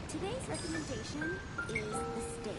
Today's recommendation is the steak.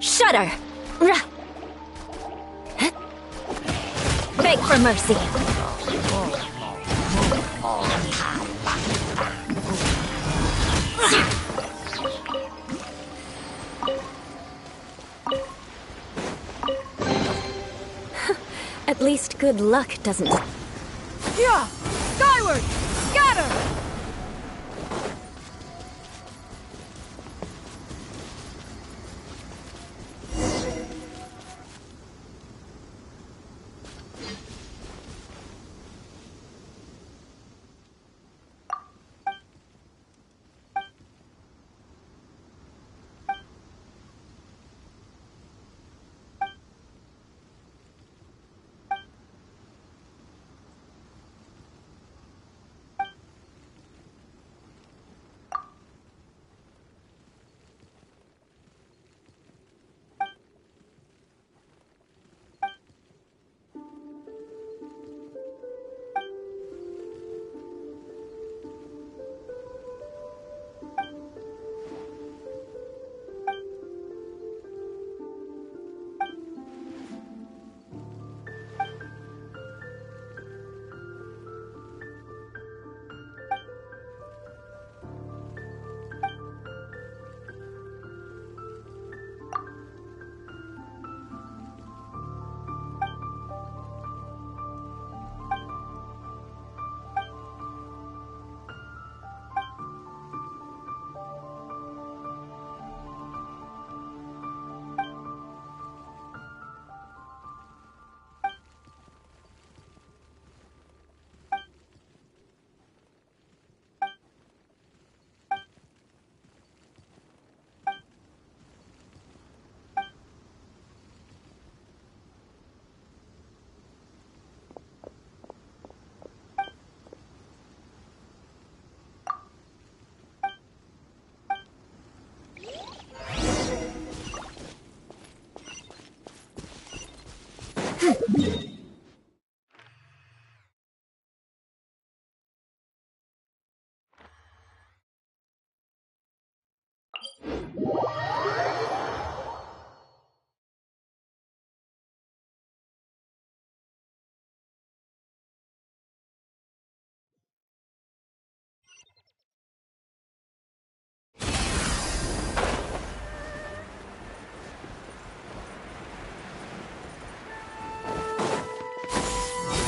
Shudder! Beg for mercy. At least good luck doesn't... Yeah! Skyward! Scatter!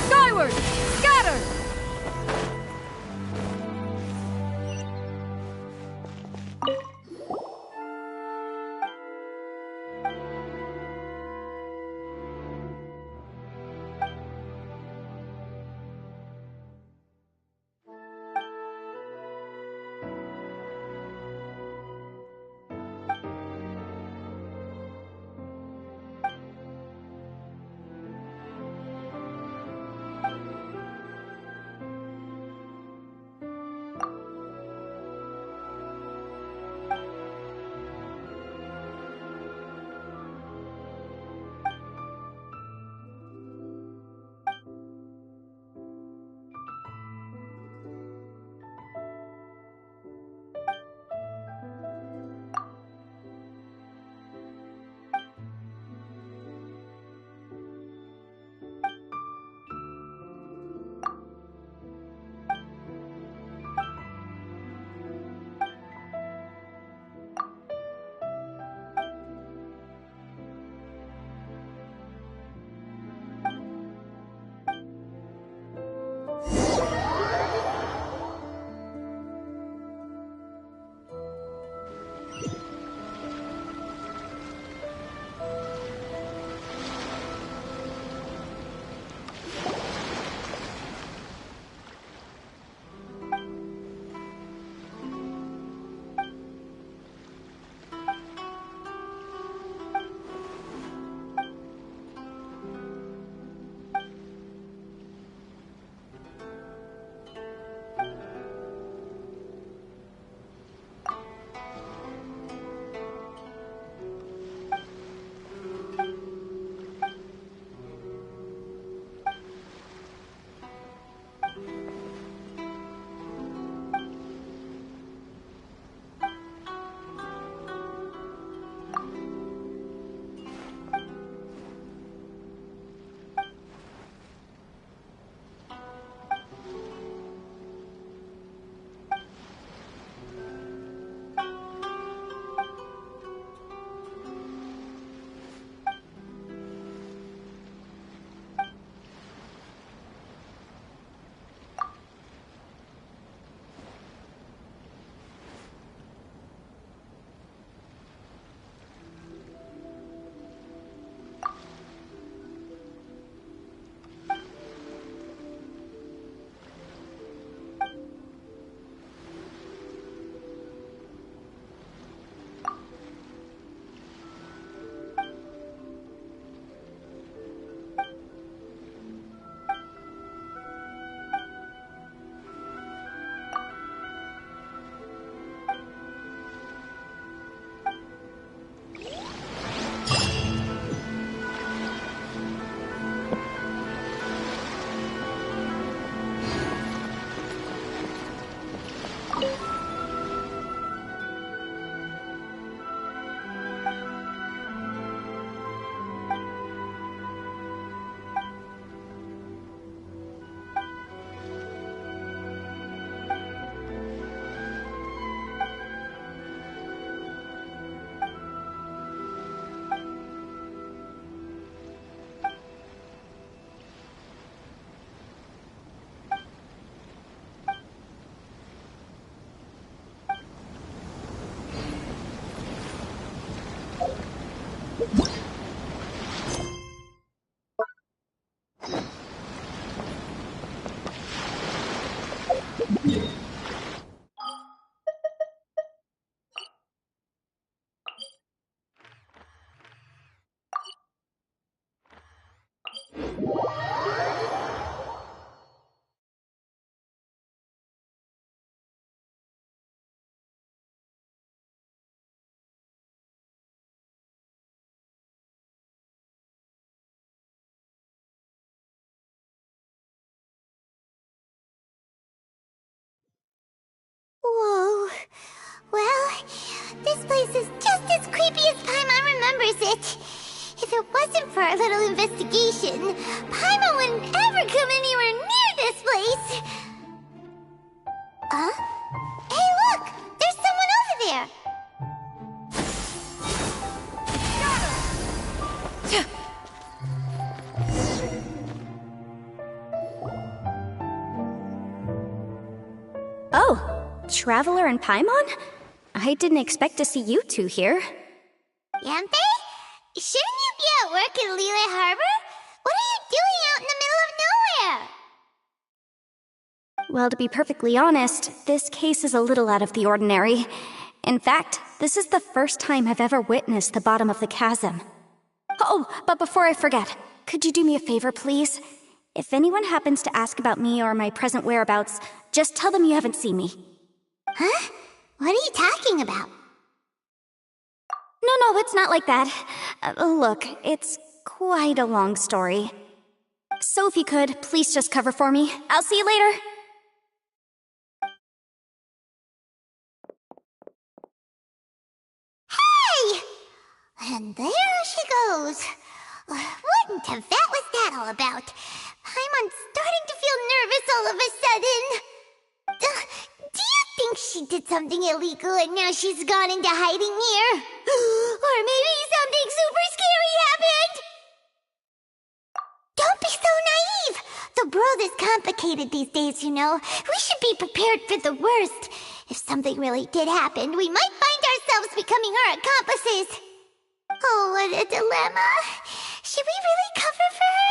Skyward! Scatter! place is just as creepy as Paimon remembers it. If it wasn't for our little investigation, Paimon wouldn't ever come anywhere near this place. Hey, look! There's someone over there! Oh, Traveler and Paimon? I didn't expect to see you two here. Yanfei? Shouldn't you be at work in Liyue Harbor? What are you doing out in the middle of nowhere? Well, to be perfectly honest, this case is a little out of the ordinary. In fact, this is the first time I've ever witnessed the bottom of the chasm. Oh, but before I forget, could you do me a favor, please? If anyone happens to ask about me or my present whereabouts, just tell them you haven't seen me. Huh? What are you talking about? No, it's not like that. Look, it's quite a long story. So if you could, please just cover for me. I'll see you later. Hey! And there she goes. What in Teyvat was that all about? Paimon's starting to feel nervous all of a sudden. Do you think she did something illegal and now she's gone into hiding here? Or maybe something super scary happened? Don't be so naive! The world is complicated these days, you know. We should be prepared for the worst. If something really did happen, we might find ourselves becoming her accomplices. Oh, what a dilemma. Should we really cover for her?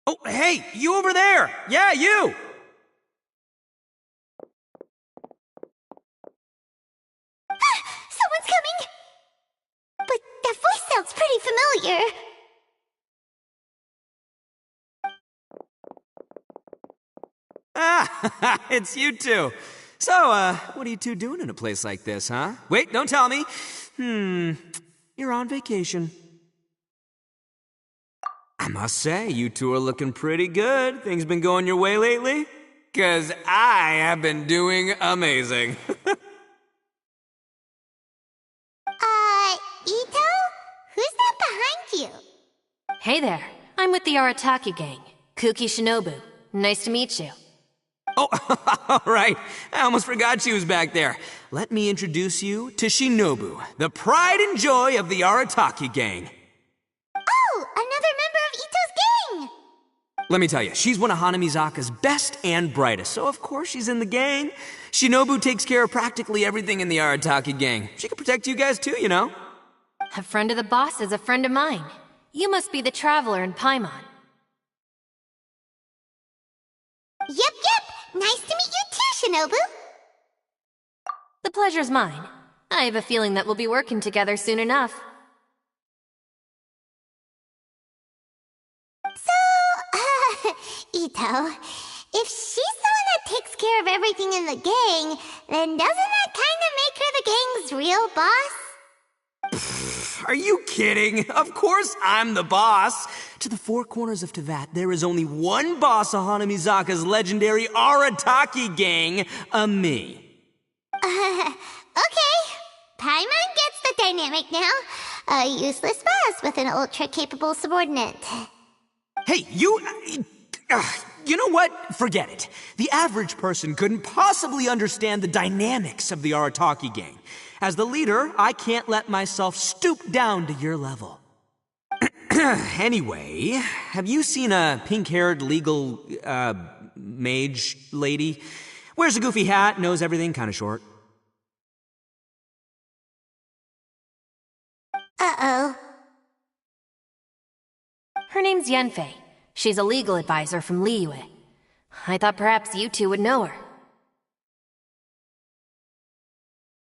Oh, hey, you over there! Yeah, you! Someone's coming! But that voice sounds pretty familiar. Ah, it's you two. So, what are you two doing in a place like this, huh? Wait, don't tell me. You're on vacation. I must say, you two are looking pretty good. Things been going your way lately? 'Cause I have been doing amazing. Ito? Who's that behind you? Hey there, I'm with the Arataki gang. Kuki Shinobu. Nice to meet you. Oh, all right. I almost forgot she was back there. Let me introduce you to Shinobu, the pride and joy of the Arataki gang. Oh, another member of Ito's gang! Let me tell you, she's one of Hanamizaka's best and brightest, so of course she's in the gang. Shinobu takes care of practically everything in the Arataki gang. She can protect you guys too, you know. A friend of the boss is a friend of mine. You must be the Traveler in Paimon. Yep. Nice to meet you too, Shinobu. The pleasure's mine. I have a feeling that we'll be working together soon enough. So, Ito, if she's the one that takes care of everything in the gang, then doesn't that kind of make her the gang's real boss? Are you kidding? Of course I'm the boss. To the four corners of Teyvat, there is only one boss of Hanamizaka's legendary Arataki gang, me. Okay. Paimon gets the dynamic now. A useless boss with an ultra-capable subordinate. Hey, you know what? Forget it. The average person couldn't possibly understand the dynamics of the Arataki gang. As the leader, I can't let myself stoop down to your level. Anyway, have you seen a pink-haired legal, mage lady? Wears a goofy hat, knows everything, kinda short. Uh-oh. Her name's Yanfei. She's a legal advisor from Liyue. I thought perhaps you two would know her.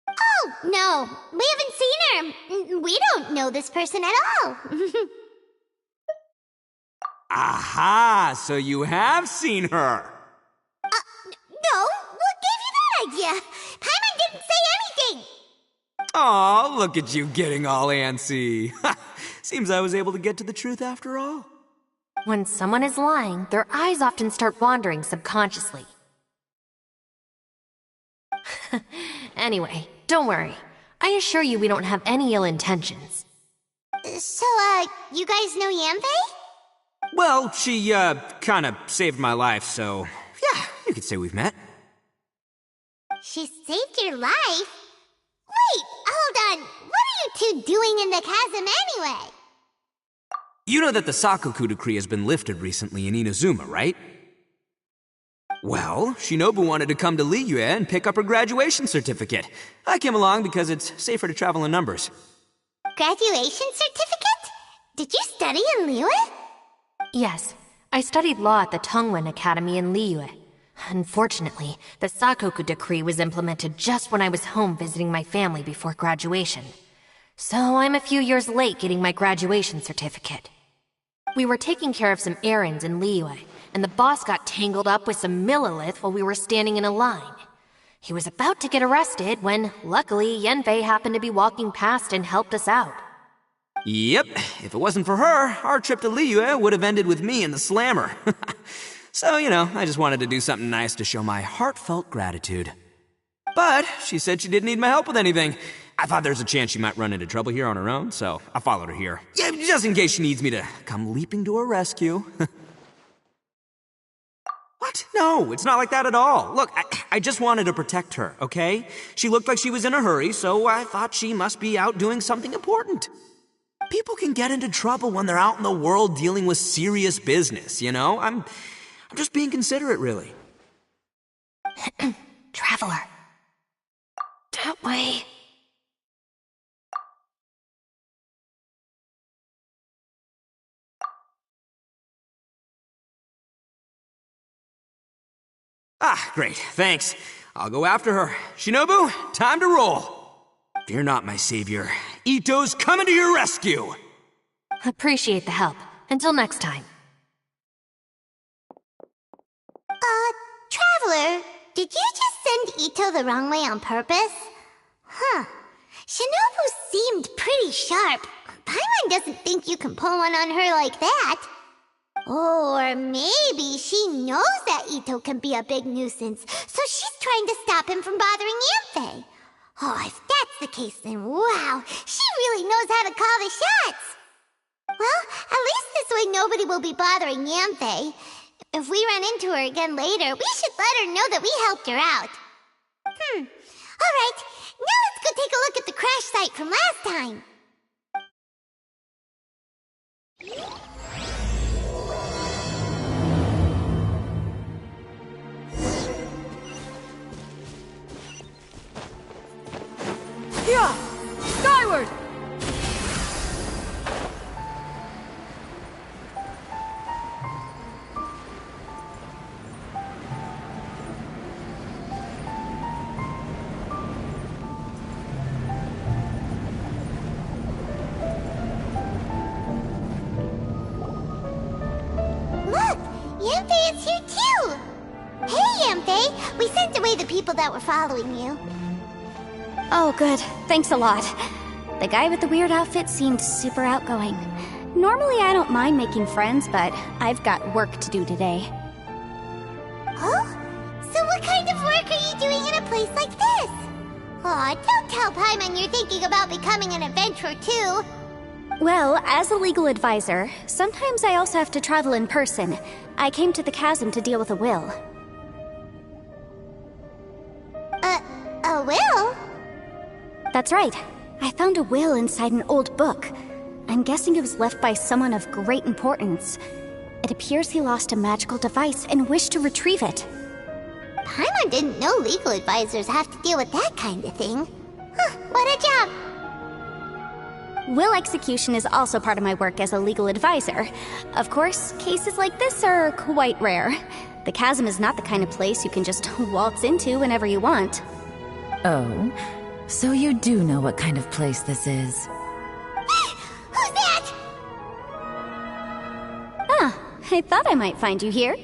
Oh, no. We haven't seen her. We don't know this person at all. Aha! So you have seen her! No, what gave you that idea? Paimon didn't say anything! Aw, look at you getting all antsy. Seems I was able to get to the truth after all. When someone is lying, their eyes often start wandering subconsciously. Anyway, don't worry. I assure you we don't have any ill intentions. So, you guys know Yanfei? Well, she, kinda saved my life, so... yeah, you could say we've met. She saved your life? Wait, hold on. What are you two doing in the chasm anyway? You know that the Sakoku decree has been lifted recently in Inazuma, right? Well, Shinobu wanted to come to Liyue and pick up her graduation certificate. I came along because it's safer to travel in numbers. Graduation certificate? Did you study in Liyue? Yes, I studied law at the Tongwen Academy in Liyue. Unfortunately, the Sakoku decree was implemented just when I was home visiting my family before graduation. So I'm a few years late getting my graduation certificate. We were taking care of some errands in Liyue, and the boss got tangled up with some Millilith while we were standing in a line. He was about to get arrested when, luckily, Yanfei happened to be walking past and helped us out. Yep, if it wasn't for her, our trip to Liyue would have ended with me in the slammer. So, you know, I just wanted to do something nice to show my heartfelt gratitude. But she said she didn't need my help with anything. I thought there's a chance she might run into trouble here on her own, so I followed her here. Yeah, just in case she needs me to come leaping to her rescue. What? No, it's not like that at all. Look, I just wanted to protect her, okay? She looked like she was in a hurry, so I thought she must be out doing something important. People can get into trouble when they're out in the world dealing with serious business, you know? I'm just being considerate, really. Traveler. That way. Ah, great, thanks. I'll go after her. Shinobu, time to roll. Fear not, my savior. Ito's coming to your rescue! Appreciate the help. Until next time. Traveler, did you just send Ito the wrong way on purpose? Huh. Shinobu seemed pretty sharp. Paimon doesn't think you can pull one on her like that. Or maybe she knows that Ito can be a big nuisance, so she's trying to stop him from bothering Yanfei. Oh, if that's the case, then wow, she really knows how to call the shots. Well, at least this way nobody will be bothering Yanfei. If we run into her again later, we should let her know that we helped her out. Alright, now let's go take a look at the crash site from last time. Yeah! Skyward! Look! Yanfei is here too! Hey, Yanfei! We sent away the people that were following you. Oh, good. Thanks a lot. The guy with the weird outfit seemed super outgoing. Normally I don't mind making friends, but I've got work to do today. Huh? So what kind of work are you doing in a place like this? Aw, don't tell Paimon you're thinking about becoming an adventurer too. Well, as a legal advisor, sometimes I also have to travel in person. I came to the chasm to deal with a will. A will? That's right. I found a will inside an old book. I'm guessing it was left by someone of great importance. It appears he lost a magical device and wished to retrieve it. Paimon didn't know legal advisors have to deal with that kind of thing. Huh, what a job! Will execution is also part of my work as a legal advisor. Of course, cases like this are quite rare. The chasm is not the kind of place you can just waltz into whenever you want. Oh, so you do know what kind of place this is. Who's that? Ah, I thought I might find you here.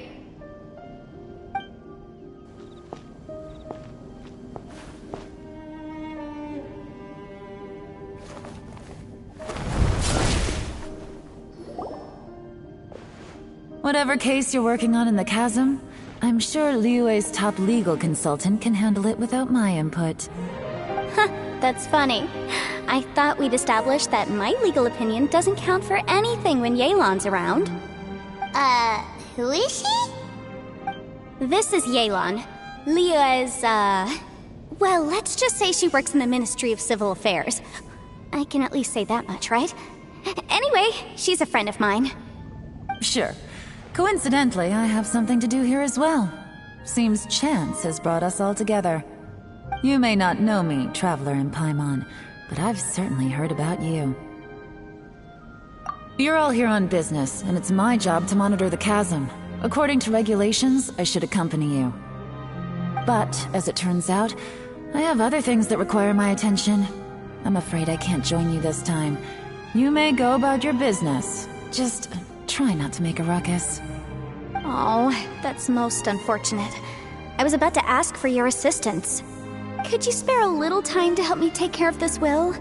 Whatever case you're working on in the chasm, I'm sure Liyue's top legal consultant can handle it without my input. That's funny. I thought we'd established that my legal opinion doesn't count for anything when Yelan's around. Who is she? This is Yelan. Liyue's, well, let's just say she works in the Ministry of Civil Affairs. I can at least say that much, right? Anyway, she's a friend of mine. Sure. Coincidentally, I have something to do here as well. Seems chance has brought us all together. You may not know me, Traveler in Paimon, but I've certainly heard about you. You're all here on business, and it's my job to monitor the chasm. According to regulations, I should accompany you. But, as it turns out, I have other things that require my attention. I'm afraid I can't join you this time. You may go about your business. Just try not to make a ruckus. Oh, that's most unfortunate. I was about to ask for your assistance. Could you spare a little time to help me take care of this will?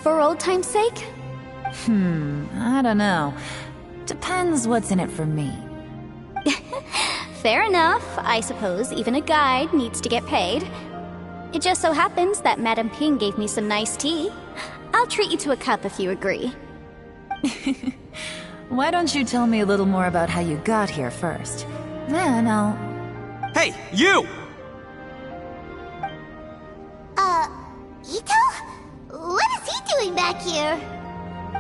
For old time's sake? I don't know. Depends what's in it for me. Fair enough. I suppose even a guide needs to get paid. It just so happens that Madame Ping gave me some nice tea. I'll treat you to a cup if you agree. Why don't you tell me a little more about how you got here first? Then I'll... Hey, you! Ito? What is he doing back here?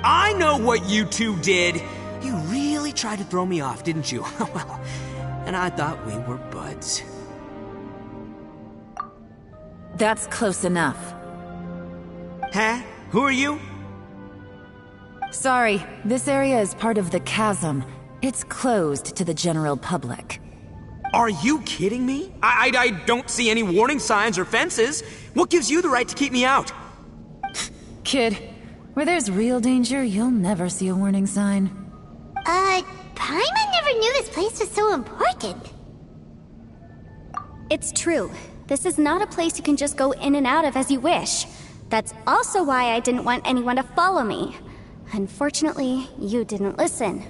I know what you two did. You really tried to throw me off, didn't you? Well, and I thought we were buds. That's close enough. Huh? Who are you? Sorry, this area is part of the chasm. It's closed to the general public. Are you kidding me? I don't see any warning signs or fences. What gives you the right to keep me out? Kid, where there's real danger, you'll never see a warning sign. Paimon never knew this place was so important. It's true. This is not a place you can just go in and out of as you wish. That's also why I didn't want anyone to follow me. Unfortunately, you didn't listen.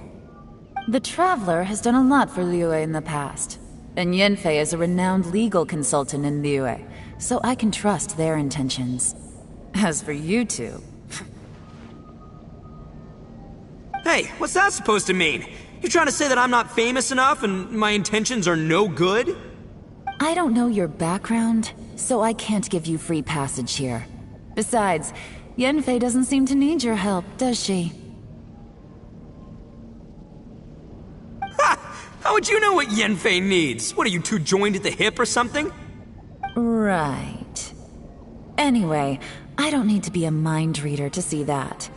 The Traveler has done a lot for Liyue in the past. And Yanfei is a renowned legal consultant in Liyue, so I can trust their intentions. As for you two... Hey, what's that supposed to mean? You trying to say that I'm not famous enough and my intentions are no good? I don't know your background, so I can't give you free passage here. Besides, Yanfei doesn't seem to need your help, does she? Ha! How would you know what Yanfei needs? What, are you two joined at the hip or something? Right. Anyway, I don't need to be a mind reader to see that.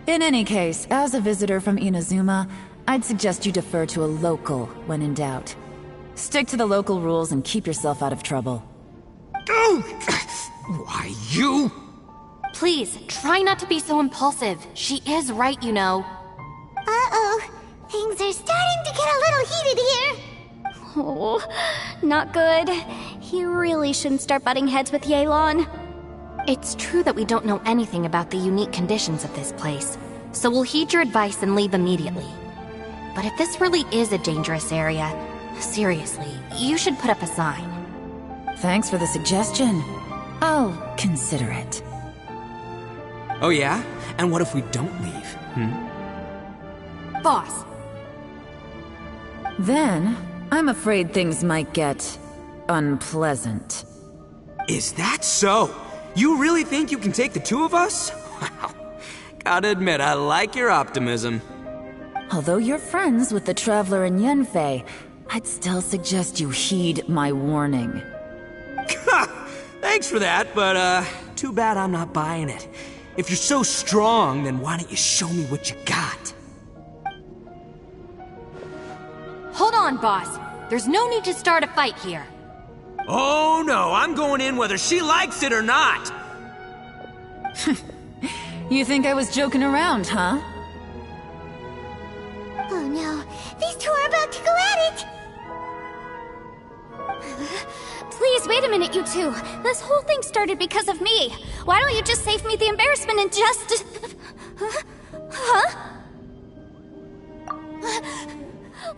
In any case, as a visitor from Inazuma, I'd suggest you defer to a local when in doubt. Stick to the local rules and keep yourself out of trouble. Oh! Why, you... Please, try not to be so impulsive. She is right, you know. Uh-oh. Things are starting to get a little heated here. Oh, not good. He really shouldn't start butting heads with Yelan. It's true that we don't know anything about the unique conditions of this place, so we'll heed your advice and leave immediately. But if this really is a dangerous area, seriously, you should put up a sign. Thanks for the suggestion. I'll consider it. Oh yeah? And what if we don't leave? Boss, Then, I'm afraid things might get... unpleasant. Is that so? You really think you can take the two of us? Wow. Gotta admit, I like your optimism. Although you're friends with the Traveler and Yanfei, I'd still suggest you heed my warning. Thanks for that, but too bad I'm not buying it. If you're so strong, then why don't you show me what you got? hold on, boss. There's no need to start a fight here. Oh no, I'm going in whether she likes it or not. You think I was joking around, huh? Oh no, these two are about to go at it! Please, wait a minute, you two. This whole thing started because of me. Why don't you just save me the embarrassment and just... Huh?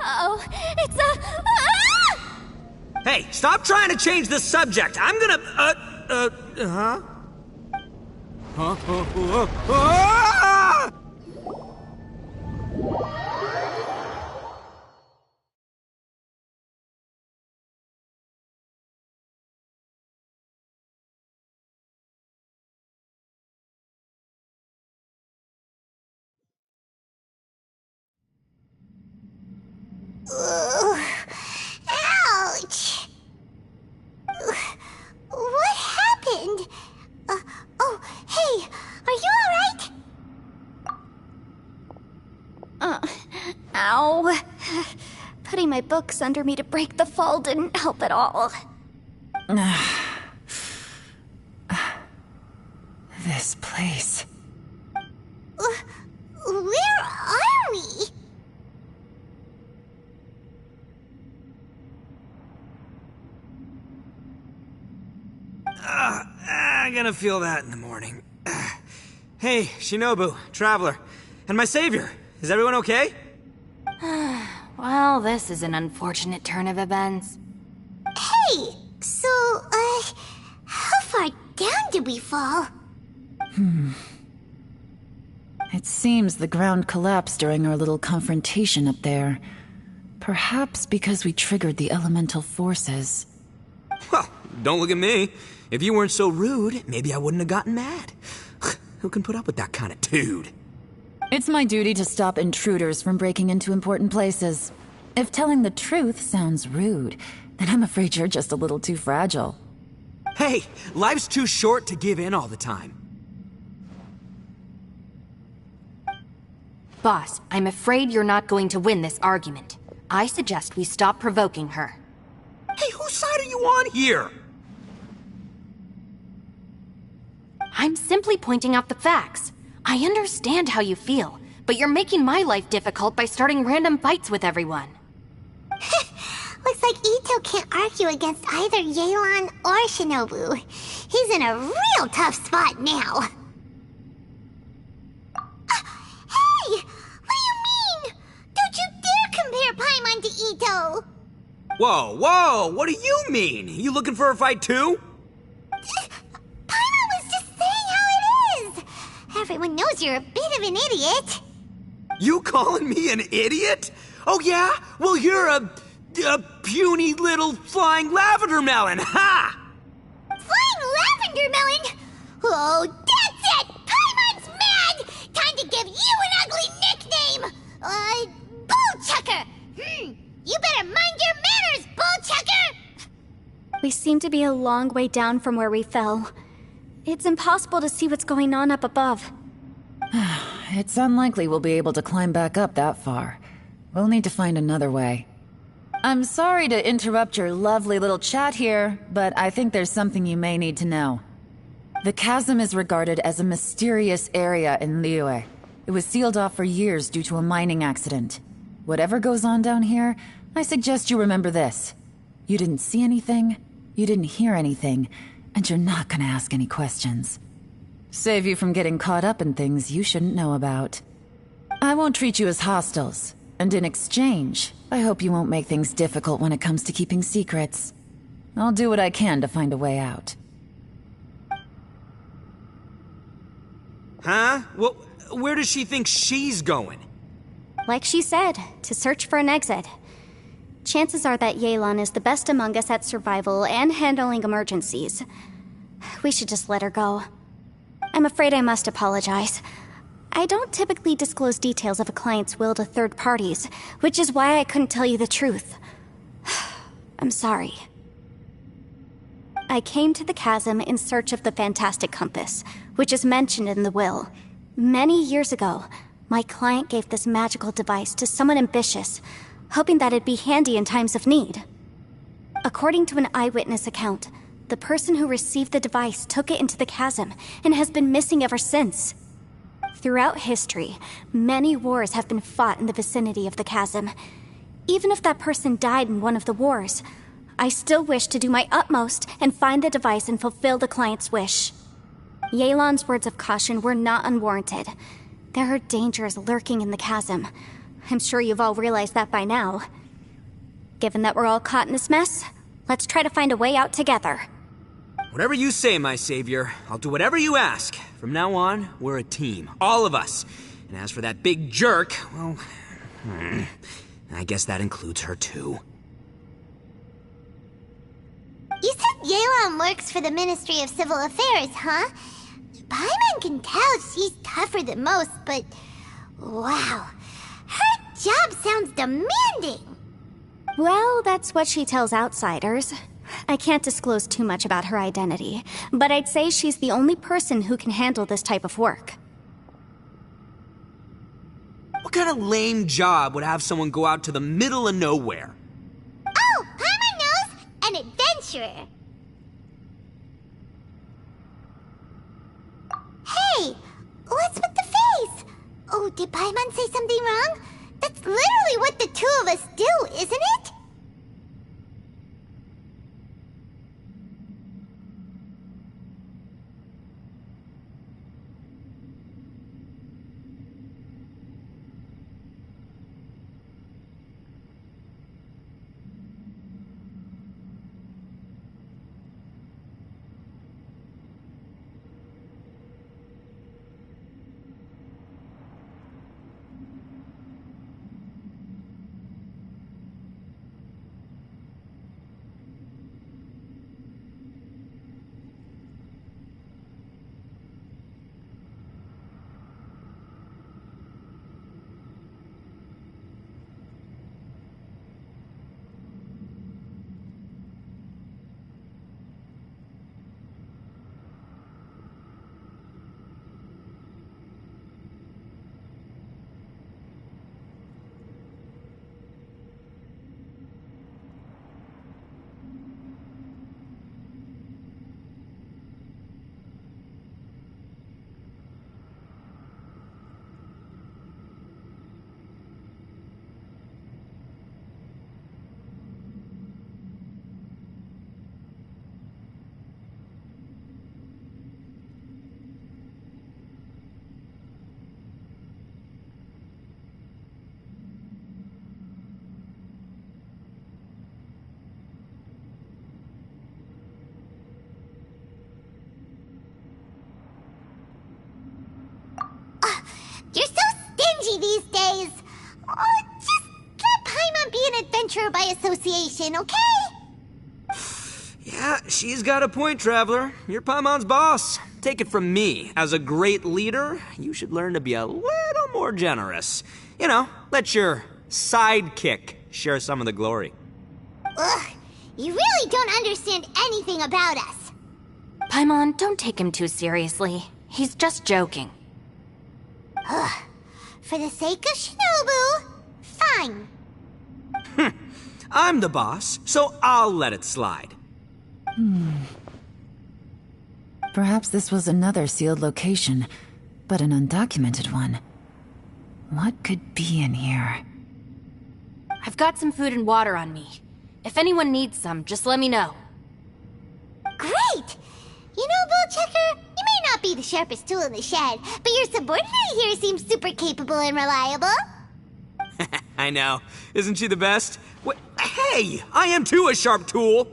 Oh, it's a... Hey, stop trying to change the subject. I'm gonna, huh? Ah! Ouch! What happened? Oh, hey, are you alright? Ow. Putting my books under me to break the fall didn't help at all. This place. Where are we? I'm gonna feel that in the morning. Hey, Shinobu, Traveler, and my savior. Is everyone okay? Well, this is an unfortunate turn of events. Hey, so, how far down did we fall? It seems the ground collapsed during our little confrontation up there. Perhaps because we triggered the elemental forces. Well, don't look at me. If you weren't so rude, maybe I wouldn't have gotten mad. Who can put up with that kind of dude? It's my duty to stop intruders from breaking into important places. If telling the truth sounds rude, then I'm afraid you're just a little too fragile. Hey, life's too short to give in all the time. Boss, I'm afraid you're not going to win this argument. I suggest we stop provoking her. Hey, whose side are you on here? I'm simply pointing out the facts. I understand how you feel, but you're making my life difficult by starting random fights with everyone. Looks like Ito can't argue against either Yelan or Shinobu. He's in a real tough spot now. Hey! What do you mean? Don't you dare compare Paimon to Ito! Whoa, whoa, what do you mean? You looking for a fight too? Paimon was just saying how it is! Everyone knows you're a bit of an idiot. You calling me an idiot? Oh yeah? Well, you're a puny little flying lavender melon, ha! Flying lavender melon? Oh, that's it! Paimon's mad! Time to give you an ugly nickname! Bullchucker! You better mind your manners, Bullchucker! We seem to be a long way down from where we fell. It's impossible to see what's going on up above. It's unlikely we'll be able to climb back up that far. We'll need to find another way. I'm sorry to interrupt your lovely little chat here, but I think there's something you may need to know. The chasm is regarded as a mysterious area in Liyue. It was sealed off for years due to a mining accident. Whatever goes on down here, I suggest you remember this. You didn't see anything, you didn't hear anything, and you're not gonna ask any questions. Save you from getting caught up in things you shouldn't know about. I won't treat you as hostiles, and in exchange, I hope you won't make things difficult when it comes to keeping secrets. I'll do what I can to find a way out. Huh? Well, where does she think she's going? Like she said, to search for an exit. Chances are that Yelan is the best among us at survival and handling emergencies. We should just let her go. I'm afraid I must apologize. I don't typically disclose details of a client's will to third parties, which is why I couldn't tell you the truth. I'm sorry. I came to the chasm in search of the fantastic compass, which is mentioned in the will. Many years ago, my client gave this magical device to someone ambitious, hoping that it'd be handy in times of need. According to an eyewitness account, the person who received the device took it into the chasm and has been missing ever since. Throughout history, many wars have been fought in the vicinity of the chasm. Even if that person died in one of the wars, I still wish to do my utmost and find the device and fulfill the client's wish. Yelan's words of caution were not unwarranted. There are dangers lurking in the chasm. I'm sure you've all realized that by now. Given that we're all caught in this mess, Let's try to find a way out together. Whatever you say, my savior. I'll do whatever you ask. From now on, we're a team. All of us. And as for that big jerk, well... I guess that includes her, too. You said Yelan works for the Ministry of Civil Affairs, huh? Paimon can tell she's tougher than most, but... wow. Her job sounds demanding. Well, that's what she tells outsiders. I can't disclose too much about her identity, but I'd say she's the only person who can handle this type of work. What kind of lame job would have someone go out to the middle of nowhere? Oh, Paimon knows! An adventurer. Hey, what's with the face? Oh, did Paimon say something wrong? That's literally what the two of us do, isn't it? You're so stingy these days. Oh, just let Paimon be an adventurer by association, okay? Yeah, she's got a point, Traveler. You're Paimon's boss. Take it from me. As a great leader, you should learn to be a little more generous. You know, let your sidekick share some of the glory. Ugh, you really don't understand anything about us. Paimon, don't take him too seriously. He's just joking. Ugh, for the sake of Shinobu, fine. I'm the boss, so I'll let it slide. Perhaps this was another sealed location, but an undocumented one. What could be in here? I've got some food and water on me. If anyone needs some, just let me know. Great! You know, Bullchecker, you may not be the sharpest tool in the shed, but your subordinate here seems super capable and reliable. I know. Isn't she the best? Hey, I am too a sharp tool.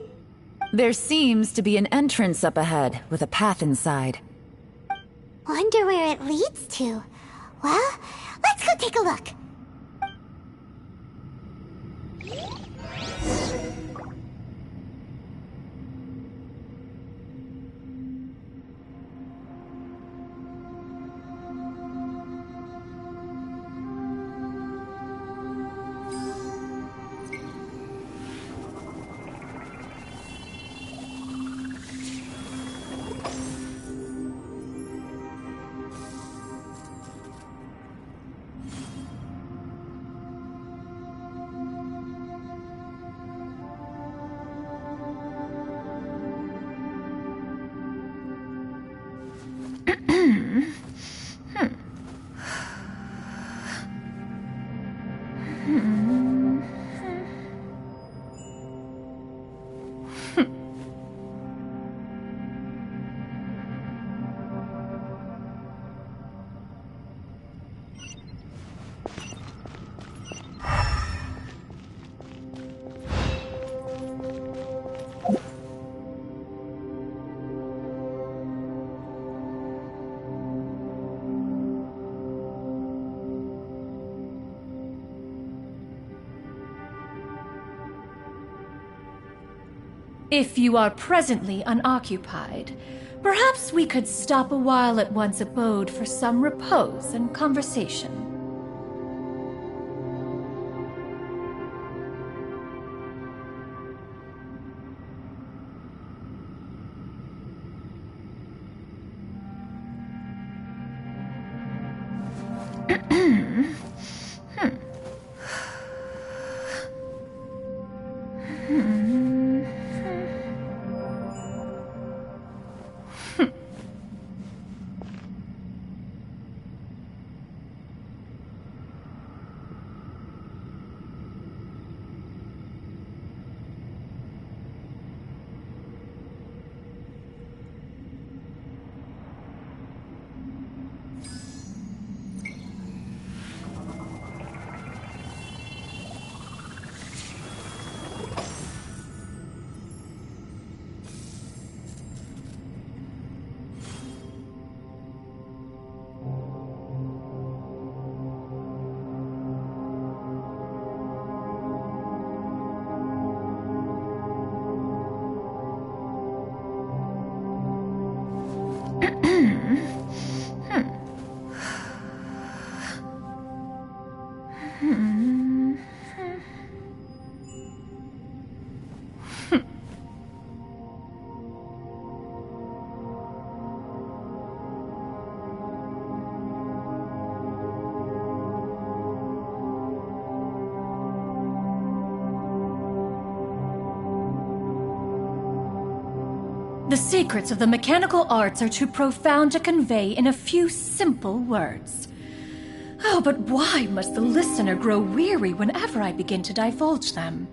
There seems to be an entrance up ahead, with a path inside. Wonder where it leads to. Well, let's go take a look. If you are presently unoccupied, perhaps we could stop a while at one's abode for some repose and conversation. The secrets of the mechanical arts are too profound to convey in a few simple words. Oh, but why must the listener grow weary whenever I begin to divulge them?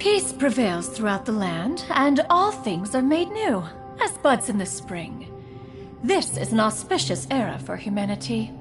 Peace prevails throughout the land, and all things are made new, as buds in the spring. This is an auspicious era for humanity.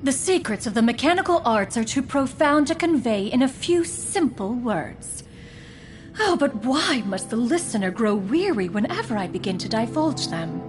The secrets of the mechanical arts are too profound to convey in a few simple words. Oh, but why must the listener grow weary whenever I begin to divulge them?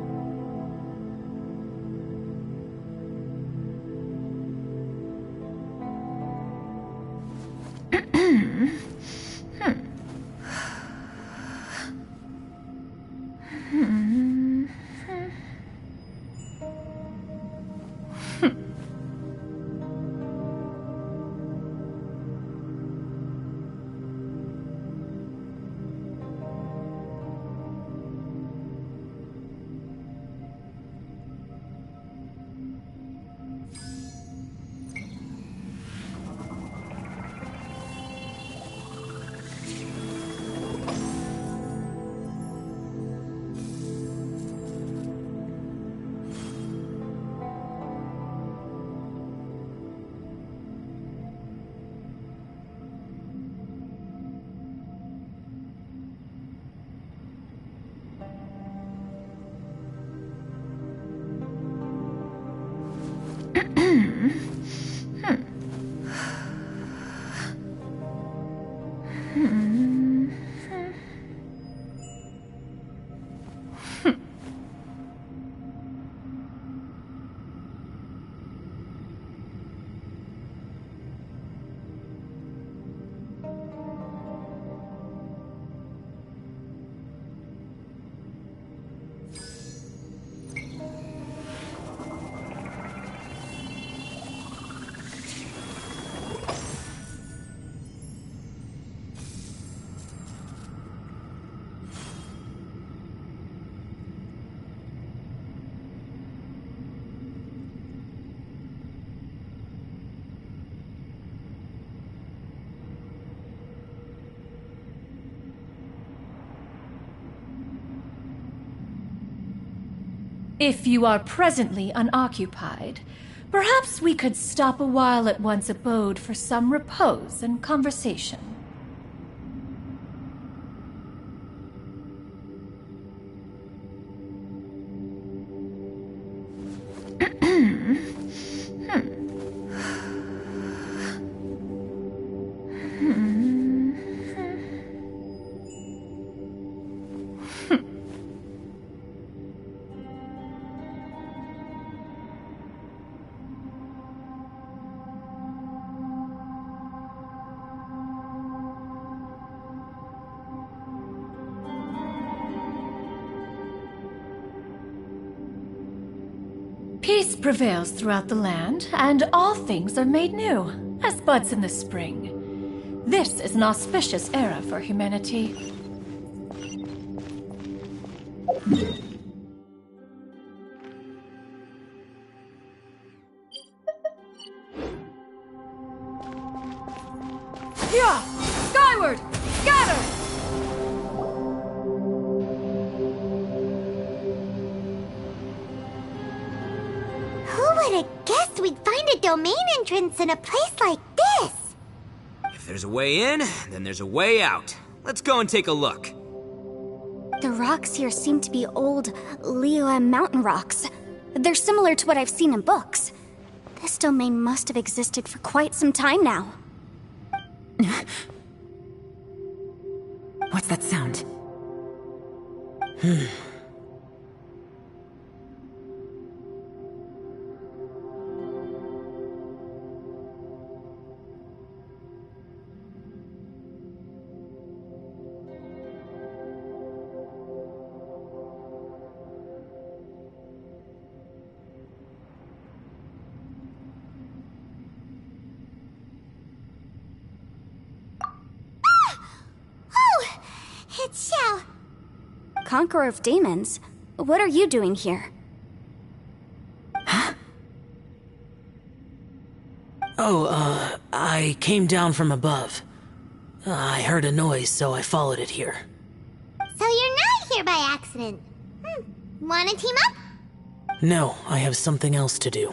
If you are presently unoccupied, perhaps we could stop a while at one's abode for some repose and conversation. Peace prevails throughout the land, and all things are made new, as buds in the spring. This is an auspicious era for humanity. Yeah! Skyward! Scatter! Who would have guessed we'd find a domain entrance in a place like this? If there's a way in, then there's a way out. Let's go and take a look. The rocks here seem to be old Liyue mountain rocks. They're similar to what I've seen in books. This domain must have existed for quite some time now. What's that sound? It's Xiao. Conqueror of Demons? What are you doing here? I came down from above. I heard a noise, so I followed it here. So you're not here by accident. Wanna team up? No, I have something else to do.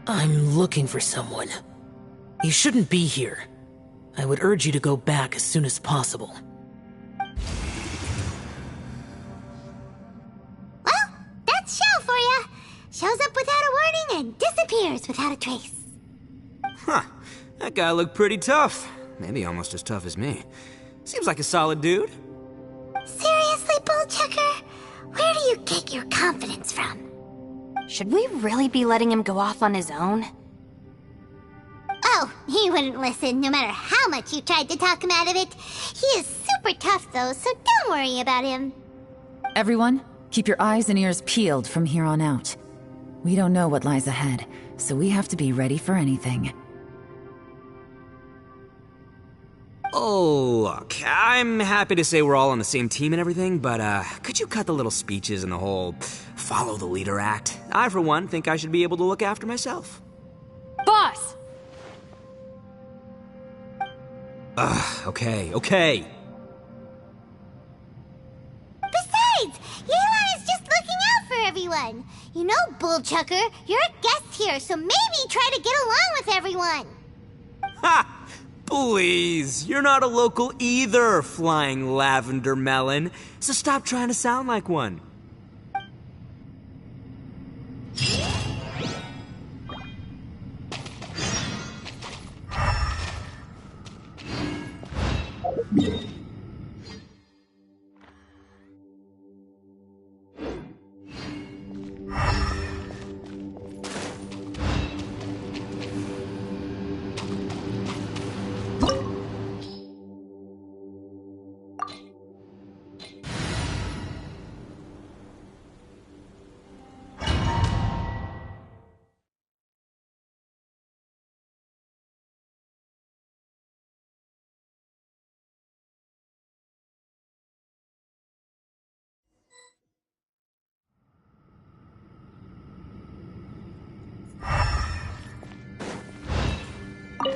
I'm looking for someone. You shouldn't be here. I would urge you to go back as soon as possible. Well, that's Shell for ya. Shows up without a warning and disappears without a trace. Huh. That guy looked pretty tough. Maybe almost as tough as me. Seems like a solid dude. Seriously, Bullchucker? Where do you get your confidence from? Should we really be letting him go off on his own? Oh, he wouldn't listen no matter how much you tried to talk him out of it. He is super tough though, so don't worry about him. Everyone, keep your eyes and ears peeled from here on out. We don't know what lies ahead, so we have to be ready for anything. Oh, look, I'm happy to say we're all on the same team and everything, but could you cut the little speeches and the whole follow the leader act? I, for one, think I should be able to look after myself. Boss! Okay. Besides, Yelan is just looking out for everyone. You know, Bullchucker, you're a guest here, so maybe try to get along with everyone. Ha! Please, you're not a local either, flying lavender melon, so stop trying to sound like one.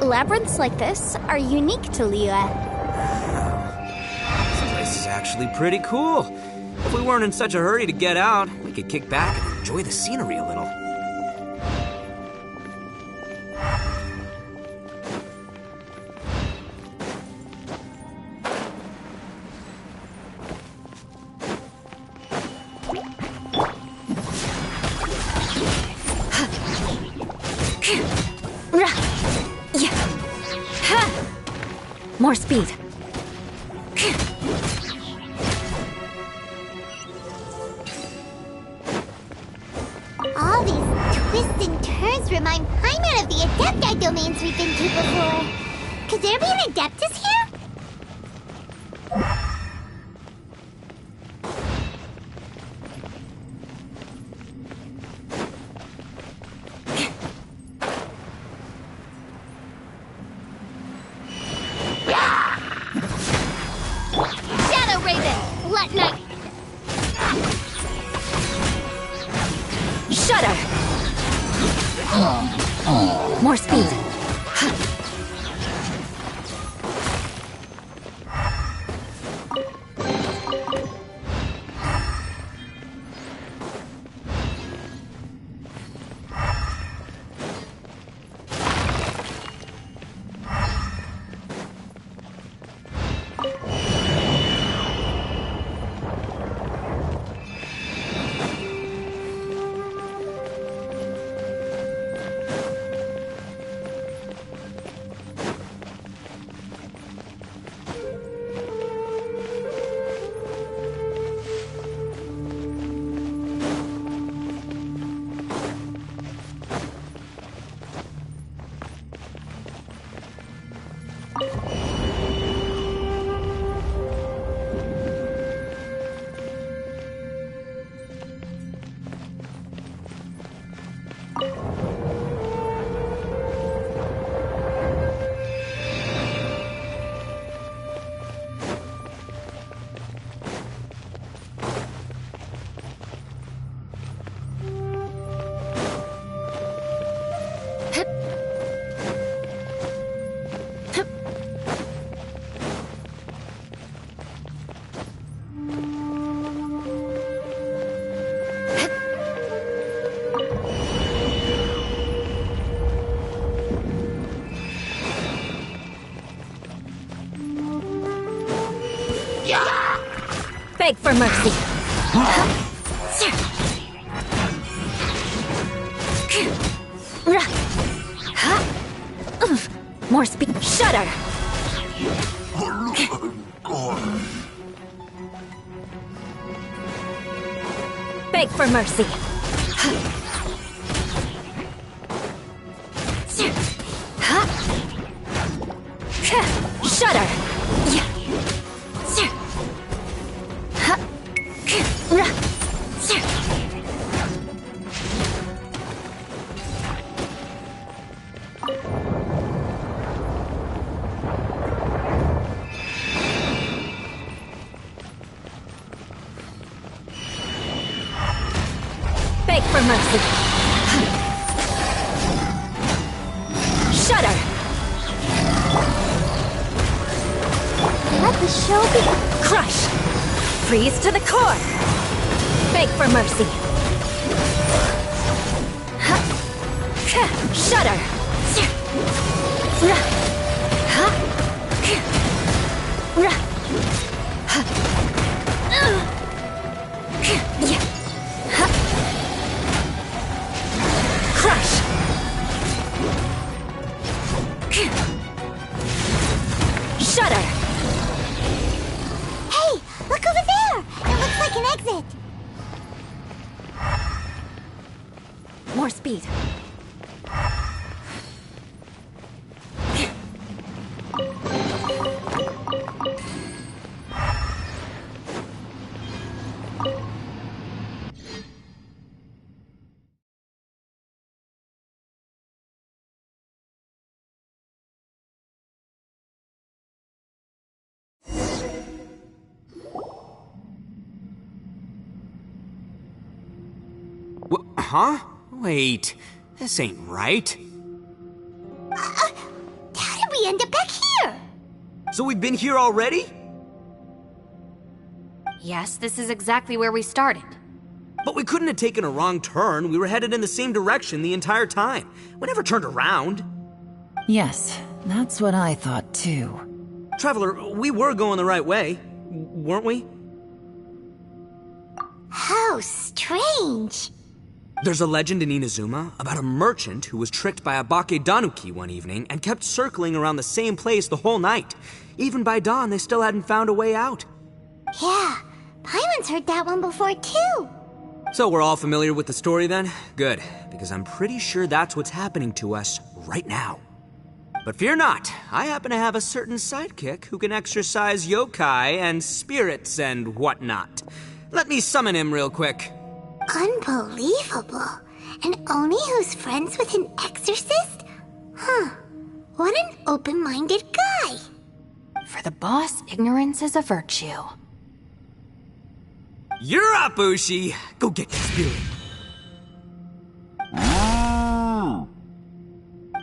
Labyrinths like this are unique to Liyue. This place is actually pretty cool. If we weren't in such a hurry to get out, we could kick back and enjoy the scenery a little. More speed. All these twists and turns remind Paimon of the Adepti domains we've been to before. Could there be an Adeptus here? Shadow Raven! Let night! Shudder! More speed. Beg for mercy. More speed. Shudder. Beg for mercy. Shudder. Beg for mercy. Shudder. Let the show begin. Crush. Freeze to the core. Beg for mercy. Shudder. Crush. Shudder. Hey, look over there! It looks like an exit. More speed. Huh? Wait, this ain't right. How did we end up back here? So we've been here already? Yes, this is exactly where we started. But we couldn't have taken a wrong turn. We were headed in the same direction the entire time. We never turned around. Yes, that's what I thought too. Traveler, we were going the right way, weren't we? How strange. There's a legend in Inazuma about a merchant who was tricked by a Bakedanuki one evening and kept circling around the same place the whole night. Even by dawn, they still hadn't found a way out. Yeah, Paimon's heard that one before too. So we're all familiar with the story then? Good, because I'm pretty sure that's what's happening to us right now. But fear not, I happen to have a certain sidekick who can exercise yokai and spirits and whatnot. Let me summon him real quick. Unbelievable. And Oni who's friends with an exorcist? Huh. What an open-minded guy. For the boss, ignorance is a virtue. You're up, Ushi! Go get your spirit.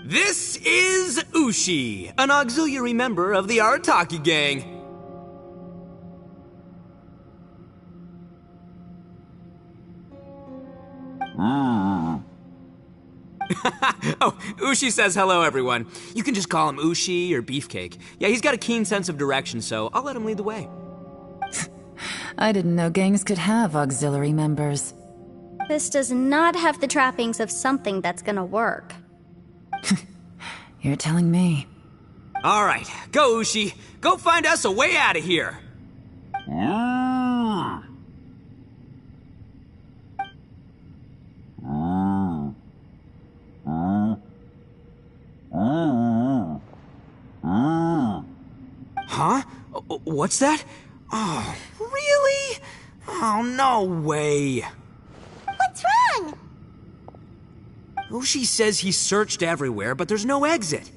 This is Ushi, an auxiliary member of the Arataki gang. Oh, Ushi says hello, everyone. You can just call him Ushi or Beefcake. Yeah, he's got a keen sense of direction, so I'll let him lead the way. I didn't know gangs could have auxiliary members. This does not have the trappings of something that's gonna work. You're telling me. All right, go, Ushi. Go find us a way out of here. Huh? What's that? Oh, really? Oh, no way. What's wrong? Ushi says he searched everywhere, but there's no exit.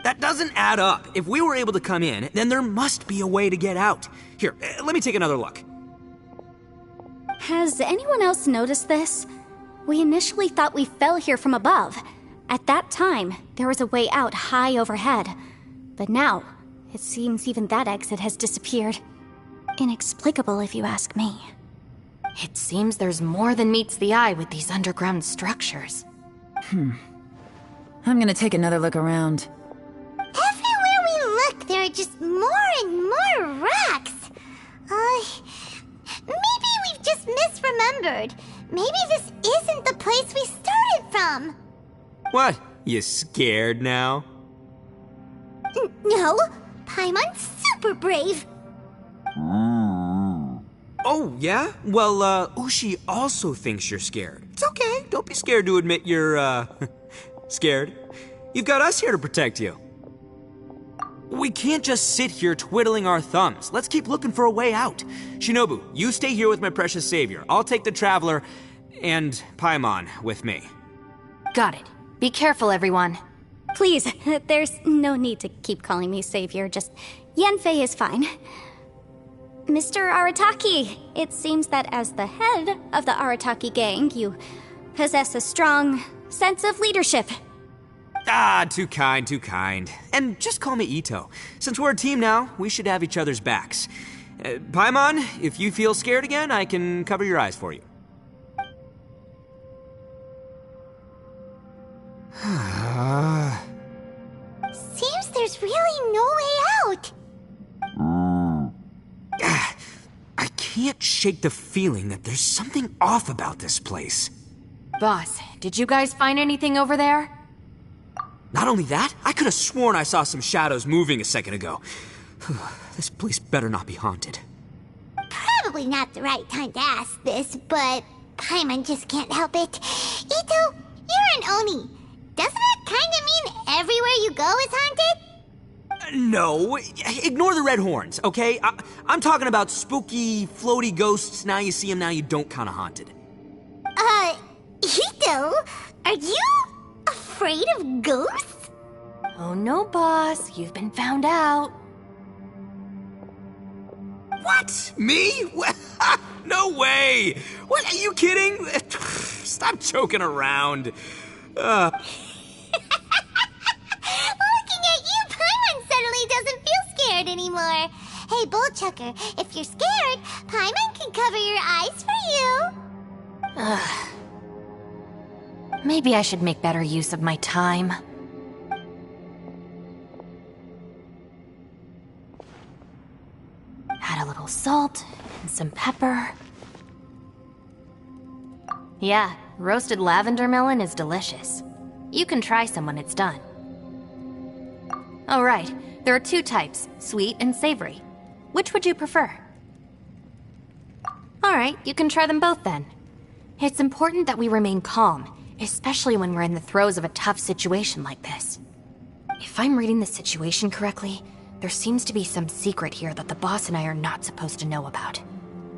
That doesn't add up. If we were able to come in, then there must be a way to get out. Here, let me take another look. Has anyone else noticed this? We initially thought we fell here from above. At that time, there was a way out high overhead. But now, it seems even that exit has disappeared. Inexplicable, if you ask me. It seems there's more than meets the eye with these underground structures. I'm gonna take another look around. Everywhere we look, there are just more and more rocks. remembered. Maybe this isn't the place we started from. What? You scared now? No, Paimon's super brave. Oh, yeah? Well, Ushi also thinks you're scared. It's okay. Don't be scared to admit you're, scared. You've got us here to protect you. We can't just sit here twiddling our thumbs. Let's keep looking for a way out. Shinobu, you stay here with my precious savior. I'll take the Traveler and Paimon with me. Got it. Be careful, everyone. Please, there's no need to keep calling me savior. Just Yanfei is fine. Mr. Arataki, it seems that as the head of the Arataki gang, you possess a strong sense of leadership. Ah, too kind, too kind. And just call me Ito. Since we're a team now, we should have each other's backs. Paimon, if you feel scared again, I can cover your eyes for you. Seems there's really no way out. I can't shake the feeling that there's something off about this place. Boss, did you guys find anything over there? Not only that, I could have sworn I saw some shadows moving a second ago. This place better not be haunted. Probably not the right time to ask this, but Paimon just can't help it. Ito, you're an Oni. Doesn't it kind of mean everywhere you go is haunted? No, ignore the red horns, okay? I'm talking about spooky, floaty ghosts. Now you see them, now you don't kind of haunted. Ito, are you afraid of ghosts? Oh no, boss. You've been found out. What? Me? No way! What, are you kidding? Stop joking around. Looking at you, Paimon suddenly doesn't feel scared anymore. Hey, Bullchucker, if you're scared, Paimon can cover your eyes for you. Maybe I should make better use of my time. Add a little salt and some pepper. Yeah, roasted lavender melon is delicious. You can try some when it's done. Oh right, there are two types, sweet and savory. Which would you prefer? Alright, you can try them both then. It's important that we remain calm, especially when we're in the throes of a tough situation like this. If I'm reading the situation correctly, there seems to be some secret here that the boss and I are not supposed to know about.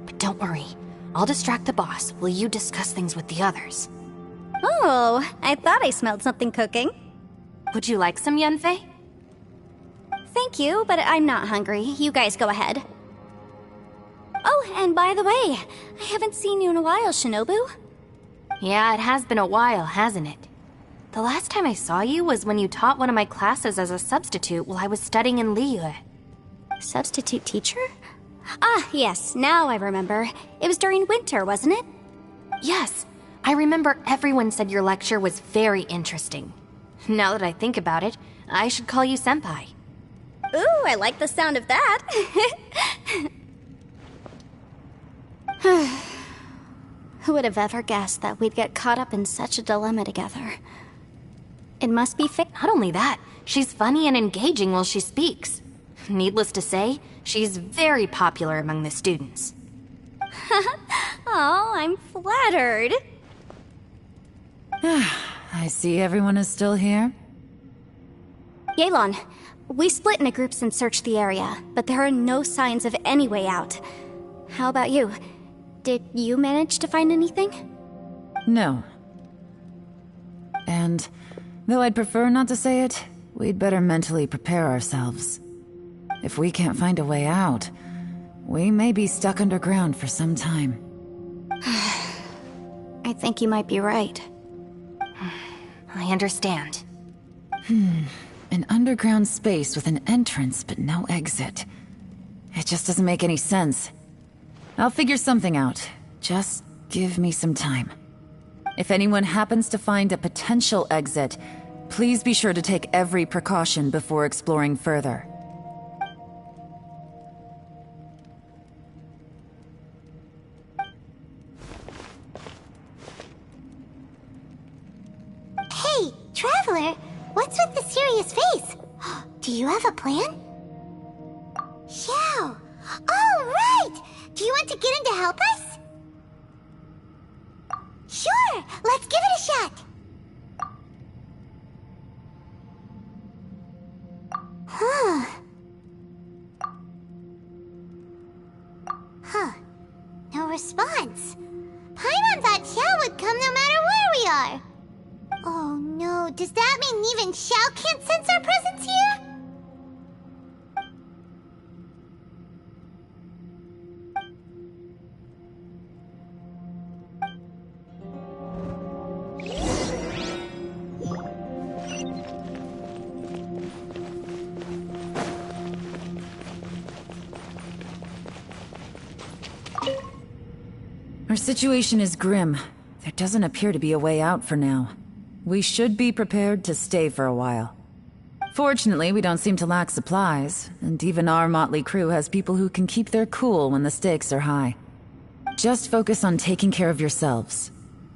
But don't worry, I'll distract the boss while you discuss things with the others. Oh, I thought I smelled something cooking. Would you like some, Yanfei? Thank you, but I'm not hungry. You guys go ahead. Oh, and by the way, I haven't seen you in a while, Shinobu. Yeah, it has been a while, hasn't it? The last time I saw you was when you taught one of my classes as a substitute while I was studying in Liyue. Substitute teacher? Ah, yes, now I remember. It was during winter, wasn't it? Yes, I remember everyone said your lecture was very interesting. Now that I think about it, I should call you Senpai. Ooh, I like the sound of that. Who would have ever guessed that we'd get caught up in such a dilemma together? It must be Not only that, she's funny and engaging while she speaks. Needless to say, she's very popular among the students. Oh, I'm flattered. I see everyone is still here. Yelan, we split into groups and searched the area, but there are no signs of any way out. How about you? Did you manage to find anything? No. And, though I'd prefer not to say it, we'd better mentally prepare ourselves. If we can't find a way out, we may be stuck underground for some time. I think you might be right. I understand. An underground space with an entrance but no exit. It just doesn't make any sense. I'll figure something out. Just give me some time. If anyone happens to find a potential exit, please be sure to take every precaution before exploring further. Traveler, what's with the serious face? Do you have a plan? Xiao! Oh, right! Do you want to get in to help us? Sure! Let's give it a shot! Huh. No response. Paimon thought Xiao would come no matter where we are. Oh no, does that mean even Xiao can't sense our presence here? Our situation is grim. There doesn't appear to be a way out for now. We should be prepared to stay for a while. Fortunately, we don't seem to lack supplies, and even our motley crew has people who can keep their cool when the stakes are high. Just focus on taking care of yourselves.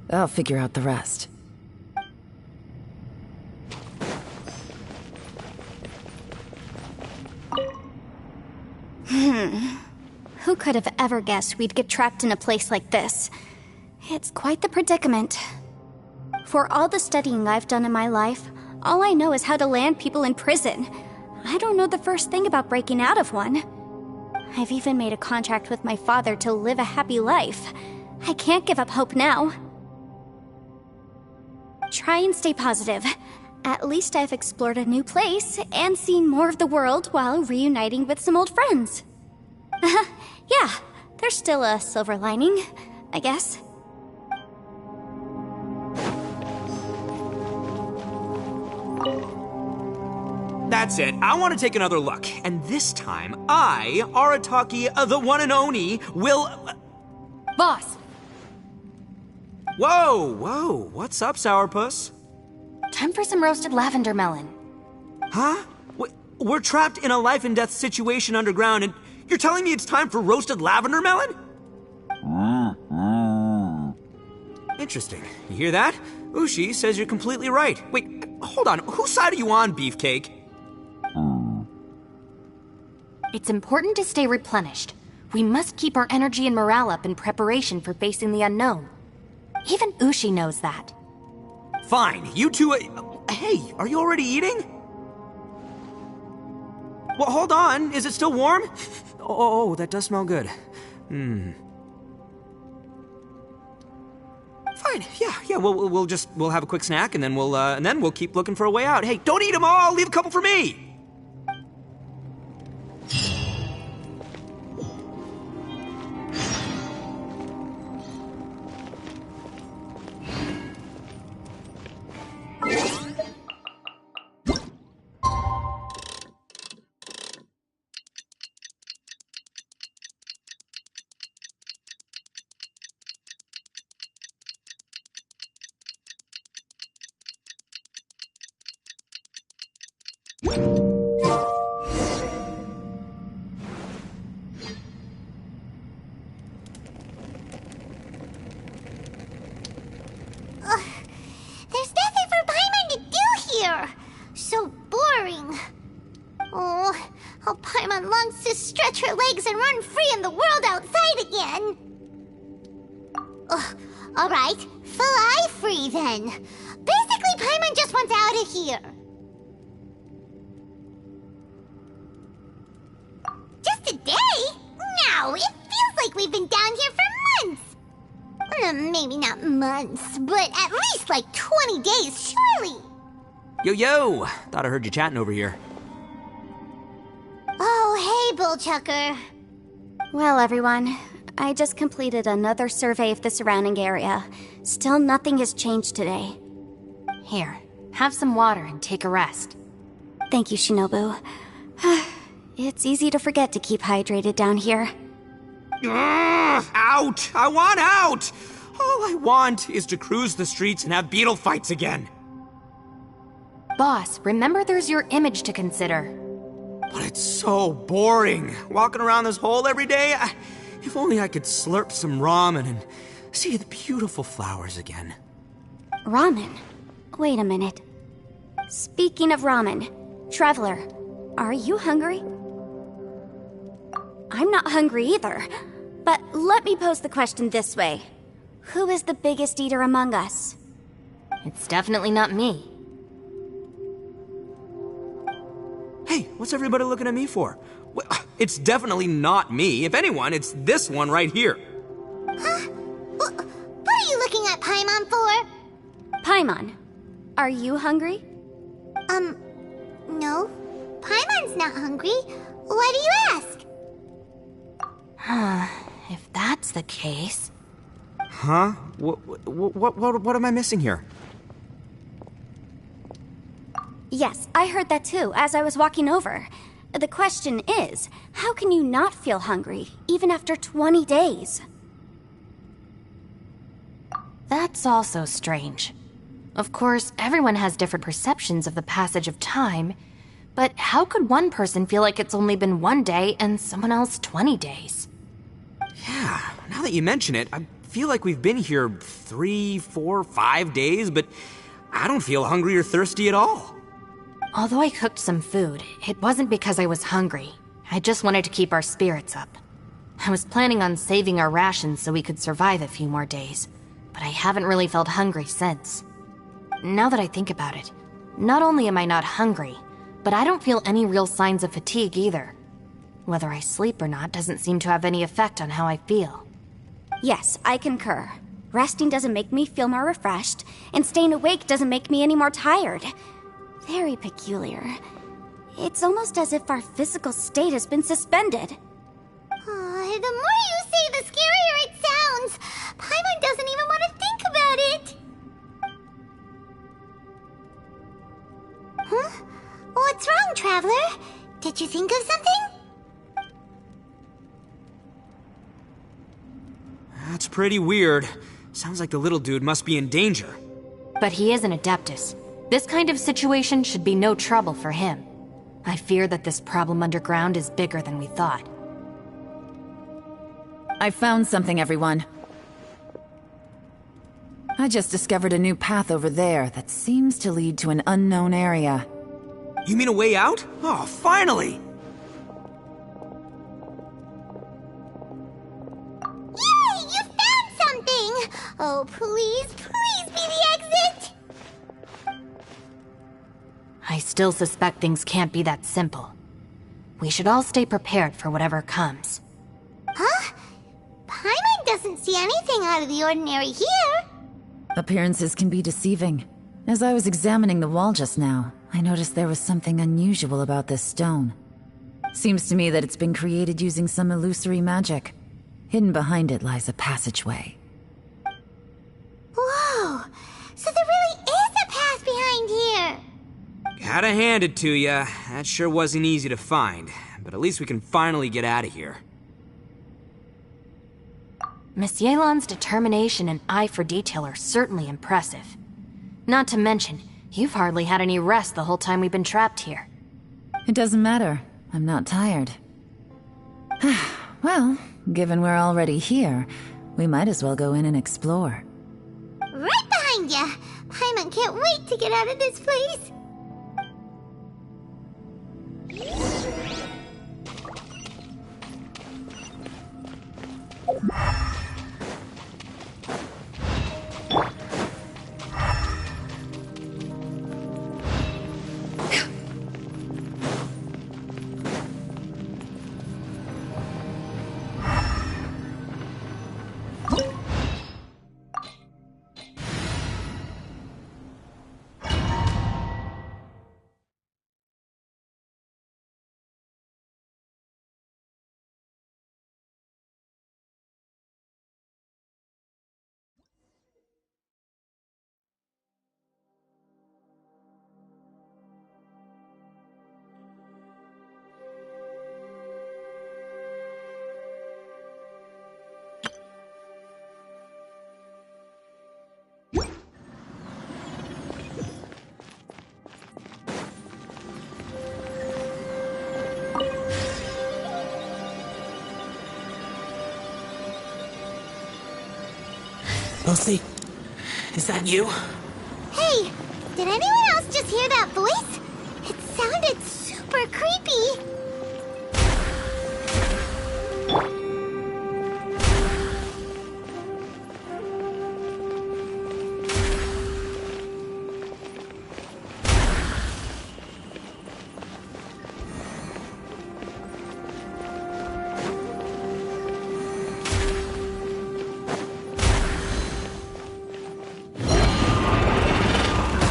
I'll figure out the rest. Who could have ever guessed we'd get trapped in a place like this? It's quite the predicament. For all the studying I've done in my life, all I know is how to land people in prison. I don't know the first thing about breaking out of one. I've even made a contract with my father to live a happy life. I can't give up hope now. Try and stay positive. At least I've explored a new place and seen more of the world while reuniting with some old friends. Yeah, there's still a silver lining, I guess. That's it. I want to take another look. And this time, I, Arataki, the one and only, will... Boss! Whoa! What's up, Sourpuss? Time for some roasted lavender melon. Huh? We're trapped in a life-and-death situation underground, and you're telling me it's time for roasted lavender melon? Interesting. You hear that? Ushi says you're completely right. Wait, hold on. Whose side are you on, Beefcake? It's important to stay replenished. We must keep our energy and morale up in preparation for facing the unknown. Even Ushi knows that. Fine, you two... hey, are you already eating? Well, hold on. Is it still warm? Oh, that does smell good. Fine. Yeah. We'll have a quick snack, and then we'll keep looking for a way out. Hey, don't eat them all. Leave a couple for me. There's nothing for Paimon to do here! So boring. Oh, how Paimon longs to stretch her legs and run free in the world outside again. Alright, fly free then. Basically, Paimon just wants out of here. Just a day? No, it feels like we've been down here for months. Maybe not months, but at least like 20 days, surely. Yo! Thought I heard you chatting over here. Oh, hey, Bullchucker. Well, everyone, I just completed another survey of the surrounding area. Still nothing has changed today. Here, have some water and take a rest. Thank you, Shinobu. It's easy to forget to keep hydrated down here. Out! I want out! All I want is to cruise the streets and have beetle fights again. Boss, remember there's your image to consider. But it's so boring, walking around this hole every day. If only I could slurp some ramen and see the beautiful flowers again. Ramen? Wait a minute. Speaking of ramen, Traveler, are you hungry? I'm not hungry either. But let me pose the question this way. Who is the biggest eater among us? It's definitely not me. Hey, what's everybody looking at me for? Well, it's definitely not me. If anyone, it's this one right here. Huh? What are you looking at Paimon for? Paimon, are you hungry? No. Paimon's not hungry. Why do you ask? If that's the case... Huh? What am I missing here? Yes, I heard that too, as I was walking over. The question is, how can you not feel hungry, even after 20 days? That's also strange. Of course, everyone has different perceptions of the passage of time, but how could one person feel like it's only been 1 day and someone else 20 days? Yeah, now that you mention it, I feel like we've been here 3, 4, 5 days, but I don't feel hungry or thirsty at all. Although I cooked some food, it wasn't because I was hungry. I just wanted to keep our spirits up. I was planning on saving our rations so we could survive a few more days, but I haven't really felt hungry since. Now that I think about it, not only am I not hungry, but I don't feel any real signs of fatigue either. Whether I sleep or not doesn't seem to have any effect on how I feel. Yes, I concur. Resting doesn't make me feel more refreshed, and staying awake doesn't make me any more tired. Very peculiar. It's almost as if our physical state has been suspended. The more you say, the scarier it sounds. Paimon doesn't even want to think about it. Huh? What's wrong, Traveler? Did you think of something? That's pretty weird. Sounds like the little dude must be in danger. But he is an Adeptus. This kind of situation should be no trouble for him. I fear that this problem underground is bigger than we thought. I found something, everyone. I just discovered a new path over there that seems to lead to an unknown area. You mean a way out? Oh, finally! Yay! You found something! Oh, please be the exit! I still suspect things can't be that simple. We should all stay prepared for whatever comes. Huh? Paimon doesn't see anything out of the ordinary here. Appearances can be deceiving. As I was examining the wall just now, I noticed there was something unusual about this stone. Seems to me that it's been created using some illusory magic. Hidden behind it lies a passageway. Whoa! So there really is a path behind here! Gotta hand it to ya. That sure wasn't easy to find. But at least we can finally get out of here. Miss Yelan's determination and eye for detail are certainly impressive. Not to mention, you've hardly had any rest the whole time we've been trapped here. It doesn't matter. I'm not tired. Well, given we're already here, we might as well go in and explore. Right behind ya! Paimon can't wait to get out of this place! Lucy, is that you? Hey! Did anyone else just hear that voice? It sounded super creepy.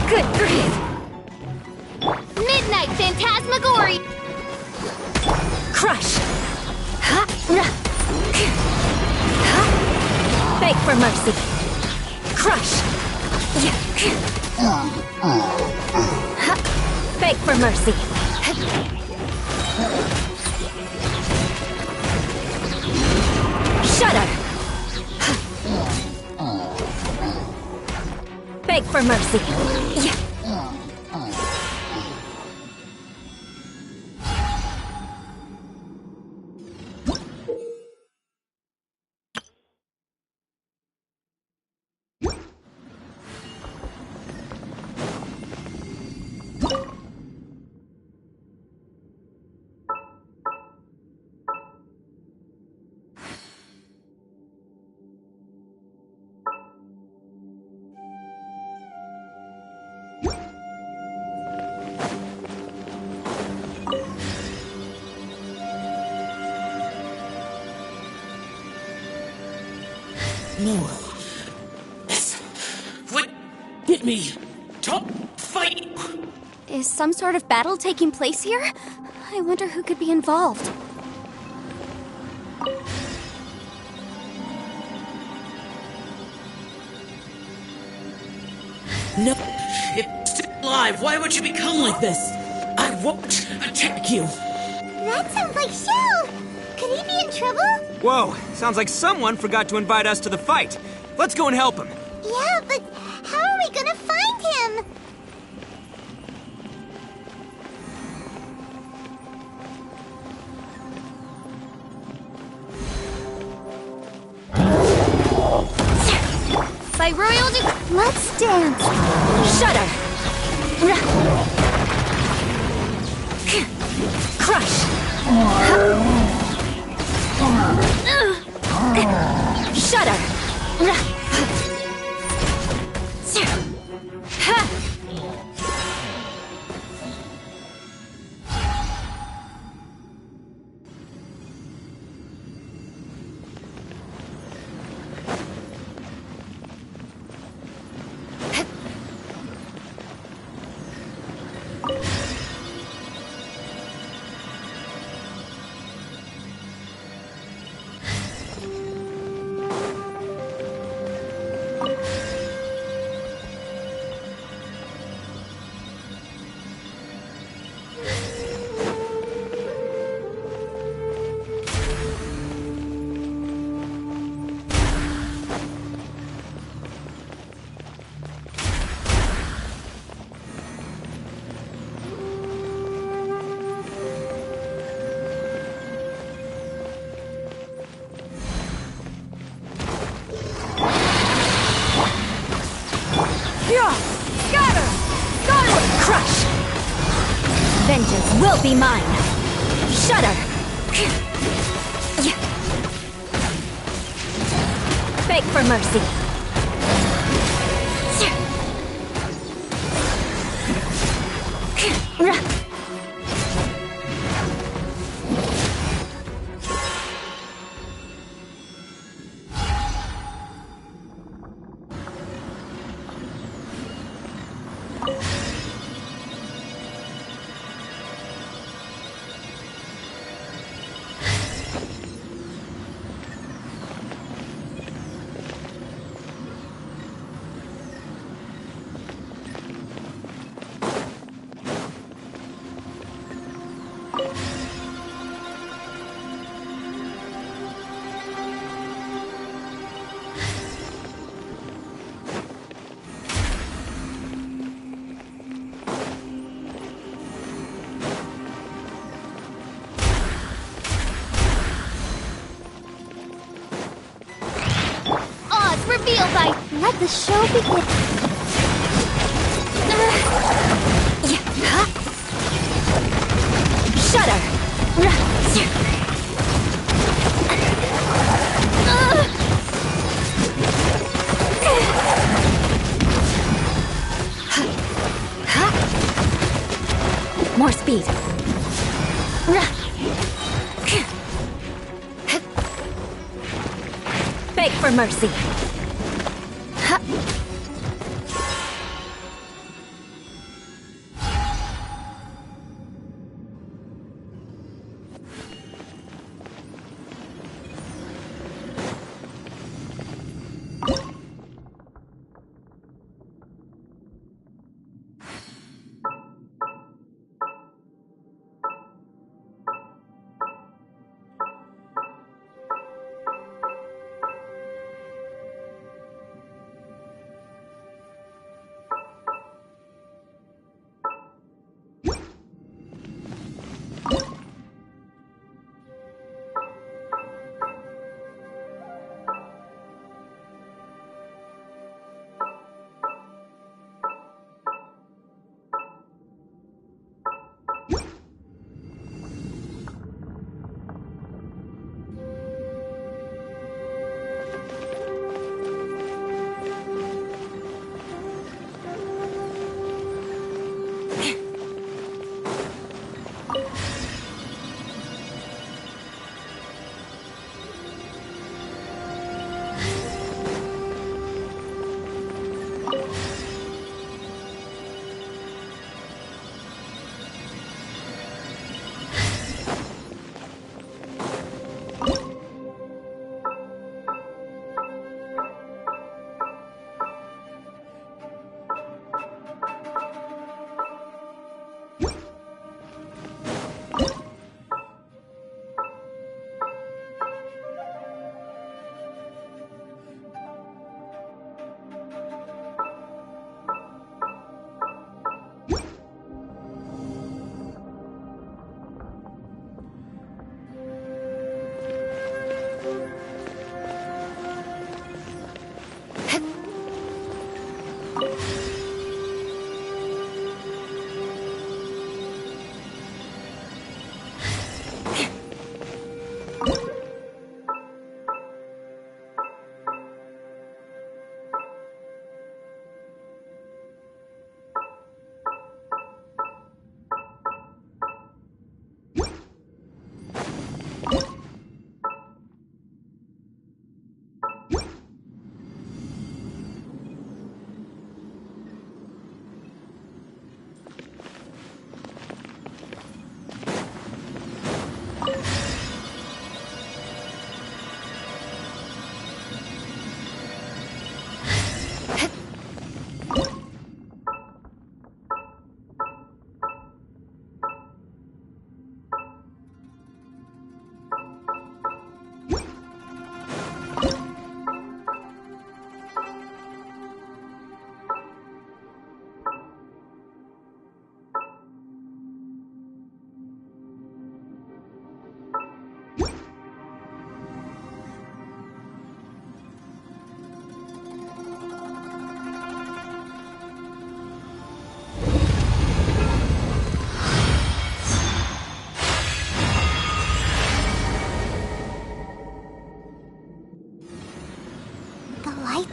Good grief! Midnight Phantasmagoria! Crush! Beg for mercy! Crush! Beg for mercy! Shudder! Beg for mercy! No. Yes. What? Hit me. Don't fight. Is some sort of battle taking place here? I wonder who could be involved. No. It's still alive. Why would you become like this? I won't attack you. That sounds like Shell. Could he be in trouble? Whoa, sounds like someone forgot to invite us to the fight. Let's go and help him. Yeah, but how are we gonna find him? By royal let's dance. Shudder. Crush. Shudder. Vengeance will be mine! Shudder! Beg for mercy! Revealed by... Let the show begin. Shudder! More speed. Beg for mercy.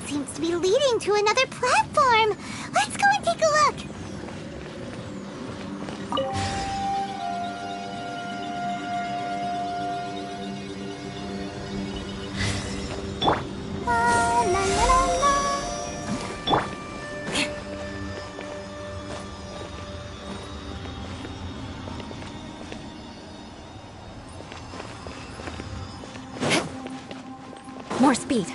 Seems to be leading to another platform. Let's go and take a look. La, la, la, la. More speed.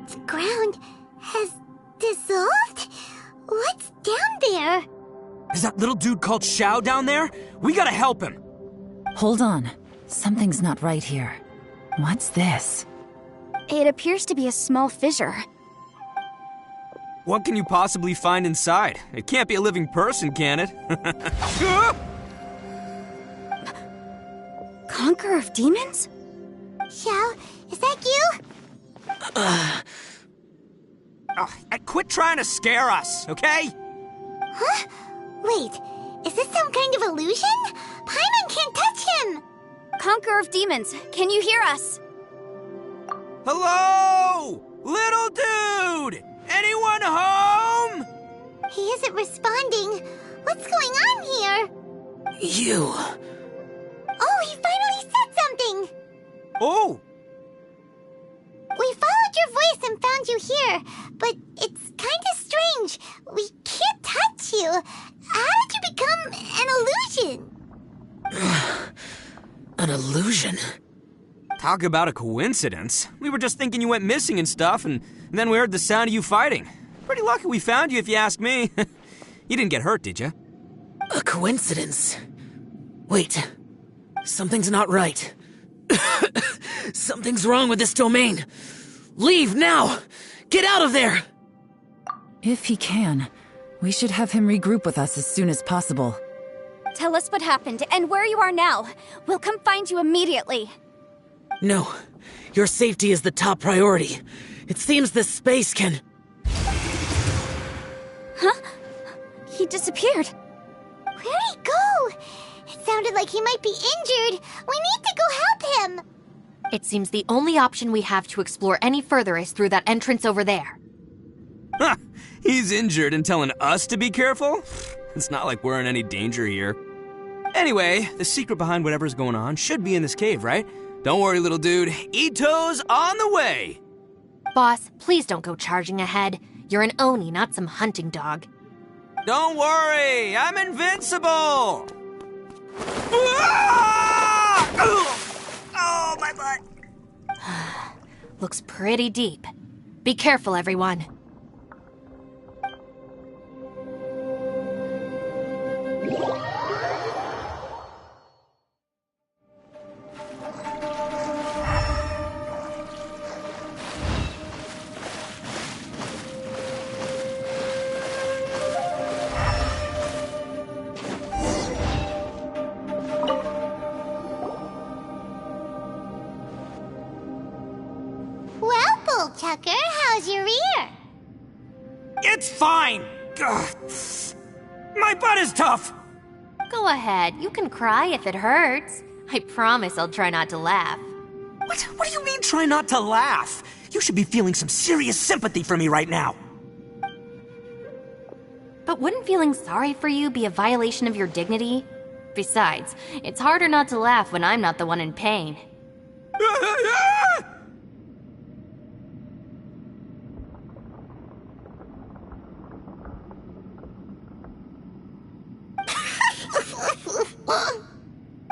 The ground has dissolved. Is that little dude called Xiao down there? We gotta help him. Hold on. Something's not right here. What's this? It appears to be a small fissure. What can you possibly find inside? It can't be a living person, can it? Conqueror of demons? Xiao, is that you? Quit trying to scare us, okay? Huh? Wait, is this some kind of illusion? Paimon can't touch him! Conqueror of demons, can you hear us? Hello? Little dude! Anyone home? He isn't responding. What's going on here? You. Oh, he finally said something! Oh! We followed your voice and found you here, but it's kinda strange. We can't touch you. How did you become an illusion? An illusion? Talk about a coincidence. We were just thinking you went missing and stuff, and then we heard the sound of you fighting. Pretty lucky we found you, if you ask me. You didn't get hurt, did you? A coincidence? Wait. Something's not right. Something's wrong with this domain. Leave now! Get out of there! If he can, we should have him regroup with us as soon as possible. Tell us what happened and where you are now. We'll come find you immediately. No. Your safety is the top priority. It seems this space can... Huh? He disappeared. Where'd he go? It sounded like he might be injured. We need to go help him. It seems the only option we have to explore any further is through that entrance over there. Ha! He's injured and telling us to be careful? It's not like we're in any danger here. Anyway, the secret behind whatever's going on should be in this cave, right? Don't worry, little dude. Ito's on the way! Boss, please don't go charging ahead. You're an Oni, not some hunting dog. Don't worry, I'm invincible! Ah! Oh, my butt! Looks pretty deep. Be careful, everyone. Tucker, how's your ear? It's fine! Ugh. My butt is tough! Go ahead, you can cry if it hurts. I promise I'll try not to laugh. What do you mean, try not to laugh? You should be feeling some serious sympathy for me right now. But wouldn't feeling sorry for you be a violation of your dignity? Besides, it's harder not to laugh when I'm not the one in pain.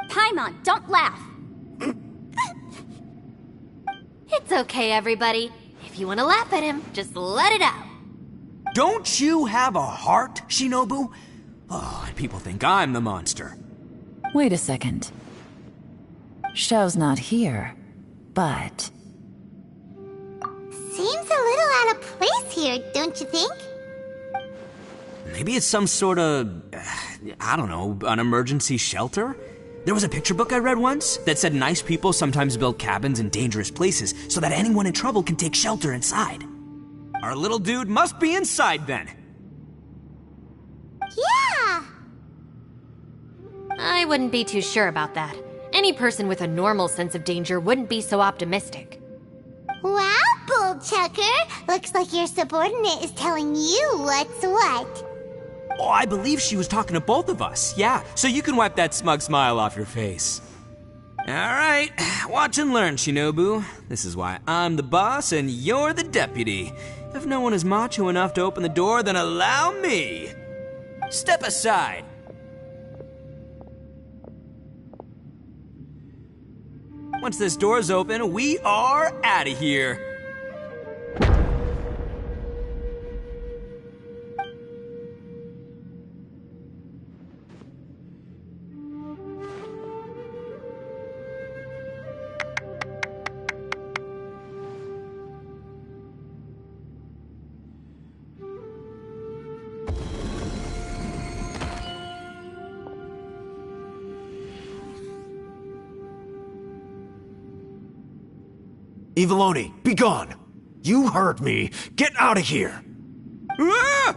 Paimon, don't laugh. It's okay, everybody. If you want to laugh at him, just let it out. Don't you have a heart, Shinobu? Oh, and people think I'm the monster. Wait a second. Xiao's not here, but... Seems a little out of place here, don't you think? Maybe it's some sort of, I don't know, an emergency shelter? There was a picture book I read once that said nice people sometimes build cabins in dangerous places so that anyone in trouble can take shelter inside. Our little dude must be inside then. Yeah! I wouldn't be too sure about that. Any person with a normal sense of danger wouldn't be so optimistic. Wow, Bullchucker! Looks like your subordinate is telling you what's what. Oh, I believe she was talking to both of us. Yeah, so you can wipe that smug smile off your face. All right, watch and learn, Shinobu. This is why I'm the boss and you're the deputy. If no one is macho enough to open the door, then allow me. Step aside. Once this door's open, we are out of here. Eviloni, be gone! You heard me! Get out of here! Ah!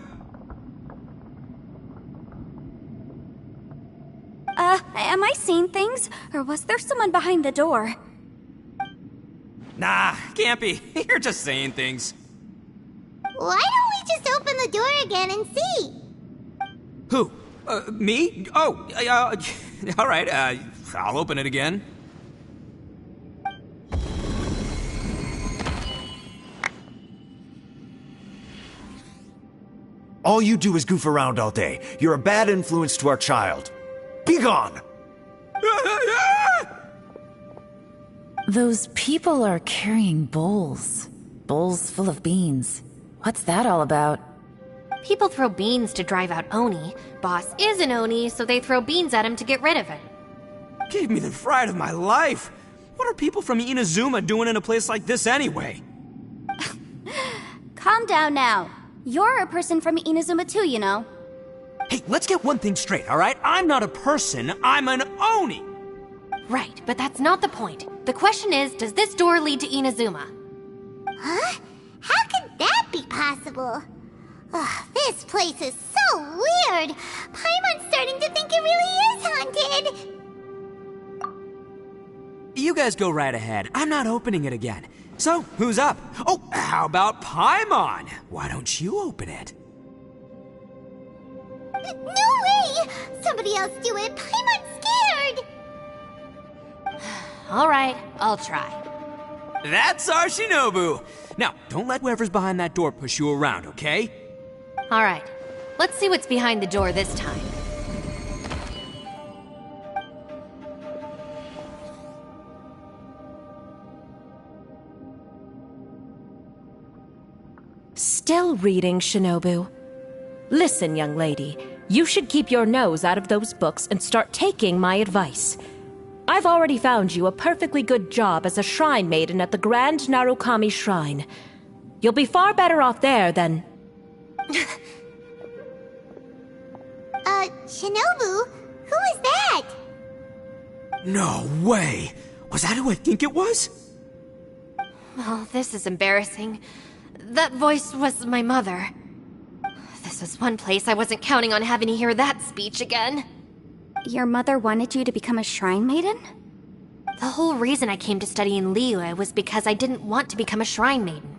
Am I seeing things? Or was there someone behind the door? Nah, can't be. You're just saying things. Why don't we just open the door again and see? Who? Me? Oh, alright, I'll open it again. All you do is goof around all day. You're a bad influence to our child. Be gone! Those people are carrying bowls. Bowls full of beans. What's that all about? People throw beans to drive out Oni. Boss is an Oni, so they throw beans at him to get rid of him. Gave me the fright of my life. What are people from Inazuma doing in a place like this anyway? Calm down now. You're a person from Inazuma too, you know. Hey, let's get one thing straight, alright? I'm not a person, I'm an Oni! Right, but that's not the point. The question is, does this door lead to Inazuma? Huh? How could that be possible? Ugh, this place is so weird! Paimon's starting to think it really is haunted! You guys go right ahead. I'm not opening it again. So, who's up? Oh, how about Paimon? Why don't you open it? No way! Somebody else do it! Paimon's scared! Alright, I'll try. That's our Shinobu! Now, don't let whoever's behind that door push you around, okay? Alright, let's see what's behind the door this time. Still reading, Shinobu. Listen, young lady, you should keep your nose out of those books and start taking my advice. I've already found you a perfectly good job as a shrine maiden at the Grand Narukami Shrine. You'll be far better off there than... Shinobu? Who is that? No way! Was that who I think it was? Oh, this is embarrassing. That voice was my mother. This is one place I wasn't counting on having to hear that speech again. Your mother wanted you to become a shrine maiden? The whole reason I came to study in Liyue was because I didn't want to become a shrine maiden.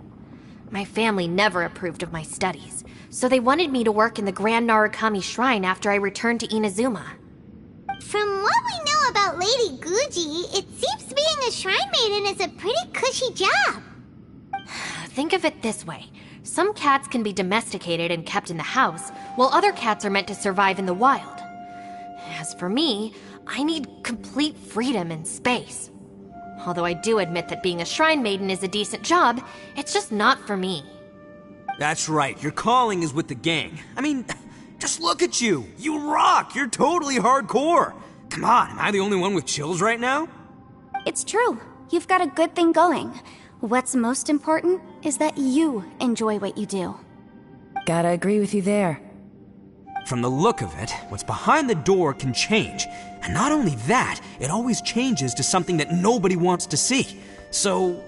My family never approved of my studies, so they wanted me to work in the Grand Narukami Shrine after I returned to Inazuma. From what we know about Lady Guji, it seems being a shrine maiden is a pretty cushy job. Think of it this way. Some cats can be domesticated and kept in the house, while other cats are meant to survive in the wild. As for me, I need complete freedom and space. Although I do admit that being a shrine maiden is a decent job, it's just not for me. That's right, your calling is with the gang. I mean, just look at you. You rock, you're totally hardcore. Come on, am I the only one with chills right now? It's true. You've got a good thing going. What's most important is that you enjoy what you do. Gotta agree with you there. From the look of it, what's behind the door can change. And not only that, it always changes to something that nobody wants to see. So,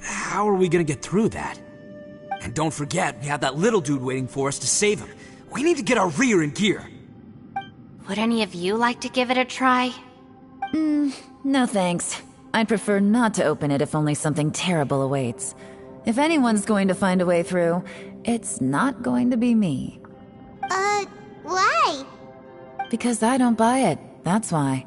how are we gonna get through that? And don't forget, we have that little dude waiting for us to save him. We need to get our rear in gear. Would any of you like to give it a try? No thanks. I'd prefer not to open it if only something terrible awaits. If anyone's going to find a way through, it's not going to be me. Why? Because I don't buy it, that's why.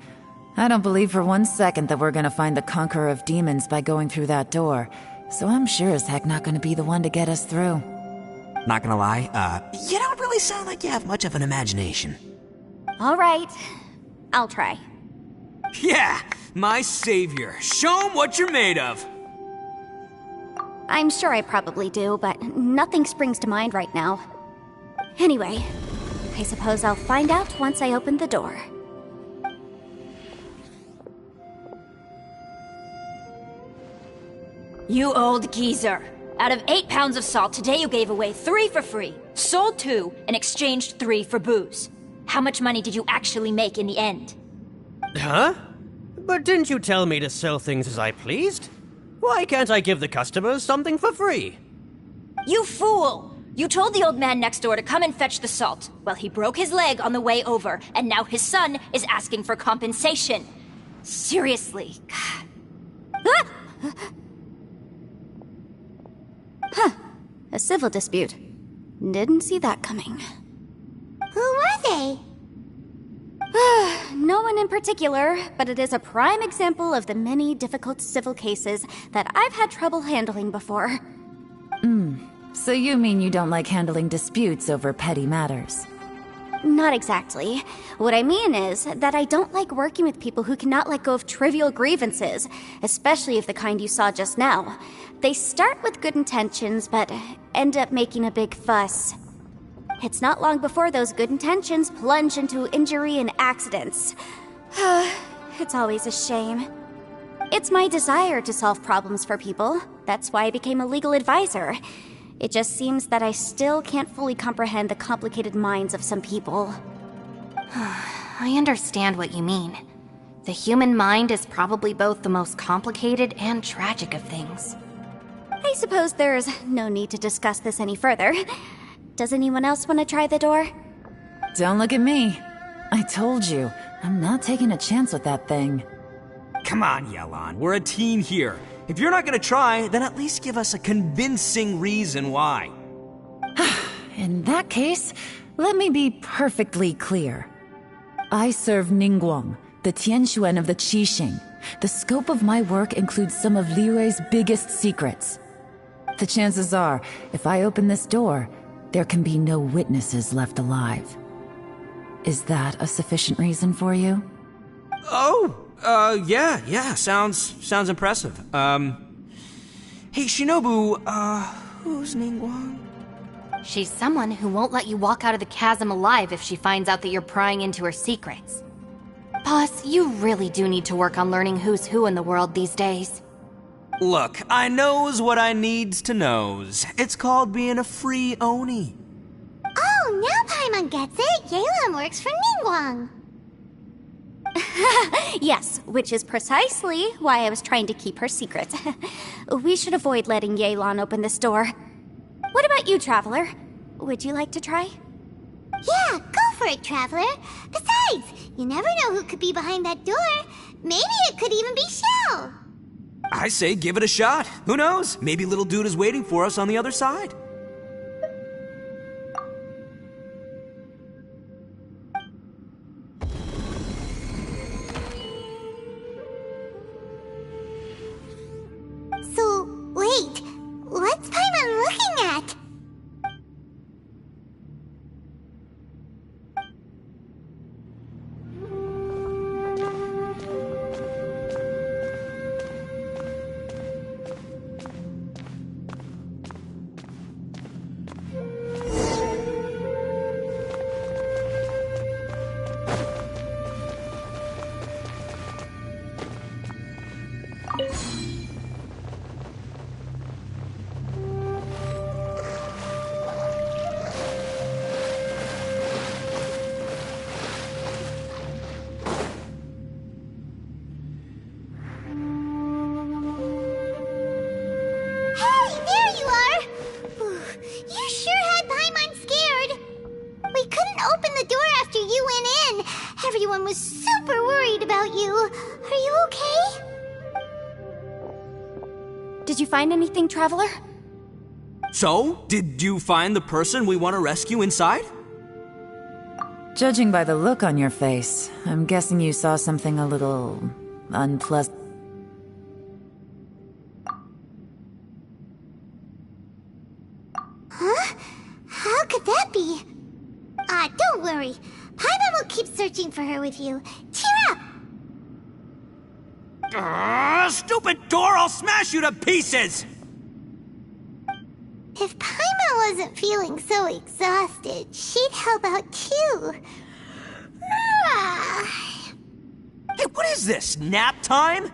I don't believe for 1 second that we're gonna find the Conqueror of Demons by going through that door, so I'm sure as heck not gonna be the one to get us through. Not gonna lie, you don't really sound like you have much of an imagination. All right, I'll try. Yeah, my savior. Show 'em what you're made of. I'm sure I probably do, but nothing springs to mind right now. Anyway, I suppose I'll find out once I open the door. You old geezer. Out of 8 pounds of salt, today you gave away 3 for free, sold 2, and exchanged 3 for booze. How much money did you actually make in the end? Huh? But didn't you tell me to sell things as I pleased? Why can't I give the customers something for free? You fool! You told the old man next door to come and fetch the salt. Well, he broke his leg on the way over, and now his son is asking for compensation. Seriously. Huh. A civil dispute. Didn't see that coming. Who were they? No one in particular, but it is a prime example of the many difficult civil cases that I've had trouble handling before. So you mean you don't like handling disputes over petty matters? Not exactly. What I mean is that I don't like working with people who cannot let go of trivial grievances, especially of the kind you saw just now. They start with good intentions, but end up making a big fuss. It's not long before those good intentions plunge into injury and accidents. It's always a shame. It's my desire to solve problems for people. That's why I became a legal advisor. It just seems that I still can't fully comprehend the complicated minds of some people. I understand what you mean. The human mind is probably both the most complicated and tragic of things. I suppose there's no need to discuss this any further. Does anyone else want to try the door? Don't look at me. I told you, I'm not taking a chance with that thing. Come on, Yelan, we're a team here. If you're not gonna try, then at least give us a convincing reason why. In that case, let me be perfectly clear. I serve Ningguang, the Tianxuan of the Qixing. The scope of my work includes some of Liyue's biggest secrets. The chances are, if I open this door, there can be no witnesses left alive. Is that a sufficient reason for you? Yeah, sounds impressive. Hey, Shinobu, who's Ningguang? She's someone who won't let you walk out of the chasm alive if she finds out that you're prying into her secrets. Boss, you really do need to work on learning who's who in the world these days. Look, I knows what I needs to knows. It's called being a free Oni. Oh, now Paimon gets it. Yelan works for Ningguang. Yes, which is precisely why I was trying to keep her secret. We should avoid letting Yelan open this door. What about you, Traveler? Would you like to try? Yeah, go for it, Traveler. Besides, you never know who could be behind that door. Maybe it could even be Shell. I say give it a shot. Who knows? Maybe little dude is waiting for us on the other side. So, wait. What's Paimon looking at? Everyone was super worried about you. Are you okay? Did you find anything, Traveler? So, did you find the person we want to rescue inside? Judging by the look on your face, I'm guessing you saw something a little unpleasant. Huh? How could that be? Don't worry. Paimon will keep searching for her with you. Cheer up! Stupid door! I'll smash you to pieces! If Paimon wasn't feeling so exhausted, she'd help out too. Hey, what is this? Nap time?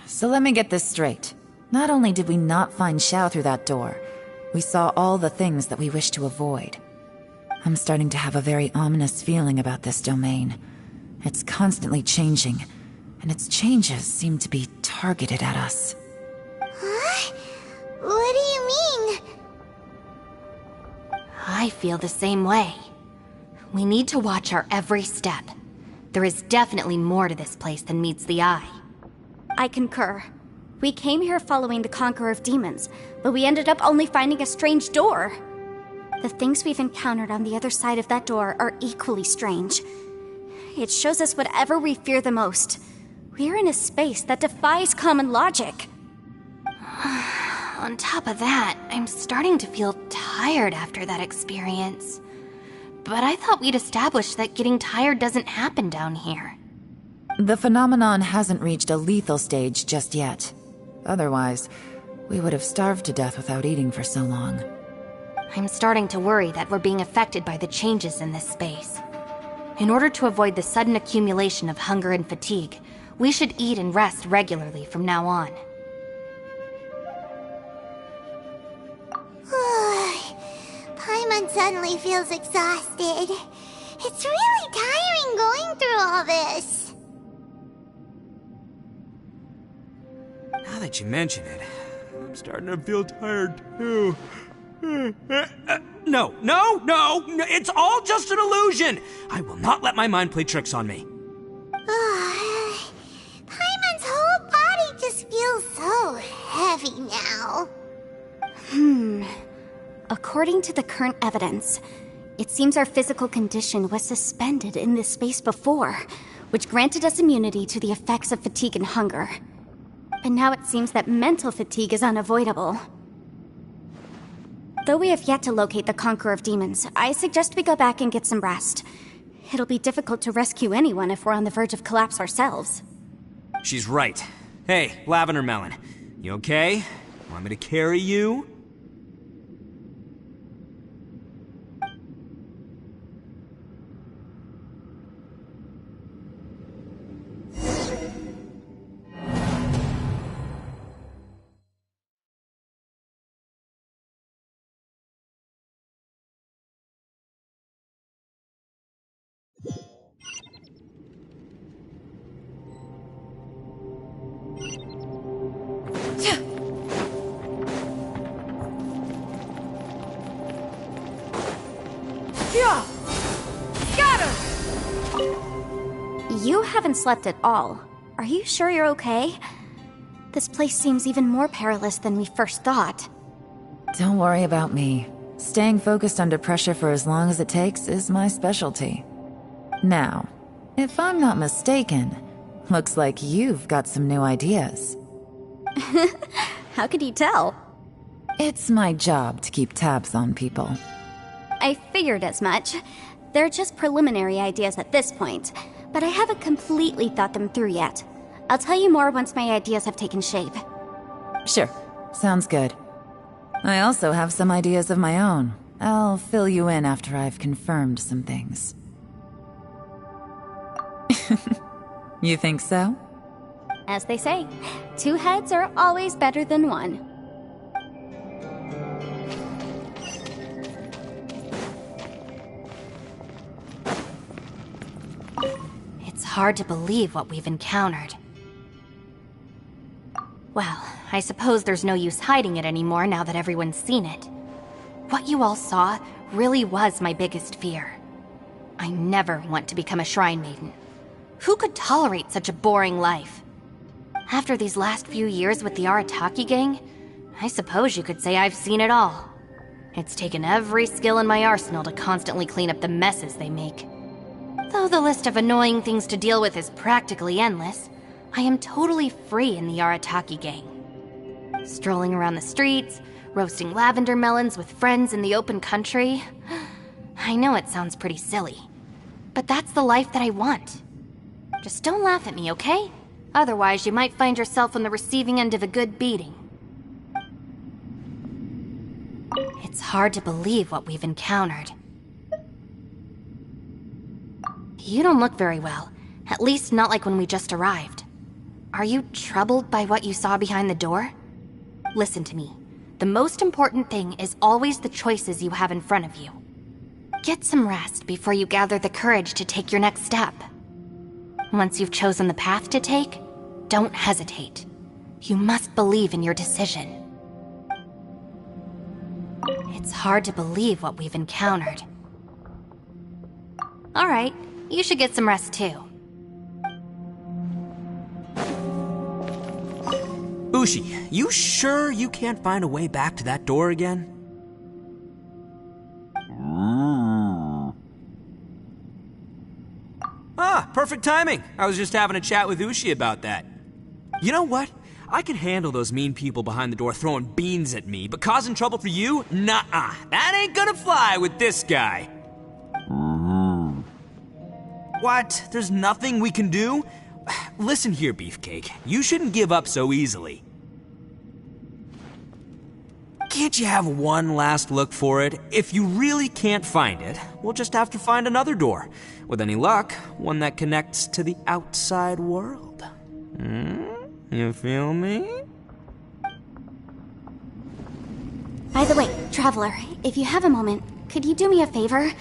So let me get this straight. Not only did we not find Xiao through that door, we saw all the things that we wish to avoid. I'm starting to have a very ominous feeling about this domain. It's constantly changing, and its changes seem to be targeted at us. Huh? What do you mean? I feel the same way. We need to watch our every step. There is definitely more to this place than meets the eye. I concur. We came here following the Conqueror of Demons, but we ended up only finding a strange door. The things we've encountered on the other side of that door are equally strange. It shows us whatever we fear the most. We're in a space that defies common logic. On top of that, I'm starting to feel tired after that experience. But I thought we'd established that getting tired doesn't happen down here. The phenomenon hasn't reached a lethal stage just yet. Otherwise, we would have starved to death without eating for so long. I'm starting to worry that we're being affected by the changes in this space. In order to avoid the sudden accumulation of hunger and fatigue, we should eat and rest regularly from now on. Paimon suddenly feels exhausted. It's really tiring going through all this. Now that you mention it, I'm starting to feel tired too. No, it's all just an illusion! I will not let my mind play tricks on me. Paimon's whole body just feels so heavy now. According to the current evidence, it seems our physical condition was suspended in this space before, which granted us immunity to the effects of fatigue and hunger. But now it seems that mental fatigue is unavoidable. Though we have yet to locate the Conqueror of Demons, I suggest we go back and get some rest. It'll be difficult to rescue anyone if we're on the verge of collapse ourselves. She's right. Hey, Lavender Melon, you okay? Want me to carry you? You haven't slept at all. Are you sure you're okay? This place seems even more perilous than we first thought. Don't worry about me. Staying focused under pressure for as long as it takes is my specialty. Now, if I'm not mistaken, looks like you've got some new ideas. How could you tell? It's my job to keep tabs on people. I figured as much. They're just preliminary ideas at this point, but I haven't completely thought them through yet. I'll tell you more once my ideas have taken shape. Sure, sounds good. I also have some ideas of my own. I'll fill you in after I've confirmed some things. You think so? As they say, two heads are always better than one. It's hard to believe what we've encountered. Well, I suppose there's no use hiding it anymore now that everyone's seen it. What you all saw really was my biggest fear. I never want to become a shrine maiden. Who could tolerate such a boring life? After these last few years with the Arataki gang, I suppose you could say I've seen it all. It's taken every skill in my arsenal to constantly clean up the messes they make. Though the list of annoying things to deal with is practically endless, I am totally free in the Arataki gang. Strolling around the streets, roasting lavender melons with friends in the open country. I know it sounds pretty silly, but that's the life that I want. Just don't laugh at me, okay? Otherwise, you might find yourself on the receiving end of a good beating. It's hard to believe what we've encountered. You don't look very well, at least not like when we just arrived. Are you troubled by what you saw behind the door? Listen to me. The most important thing is always the choices you have in front of you. Get some rest before you gather the courage to take your next step. Once you've chosen the path to take, don't hesitate. You must believe in your decision. It's hard to believe what we've encountered. Alright, you should get some rest too. Ushi, you sure you can't find a way back to that door again? Ah, perfect timing. I was just having a chat with Ushi about that. You know what? I can handle those mean people behind the door throwing beans at me, but causing trouble for you? Nuh-uh. That ain't gonna fly with this guy. What? There's nothing we can do? Listen here, Beefcake. You shouldn't give up so easily. Can't you have one last look for it? If you really can't find it, we'll just have to find another door. With any luck, one that connects to the outside world. You feel me? By the way, Traveler, if you have a moment, could you do me a favor?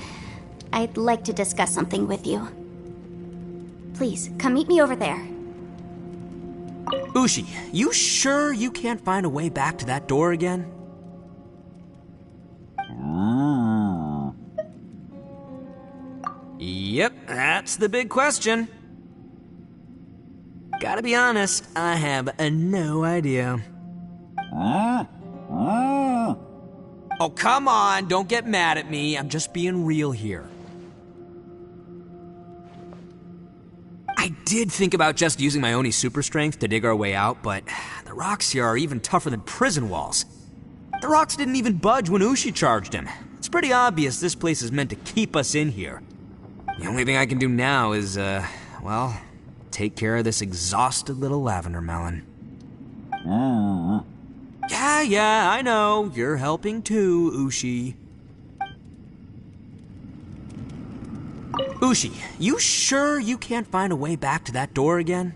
I'd like to discuss something with you. Please, come meet me over there. Ushi, you sure you can't find a way back to that door again? Yep, that's the big question. Gotta be honest, I have no idea. Oh, come on, don't get mad at me. I'm just being real here. I did think about just using my Oni super strength to dig our way out, but the rocks here are even tougher than prison walls. The rocks didn't even budge when Ushi charged him. It's pretty obvious this place is meant to keep us in here. The only thing I can do now is, well, take care of this exhausted little lavender melon. Yeah, I know. You're helping too, Ushi. Ushi, you sure you can't find a way back to that door again?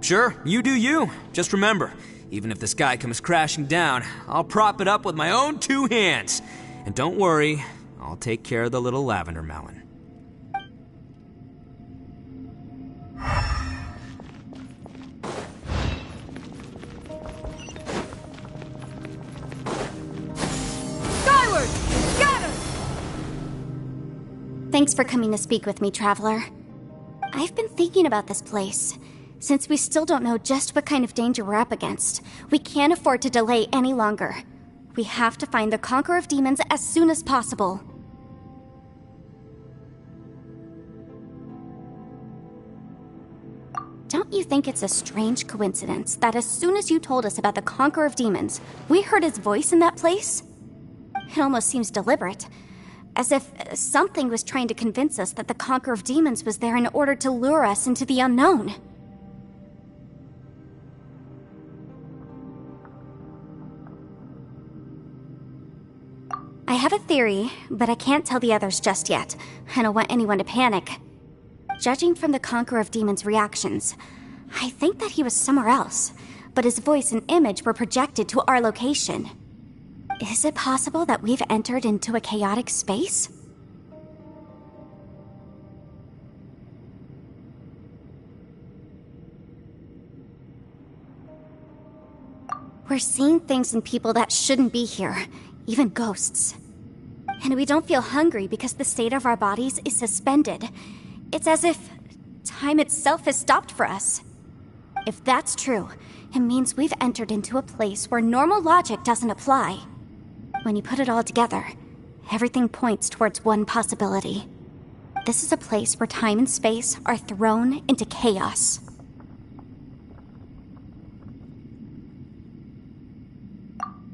Sure, you do you. Just remember, even if the sky comes crashing down, I'll prop it up with my own 2 hands. And don't worry, I'll take care of the little lavender melon. Skyward! Scatter! Thanks for coming to speak with me, Traveler. I've been thinking about this place. Since we still don't know just what kind of danger we're up against, we can't afford to delay any longer. We have to find the Conqueror of Demons as soon as possible. Don't you think it's a strange coincidence that as soon as you told us about the Conqueror of Demons, we heard his voice in that place? It almost seems deliberate. As if something was trying to convince us that the Conqueror of Demons was there in order to lure us into the unknown. I have a theory, but I can't tell the others just yet. I don't want anyone to panic. Judging from the Conqueror of Demons' reactions, I think that he was somewhere else, but his voice and image were projected to our location. Is it possible that we've entered into a chaotic space? We're seeing things in people that shouldn't be here, even ghosts. And we don't feel hungry because the state of our bodies is suspended. It's as if time itself has stopped for us. If that's true, it means we've entered into a place where normal logic doesn't apply. When you put it all together, everything points towards one possibility. This is a place where time and space are thrown into chaos.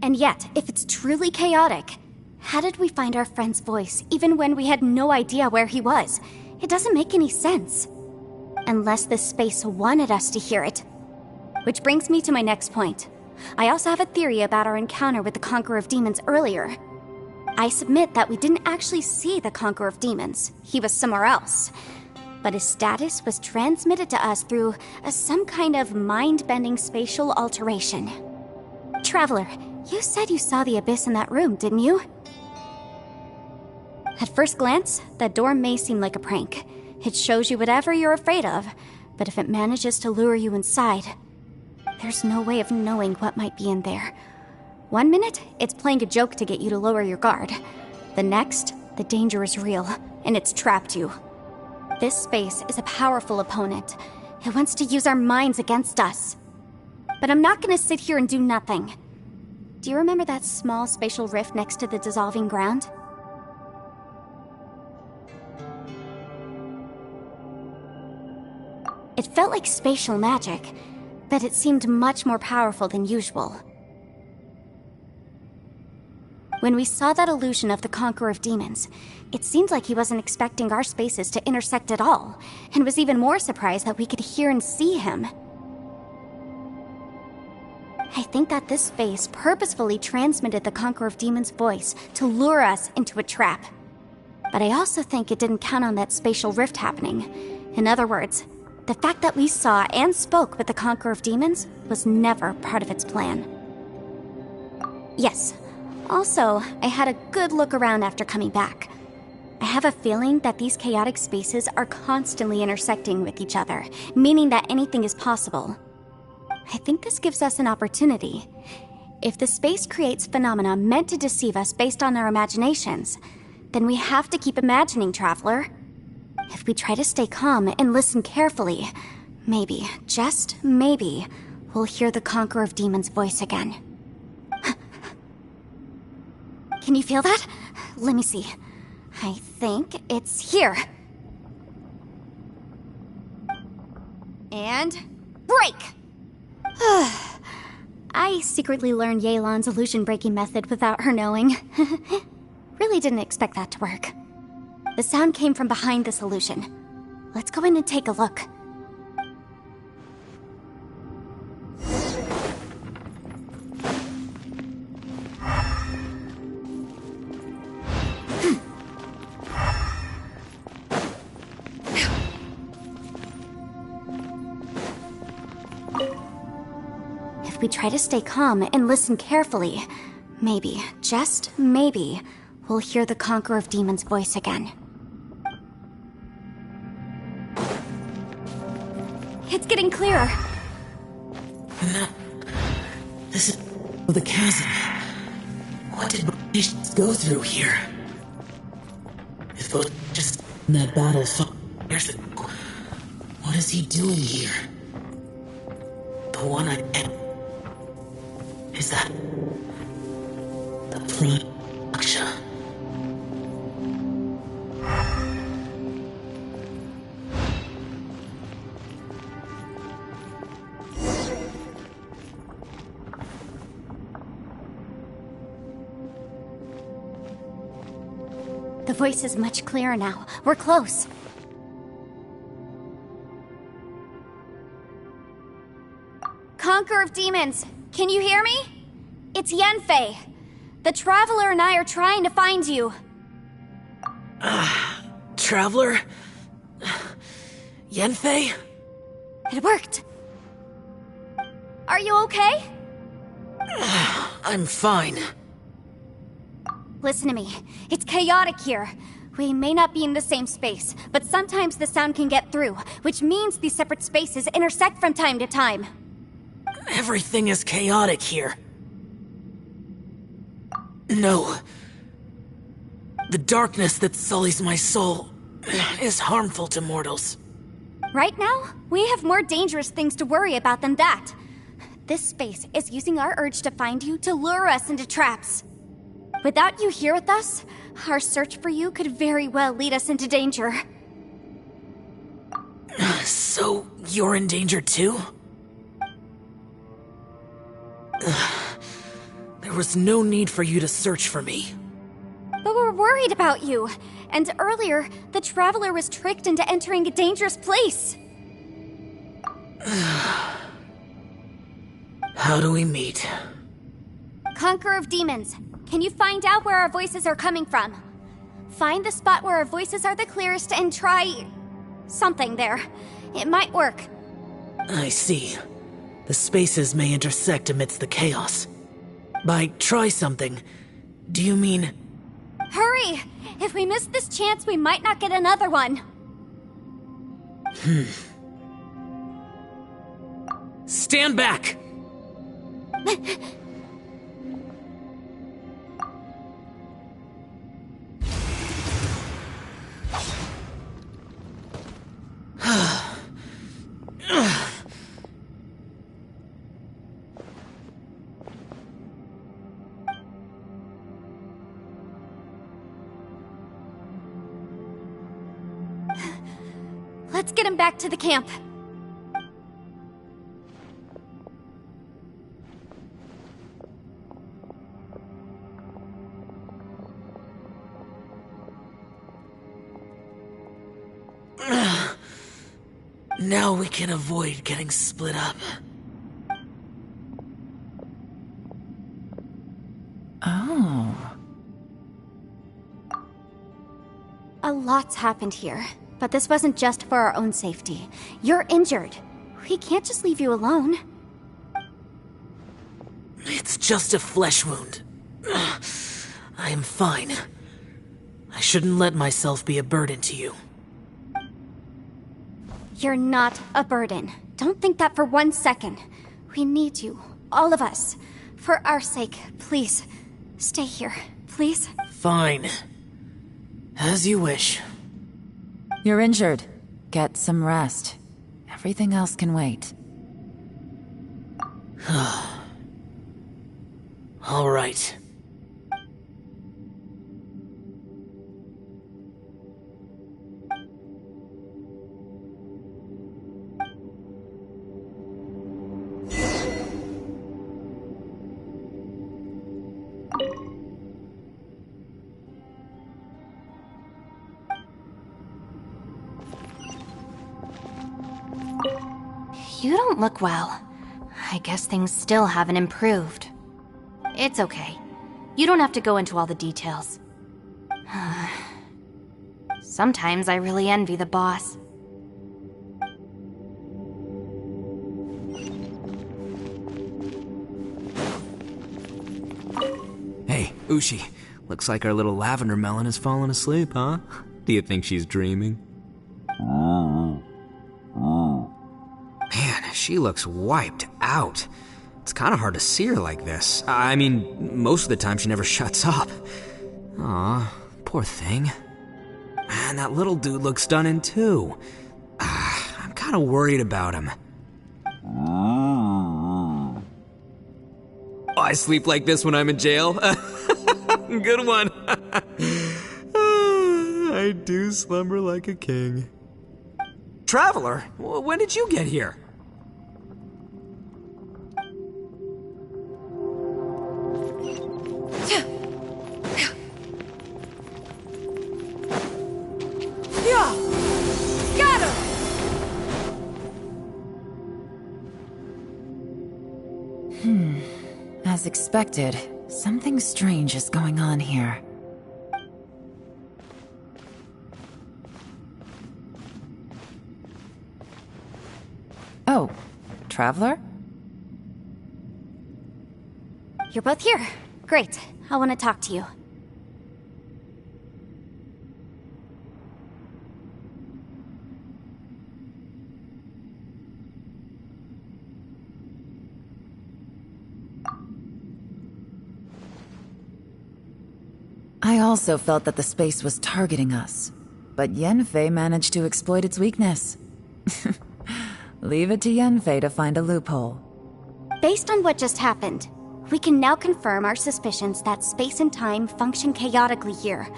And yet, if it's truly chaotic, how did we find our friend's voice even when we had no idea where he was? It doesn't make any sense. Unless this space wanted us to hear it. Which brings me to my next point. I also have a theory about our encounter with the Conqueror of Demons earlier. I submit that we didn't actually see the Conqueror of Demons. He was somewhere else. But his status was transmitted to us through some kind of mind-bending spatial alteration. Traveler, You said you saw the abyss in that room, didn't you? At first glance, that door may seem like a prank. It shows you whatever you're afraid of, but if it manages to lure you inside, there's no way of knowing what might be in there. One minute, it's playing a joke to get you to lower your guard. The next, the danger is real, and it's trapped you. This space is a powerful opponent. It wants to use our minds against us. But I'm not gonna sit here and do nothing. Do you remember that small spatial rift next to the dissolving ground? It felt like spatial magic, but it seemed much more powerful than usual. When we saw that illusion of the Conqueror of Demons, it seemed like he wasn't expecting our spaces to intersect at all, and was even more surprised that we could hear and see him. I think that this space purposefully transmitted the Conqueror of Demons' voice to lure us into a trap. But I also think it didn't count on that spatial rift happening. In other words, the fact that we saw and spoke with the Conqueror of Demons was never part of its plan. Yes. Also, I had a good look around after coming back. I have a feeling that these chaotic spaces are constantly intersecting with each other, meaning that anything is possible. I think this gives us an opportunity. If the space creates phenomena meant to deceive us based on our imaginations, then we have to keep imagining, Traveler. If we try to stay calm and listen carefully, maybe, just maybe, we'll hear the Conqueror of Demons' voice again. Can you feel that? Let me see. I think it's here. And break! I secretly learned Yelan's illusion-breaking method without her knowing. Really didn't expect that to work. The sound came from behind this illusion. Let's go in and take a look. If we try to stay calm and listen carefully, maybe, just maybe, we'll hear the Conqueror of Demons' voice again. It's getting clearer. No. This is the chasm. What did British go through here? If it was just in that battle years ago, what is he doing here? The one I am. Is that the Aksha? The voice is much clearer now. We're close. Conqueror of Demons, can you hear me? It's Yanfei. The Traveler and I are trying to find you. Traveler? Yanfei? It worked. Are you okay? I'm fine. Listen to me. It's chaotic here. We may not be in the same space, but sometimes the sound can get through, which means these separate spaces intersect from time to time. Everything is chaotic here. No. The darkness that sullies my soul is harmful to mortals. Right now, we have more dangerous things to worry about than that. This space is using our urge to find you to lure us into traps. Without you here with us, our search for you could very well lead us into danger. So, you're in danger too? There was no need for you to search for me. But we're worried about you. And earlier, the Traveler was tricked into entering a dangerous place. How do we meet? Conqueror of Demons, can you find out where our voices are coming from? Find the spot where our voices are the clearest and try something there. It might work. I see. The spaces may intersect amidst the chaos. By try something, do you mean... Hurry! If we miss this chance, we might not get another one. Stand back! Let's get him back to the camp. Now we can avoid getting split up. Oh. A lot's happened here, but this wasn't just for our own safety. You're injured. We can't just leave you alone. It's just a flesh wound. I am fine. I shouldn't let myself be a burden to you. You're not a burden. Don't think that for 1 second. We need you, all of us. For our sake, please, stay here, please. Fine. As you wish. You're injured. Get some rest. Everything else can wait. All right. You don't look well. I guess things still haven't improved. It's okay. You don't have to go into all the details. Sometimes I really envy the boss. Hey, Ushi. Looks like our little lavender melon has fallen asleep, huh? Do you think she's dreaming? Man, she looks wiped out. It's kind of hard to see her like this. I mean, most of the time she never shuts up. Aw, poor thing. Man, that little dude looks stunning too. I'm kind of worried about him. I sleep like this when I'm in jail. Good one. I do slumber like a king. Traveler, when did you get here? Got him! As expected, something strange is going on here. Oh, Traveler? You're both here. Great. I want to talk to you. I also felt that the space was targeting us, but Yenfei managed to exploit its weakness. Leave it to Yenfei to find a loophole. Based on what just happened, we can now confirm our suspicions that space and time function chaotically here.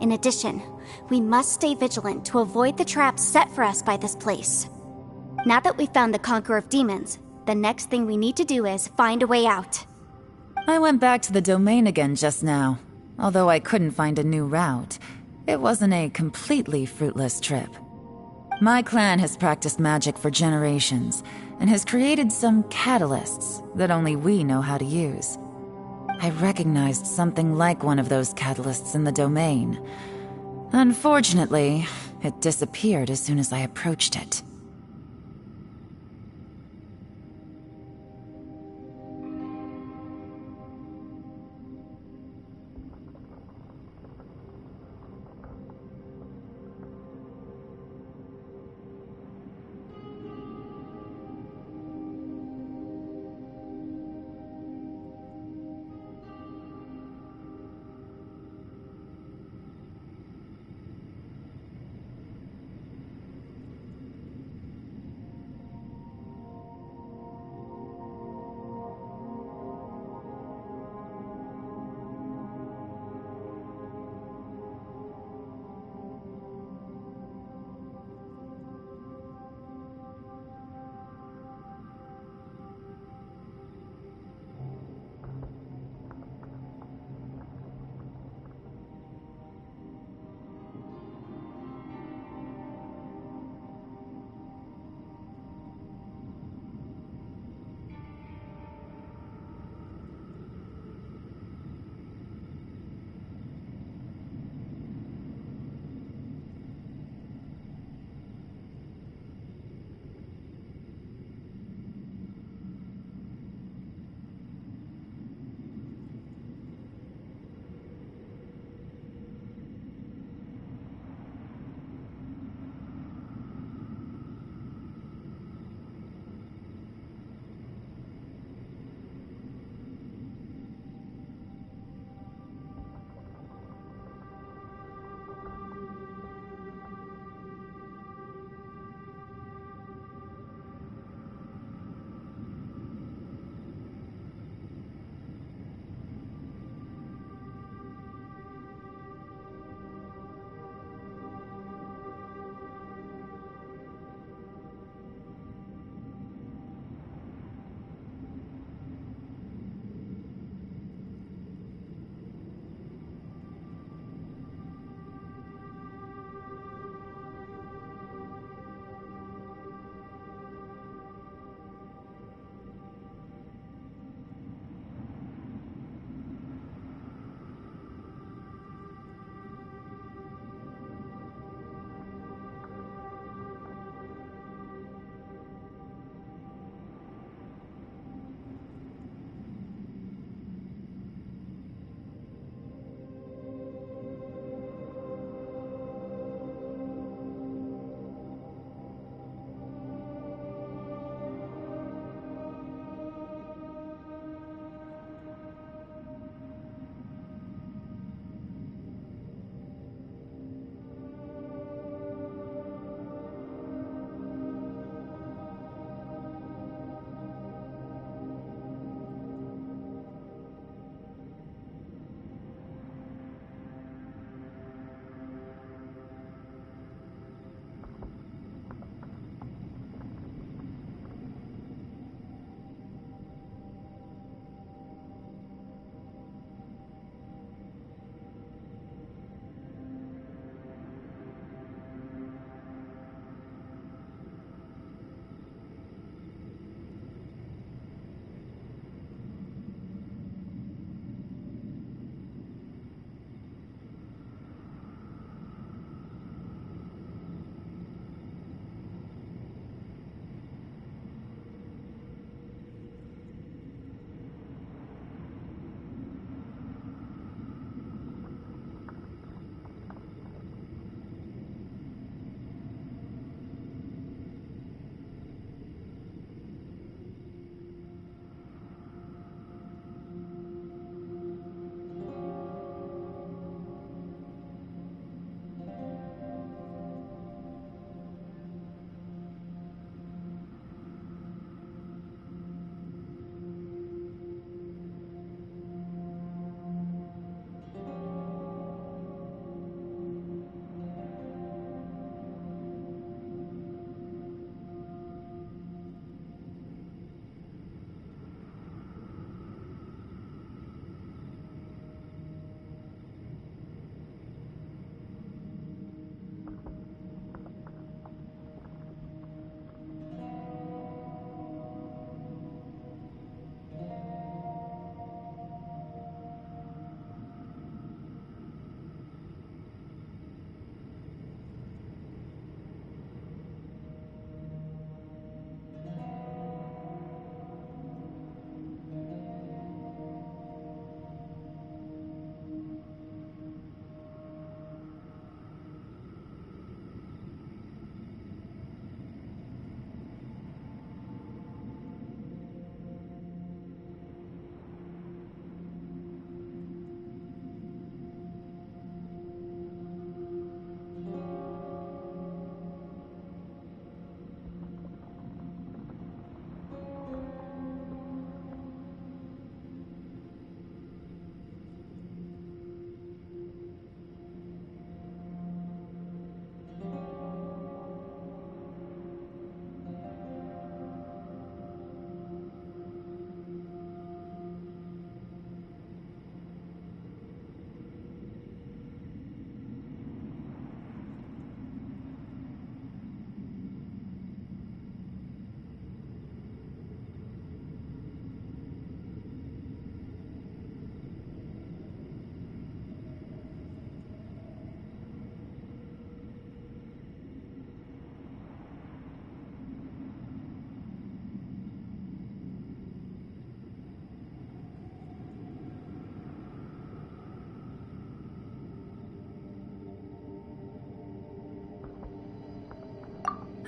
In addition, we must stay vigilant to avoid the traps set for us by this place. Now that we've found the Conqueror of Demons, the next thing we need to do is find a way out. I went back to the domain again just now. Although I couldn't find a new route, it wasn't a completely fruitless trip. My clan has practiced magic for generations, and has created some catalysts that only we know how to use. I recognized something like one of those catalysts in the domain. Unfortunately, it disappeared as soon as I approached it.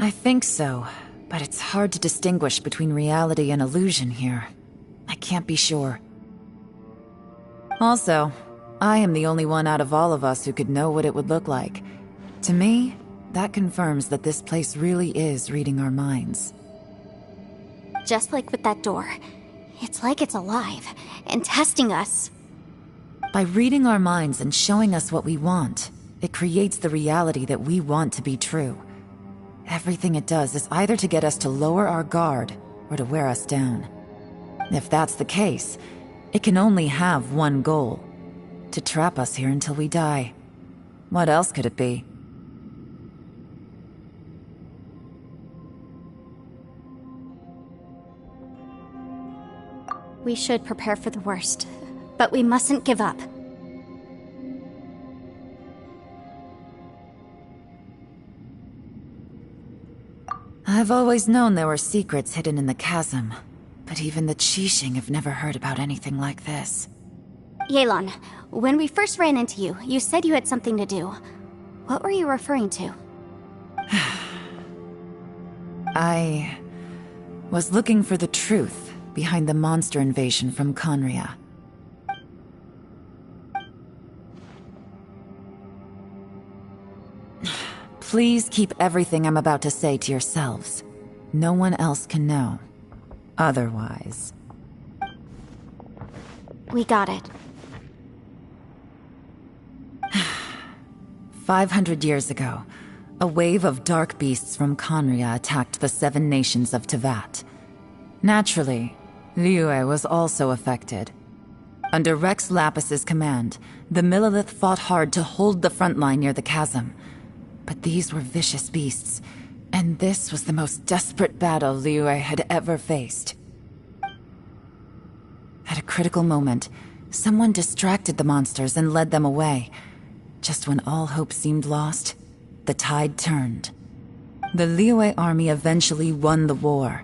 I think so, but it's hard to distinguish between reality and illusion here. I can't be sure. Also, I am the only one out of all of us who could know what it would look like. To me, that confirms that this place really is reading our minds. Just like with that door. It's like it's alive and testing us. By reading our minds and showing us what we want, it creates the reality that we want to be true. Everything it does is either to get us to lower our guard or to wear us down. If that's the case, it can only have one goal: to trap us here until we die. What else could it be? We should prepare for the worst, but we mustn't give up. I've always known there were secrets hidden in the chasm, but even the Qixing have never heard about anything like this. Yelan, when we first ran into you, you said you had something to do. What were you referring to? I was looking for the truth behind the monster invasion from Conria. Please keep everything I'm about to say to yourselves. No one else can know. Otherwise... We got it. 500 years ago, a wave of dark beasts from Conria attacked the 7 nations of Tevat. Naturally, Liyue was also affected. Under Rex Lapis's command, the Millelith fought hard to hold the front line near the chasm. But these were vicious beasts, and this was the most desperate battle Liyue had ever faced. At a critical moment, someone distracted the monsters and led them away. Just when all hope seemed lost, the tide turned. The Liyue army eventually won the war,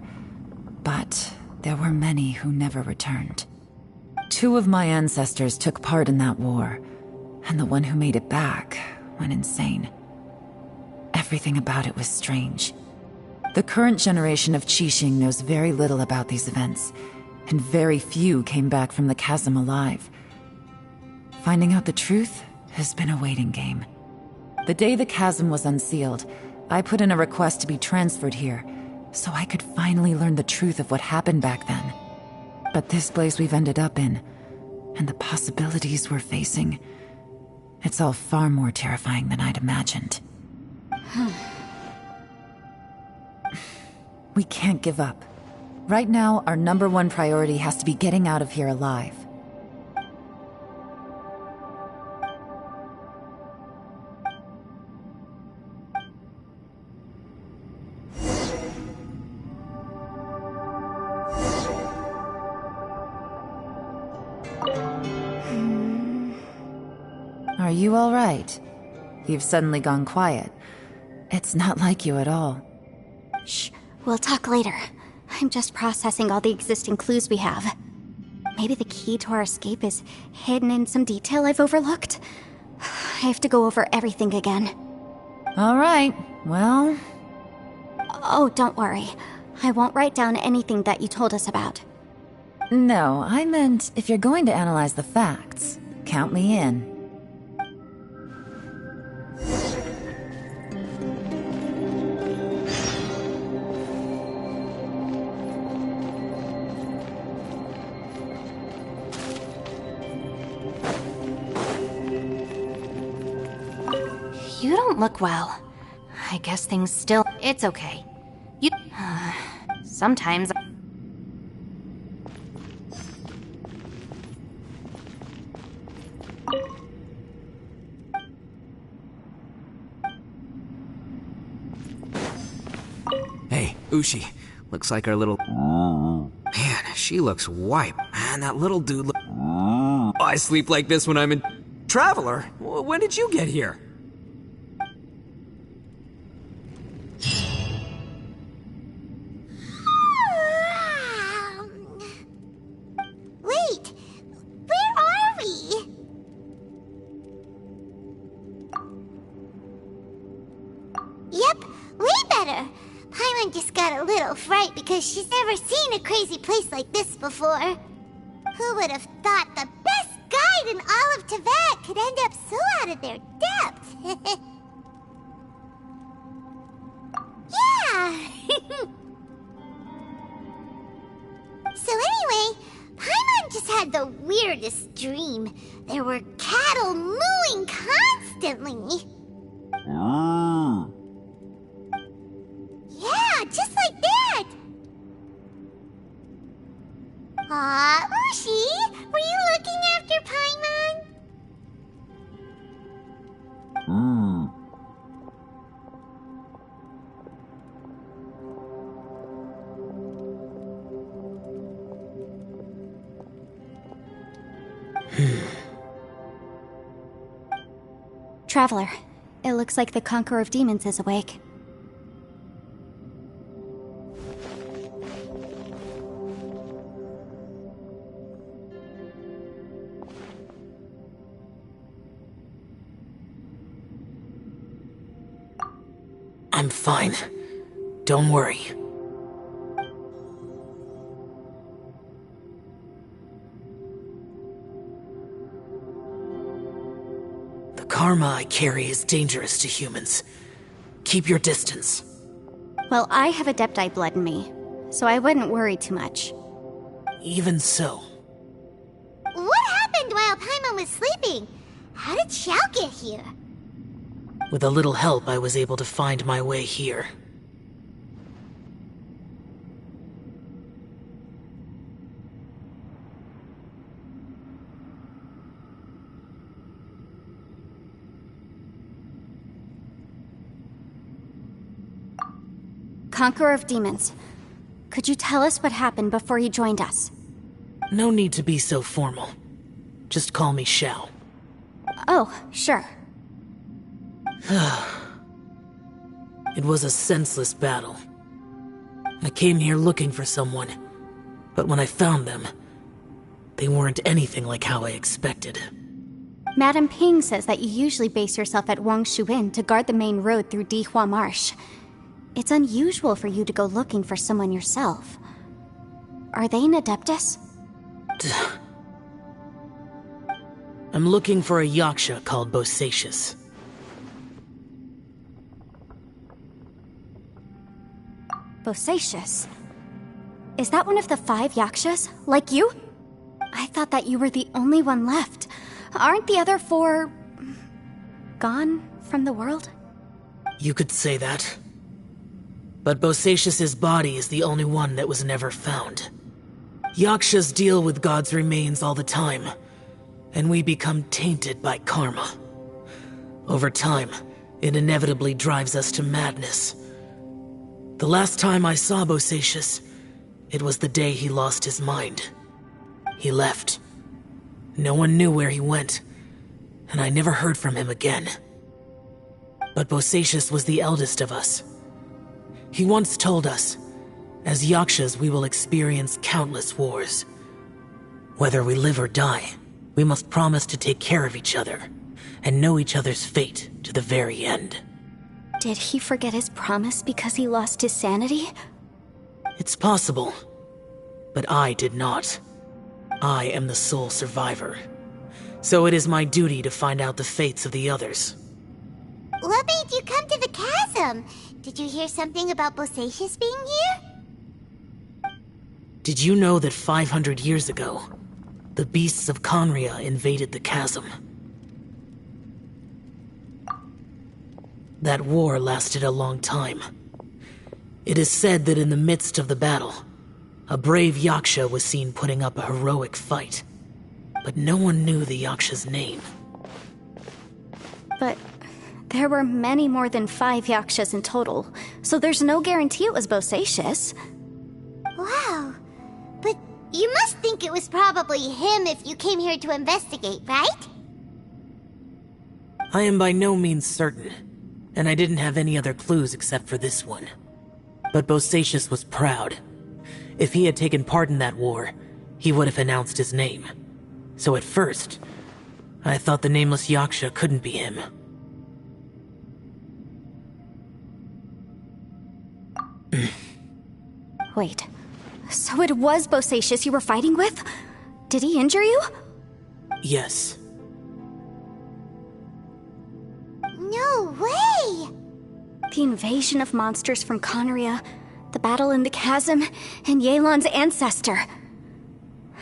but there were many who never returned. 2 of my ancestors took part in that war, and the one who made it back went insane. Everything about it was strange. The current generation of Qixing knows very little about these events, and very few came back from the chasm alive. Finding out the truth has been a waiting game. The day the chasm was unsealed, I put in a request to be transferred here, so I could finally learn the truth of what happened back then. But this place we've ended up in, and the possibilities we're facing, it's all far more terrifying than I'd imagined. We can't give up. Right now, our #1 priority has to be getting out of here alive. Are you all right? You've suddenly gone quiet. It's not like you at all. Shh, we'll talk later. I'm just processing all the existing clues we have. Maybe the key to our escape is hidden in some detail I've overlooked. I have to go over everything again. All right, well... Oh, don't worry. I won't write down anything that you told us about. No, I meant if you're going to analyze the facts, count me in. You don't look well. I guess things still... It's okay. You... sometimes... Hey, Ushi. Looks like our little... Man, she looks white. Man, that little dude look... I sleep like this when I'm in... Traveler, when did you get here? Wait, where are we? Yep, way better. got a little fright because she's never seen a crazy place like this before. Who would have thought the best guide in all of Teyvat could end up so out of their depth? Yeah! So anyway, Paimon just had the weirdest dream. There were cattle mooing constantly. Yeah, just like that! Aw, Ushi, were you looking after Paimon? Traveler, it looks like the Conqueror of Demons is awake. I'm fine. Don't worry. The karma I carry is dangerous to humans. Keep your distance. Well, I have Adepti blood in me, so I wouldn't worry too much. Even so. What happened while Paimon was sleeping? How did Xiao get here? With a little help, I was able to find my way here. Conqueror of Demons, could you tell us what happened before you joined us? No need to be so formal. Just call me Xiao. Oh, sure. It was a senseless battle. I came here looking for someone, but when I found them, they weren't anything like how I expected. Madame Ping says that you usually base yourself at Wangshuin to guard the main road through Dihua Marsh. It's unusual for you to go looking for someone yourself. Are they an Adeptus? I'm looking for a Yaksha called Bosacius. Bosacius? Is that one of the 5 Yakshas? Like you? I thought that you were the only one left. Aren't the other 4... gone from the world? You could say that. But Bosacius's body is the only one that was never found. Yakshas deal with God's remains all the time, and we become tainted by karma. Over time, it inevitably drives us to madness. The last time I saw Bosacius, it was the day he lost his mind. He left. No one knew where he went, and I never heard from him again. But Bosacius was the eldest of us. He once told us, as Yakshas we will experience countless wars. Whether we live or die, we must promise to take care of each other, and know each other's fate to the very end. Did he forget his promise because he lost his sanity? It's possible, but I did not. I am the sole survivor, so it is my duty to find out the fates of the others. What made you come to the chasm? Did you hear something about Bosacius being here? Did you know that 500 years ago, the beasts of Conria invaded the chasm? That war lasted a long time. It is said that in the midst of the battle, a brave Yaksha was seen putting up a heroic fight. But no one knew the Yaksha's name. But there were many more than 5 Yakshas in total, so there's no guarantee it was Bosacius. Wow. But you must think it was probably him if you came here to investigate, right? I am by no means certain, and I didn't have any other clues except for this one. But Bosacius was proud. If he had taken part in that war, he would have announced his name. So at first, I thought the nameless Yaksha couldn't be him. Wait, so it was Bosacius you were fighting with? Did he injure you? Yes. No way! The invasion of monsters from Conria, the battle in the chasm, and Yelan's ancestor.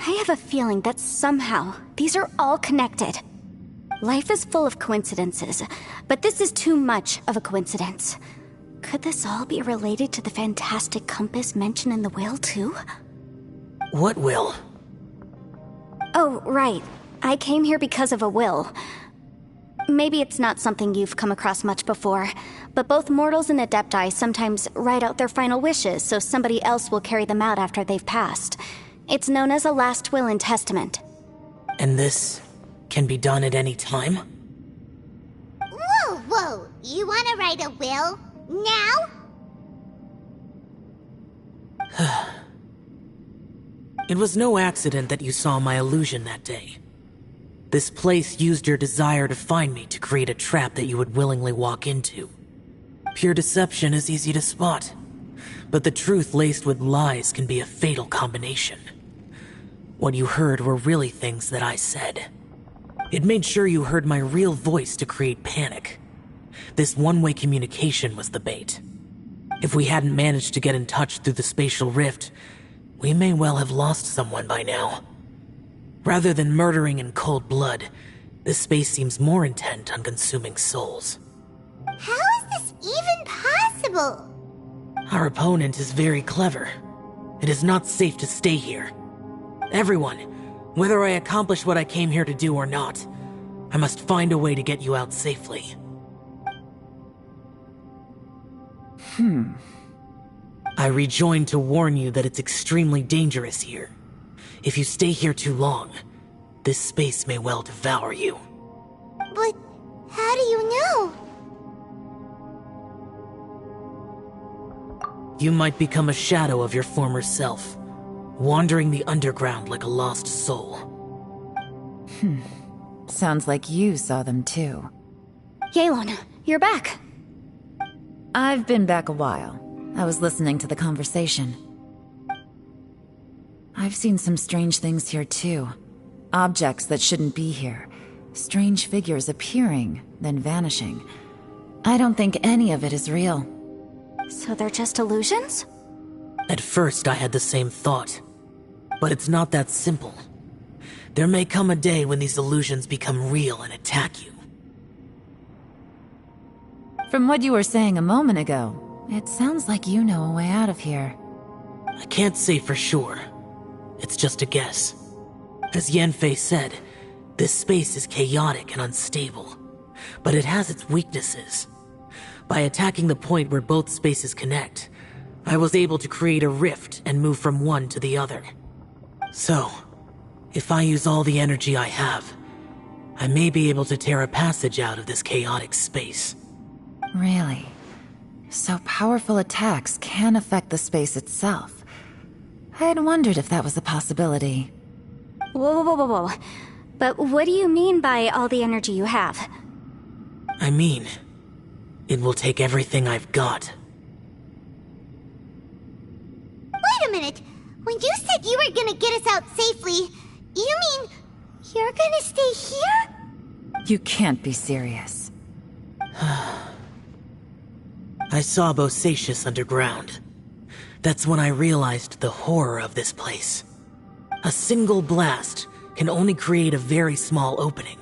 I have a feeling that somehow these are all connected. Life is full of coincidences, but this is too much of a coincidence. Could this all be related to the fantastic compass mentioned in the will, too? What will? Oh, right. I came here because of a will. Maybe it's not something you've come across much before, but both mortals and adepti sometimes write out their final wishes so somebody else will carry them out after they've passed. It's known as a last will and testament. And this can be done at any time? Whoa, whoa! You wanna write a will? Now? It was no accident that you saw my illusion that day. This place used your desire to find me to create a trap that you would willingly walk into. Pure deception is easy to spot, but the truth laced with lies can be a fatal combination. What you heard were really things that I said. It made sure you heard my real voice to create panic. This one-way communication was the bait. If we hadn't managed to get in touch through the spatial rift, we may well have lost someone by now. Rather than murdering in cold blood, this space seems more intent on consuming souls. How is this even possible? Our opponent is very clever. It is not safe to stay here. Everyone, whether I accomplish what I came here to do or not, I must find a way to get you out safely. I rejoined to warn you that it's extremely dangerous here. If you stay here too long, this space may well devour you. But how do you know? You might become a shadow of your former self, wandering the underground like a lost soul. Sounds like you saw them too. Yelan, you're back. I've been back a while. I was listening to the conversation. I've seen some strange things here too. Objects that shouldn't be here. Strange figures appearing, then vanishing. I don't think any of it is real. So they're just illusions? At first I had the same thought. But it's not that simple. There may come a day when these illusions become real and attack you. From what you were saying a moment ago, it sounds like you know a way out of here. I can't say for sure. It's just a guess. As Yanfei said, this space is chaotic and unstable, but it has its weaknesses. By attacking the point where both spaces connect, I was able to create a rift and move from one to the other. So, if I use all the energy I have, I may be able to tear a passage out of this chaotic space. Really? So powerful attacks can affect the space itself. I had wondered if that was a possibility. Whoa, whoa, whoa, whoa, whoa. But what do you mean by all the energy you have? I mean, it will take everything I've got. Wait a minute! When you said you were gonna get us out safely, you mean you're gonna stay here? You can't be serious. I saw Bosacius underground. That's when I realized the horror of this place. A single blast can only create a very small opening.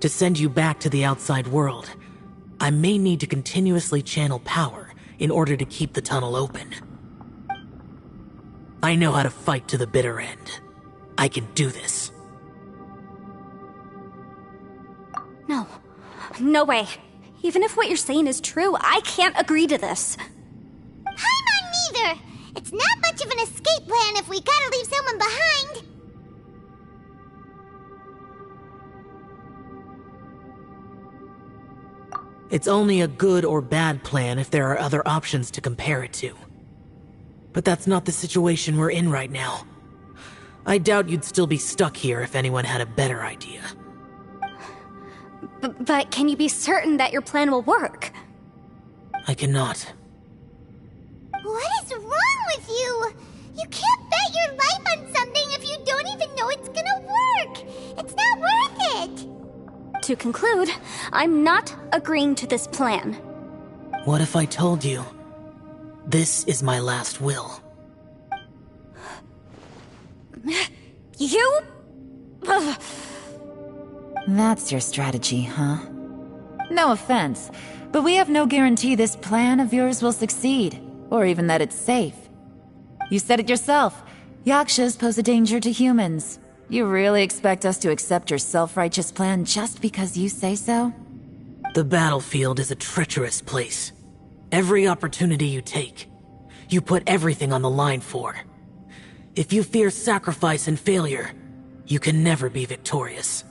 To send you back to the outside world, I may need to continuously channel power in order to keep the tunnel open. I know how to fight to the bitter end. I can do this. No. No way. Even if what you're saying is true, I can't agree to this. I'm neither! It's not much of an escape plan if we gotta leave someone behind! It's only a good or bad plan if there are other options to compare it to. But that's not the situation we're in right now. I doubt you'd still be stuck here if anyone had a better idea. But can you be certain that your plan will work? I cannot. What is wrong with you? You can't bet your life on something if you don't even know it's gonna work. It's not worth it. To conclude, I'm not agreeing to this plan. What if I told you, this is my last will? You? Ugh. That's your strategy, huh? No offense, but we have no guarantee this plan of yours will succeed, or even that it's safe. You said it yourself. Yakshas pose a danger to humans. You really expect us to accept your self-righteous plan just because you say so? The battlefield is a treacherous place. Every opportunity you take, you put everything on the line for. If you fear sacrifice and failure, you can never be victorious.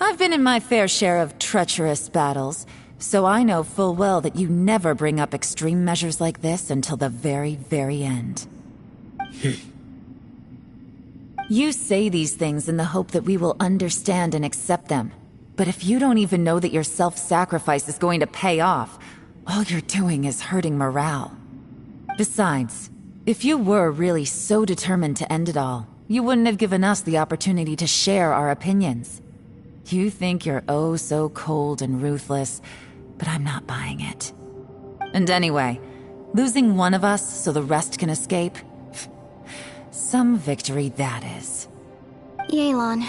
I've been in my fair share of treacherous battles, so I know full well that you never bring up extreme measures like this until the very, very end. You say these things in the hope that we will understand and accept them. But if you don't even know that your self-sacrifice is going to pay off, all you're doing is hurting morale. Besides, if you were really so determined to end it all, you wouldn't have given us the opportunity to share our opinions. You think you're oh so cold and ruthless, but I'm not buying it. And anyway, losing one of us so the rest can escape? Some victory that is. Yelan,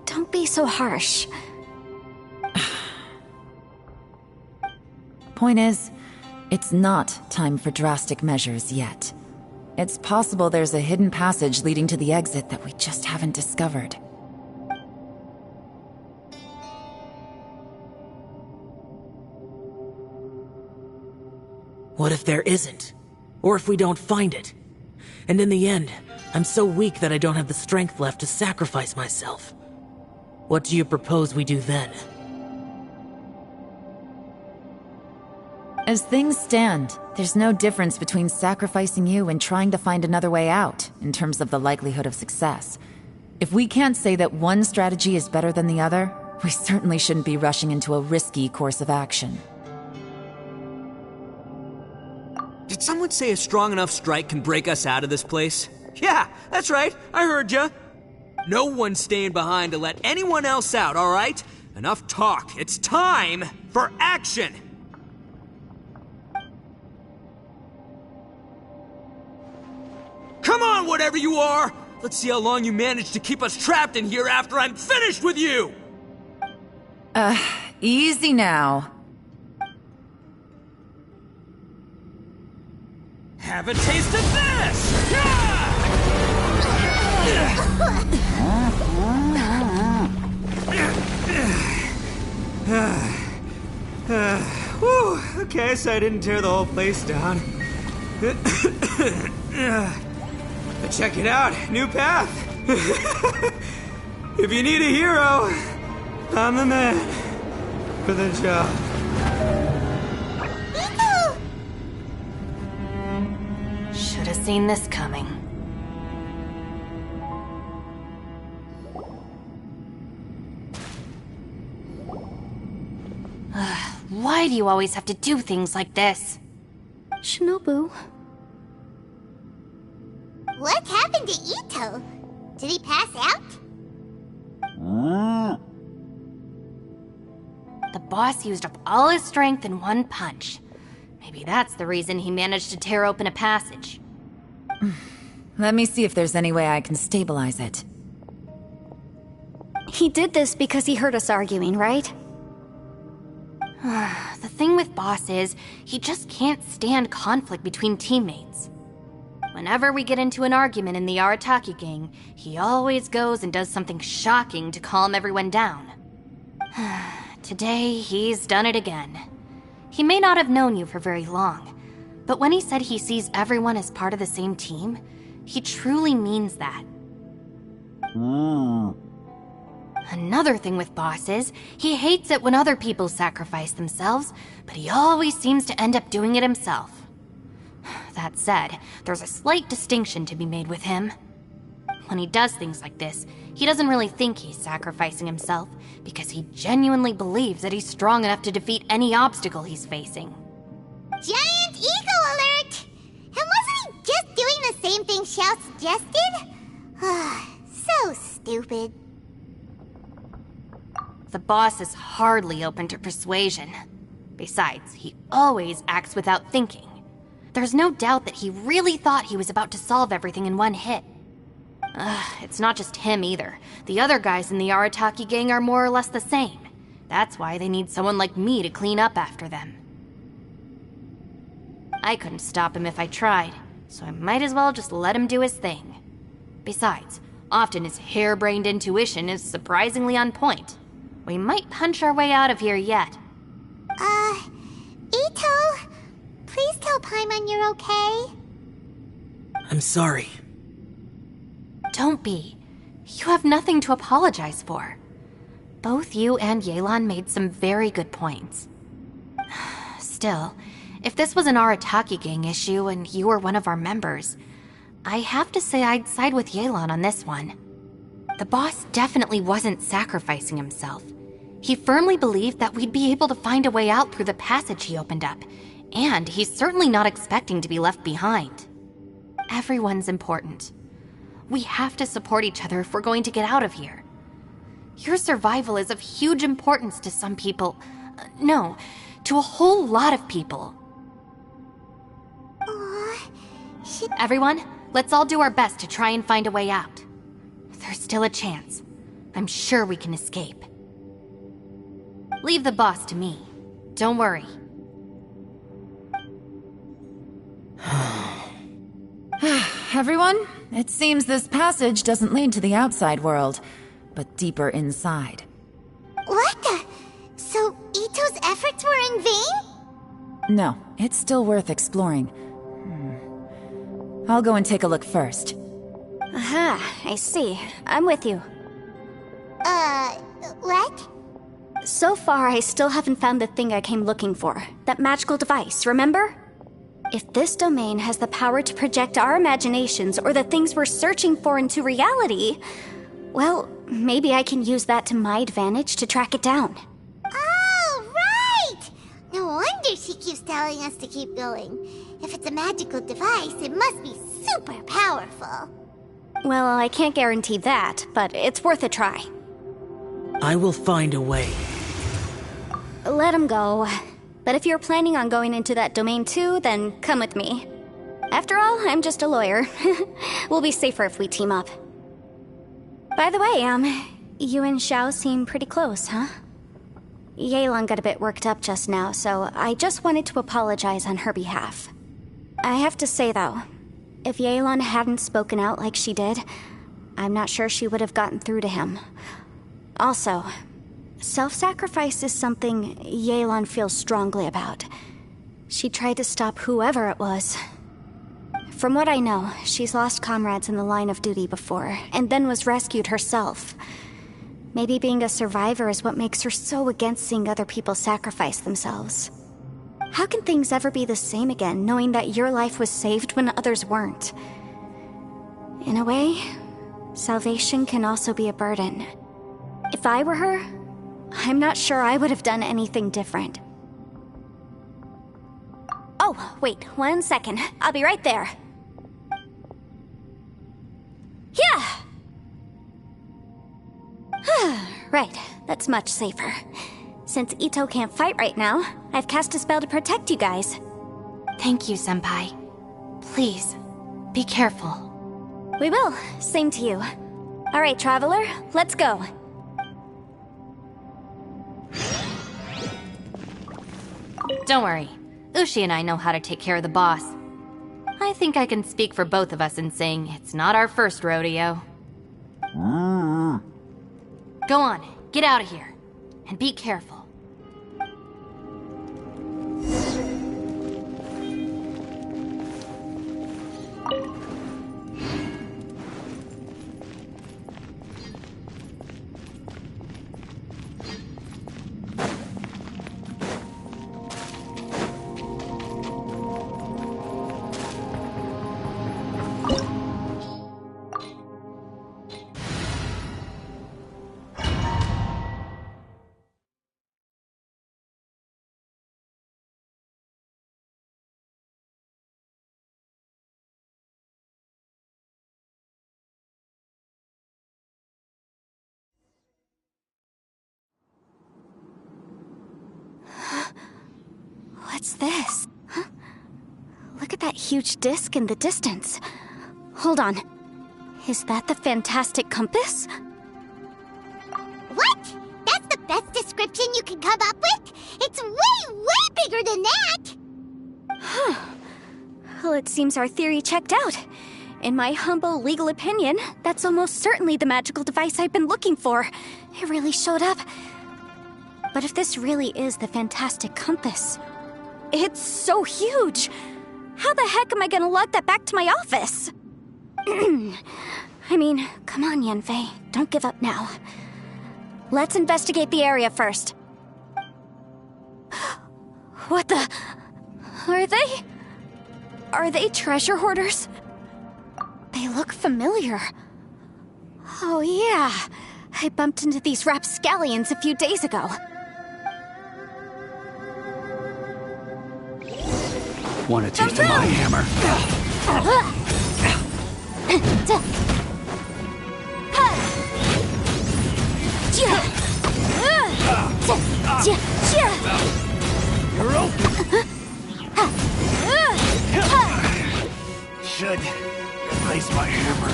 don't be so harsh. Point is, it's not time for drastic measures yet. It's possible there's a hidden passage leading to the exit that we just haven't discovered. What if there isn't? Or if we don't find it? And in the end, I'm so weak that I don't have the strength left to sacrifice myself. What do you propose we do then? As things stand, there's no difference between sacrificing you and trying to find another way out, in terms of the likelihood of success. If we can't say that one strategy is better than the other, we certainly shouldn't be rushing into a risky course of action. Did someone say a strong enough strike can break us out of this place? Yeah, that's right, I heard ya. No one's staying behind to let anyone else out, alright? Enough talk, it's time for action! Come on, whatever you are! Let's see how long you manage to keep us trapped in here after I'm finished with you! Easy now. Have a taste of this! Whew, okay, so I didn't tear the whole place down. Check it out, new path. If you need a hero, I'm the man for the job. Should have seen this coming. Why do you always have to do things like this? Shinobu. What happened to Ito? Did he pass out? The boss used up all his strength in one punch. Maybe that's the reason he managed to tear open a passage. Let me see if there's any way I can stabilize it. He did this because he heard us arguing, right? The thing with Boss is, he just can't stand conflict between teammates. Whenever we get into an argument in the Arataki gang, he always goes and does something shocking to calm everyone down. Today, he's done it again. He may not have known you for very long, but when he said he sees everyone as part of the same team, he truly means that. Another thing with Boss is, he hates it when other people sacrifice themselves, but he always seems to end up doing it himself. That said, there's a slight distinction to be made with him. When he does things like this, he doesn't really think he's sacrificing himself, because he genuinely believes that he's strong enough to defeat any obstacle he's facing. Giant ego alert! And wasn't he just doing same thing Xiao suggested? So stupid. The boss is hardly open to persuasion. Besides, he always acts without thinking. There's no doubt that he really thought he was about to solve everything in one hit. It's not just him either. The other guys in the Arataki gang are more or less the same. That's why they need someone like me to clean up after them. I couldn't stop him if I tried, so I might as well just let him do his thing. Besides, often his harebrained intuition is surprisingly on point. We might punch our way out of here yet. Ito, please tell Paimon you're okay. I'm sorry. Don't be. You have nothing to apologize for. Both you and Yelan made some very good points. Still, if this was an Arataki gang issue and you were one of our members, I have to say I'd side with Yelan on this one. The boss definitely wasn't sacrificing himself. He firmly believed that we'd be able to find a way out through the passage he opened up, and he's certainly not expecting to be left behind. Everyone's important. We have to support each other if we're going to get out of here. Your survival is of huge importance to some people. No, to a whole lot of people. Everyone, let's all do our best to try and find a way out. There's still a chance. I'm sure we can escape. Leave the boss to me. Don't worry. Everyone, it seems this passage doesn't lead to the outside world, but deeper inside. What the? So Ito's efforts were in vain? No, it's still worth exploring. I'll go and take a look first. Aha, I see. I'm with you. What? So far, I still haven't found the thing I came looking for. That magical device, remember? If this domain has the power to project our imaginations or the things we're searching for into reality, well, maybe I can use that to my advantage to track it down. Oh, right! No wonder she keeps telling us to keep going. If it's a magical device, it must be super powerful. Well, I can't guarantee that, but it's worth a try. I will find a way. Let him go. But if you're planning on going into that domain too, then come with me. After all, I'm just a lawyer. We'll be safer if we team up. By the way, you and Xiao seem pretty close, huh? Yelan got a bit worked up just now, so I just wanted to apologize on her behalf. I have to say, though, if Yelan hadn't spoken out like she did, I'm not sure she would have gotten through to him. Also, self-sacrifice is something Yelan feels strongly about. She tried to stop whoever it was. From what I know, she's lost comrades in the line of duty before, and then was rescued herself. Maybe being a survivor is what makes her so against seeing other people sacrifice themselves. How can things ever be the same again, knowing that your life was saved when others weren't? In a way, salvation can also be a burden. If I were her, I'm not sure I would have done anything different. Oh, wait, 1 second. I'll be right there. Yeah! Right, that's much safer. Since Ito can't fight right now, I've cast a spell to protect you guys. Thank you, Senpai. Please, be careful. We will. Same to you. All right, Traveler, let's go. Don't worry. Ushi and I know how to take care of the boss. I think I can speak for both of us in saying it's not our first rodeo. Go on, get out of here. And be careful. What's this? Huh? Look at that huge disc in the distance. Hold on. Is that the fantastic compass? What? That's the best description you can come up with? It's way, way bigger than that! Huh. Well, it seems our theory checked out. In my humble legal opinion, that's almost certainly the magical device I've been looking for. It really showed up. But if this really is the fantastic compass, it's so huge! How the heck am I gonna lug that back to my office? I mean, come on, Yanfei. Don't give up now. Let's investigate the area first. What the... Are they treasure hoarders? They look familiar. Oh yeah, I bumped into these rapscallions a few days ago. Want a taste of my hammer? You're open. Should replace my hammer.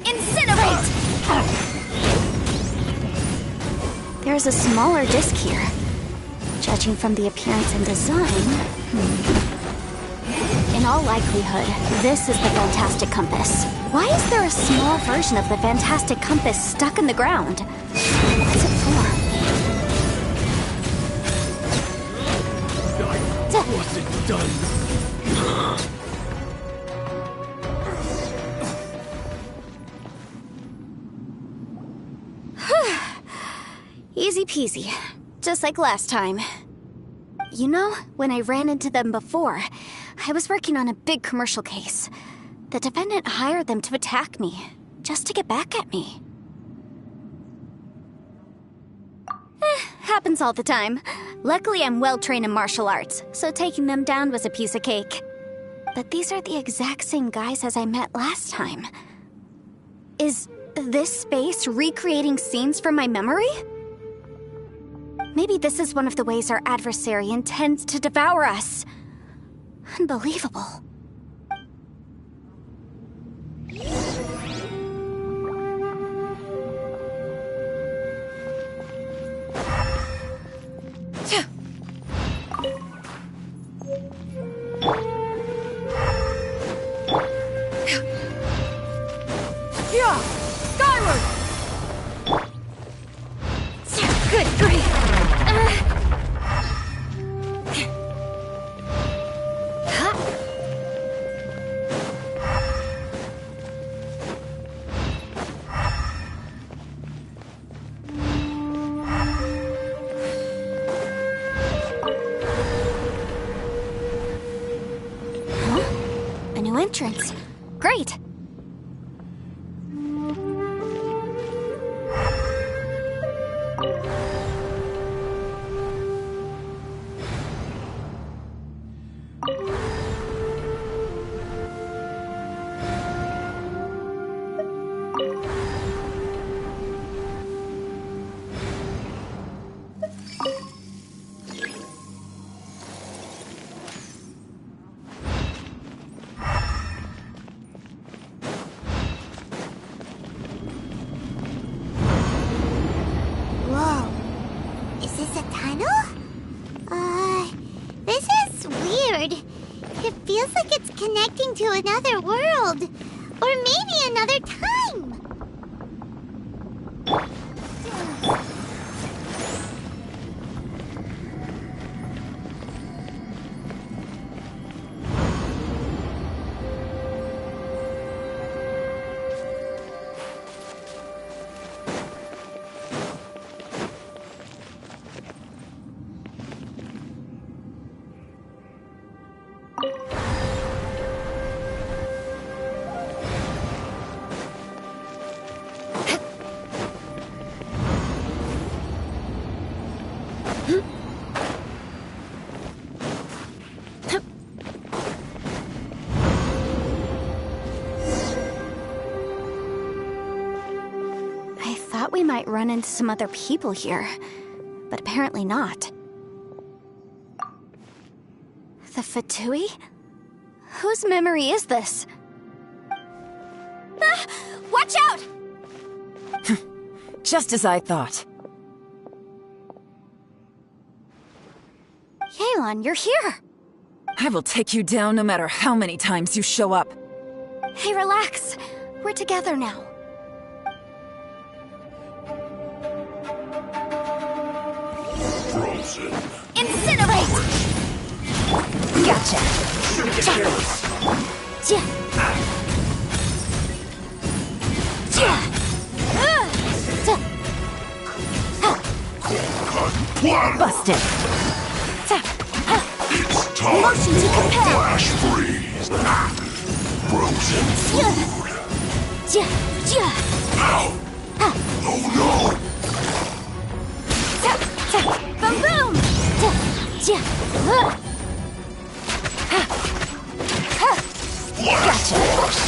Incinerate! There's a smaller disc here. Judging from the appearance and design... In all likelihood, this is the fantastic compass. Why is there a small version of the fantastic compass stuck in the ground? What's it for? I wasn't done. Easy peasy. Just like last time. You know, when I ran into them before, I was working on a big commercial case. The defendant hired them to attack me, just to get back at me. Happens all the time. Luckily, I'm well-trained in martial arts, so taking them down was a piece of cake. But these are the exact same guys as I met last time. Is this space recreating scenes from my memory? Maybe this is one of the ways our adversary intends to devour us. Unbelievable. Yeah! Skyward! Good grief! A new entrance. Great! To another world, or maybe another time. thought we might run into some other people here, but apparently not. The Fatui? Whose memory is this? Ah, watch out! Just as I thought. Yelan, you're here! I will take you down no matter how many times you show up. Hey, relax. We're together now. Frozen. Incinerate! Gotcha. Busted. It's time Motion to for compel. flash freeze. Frozen food. Ow! Oh no! Boom boom! Flash force.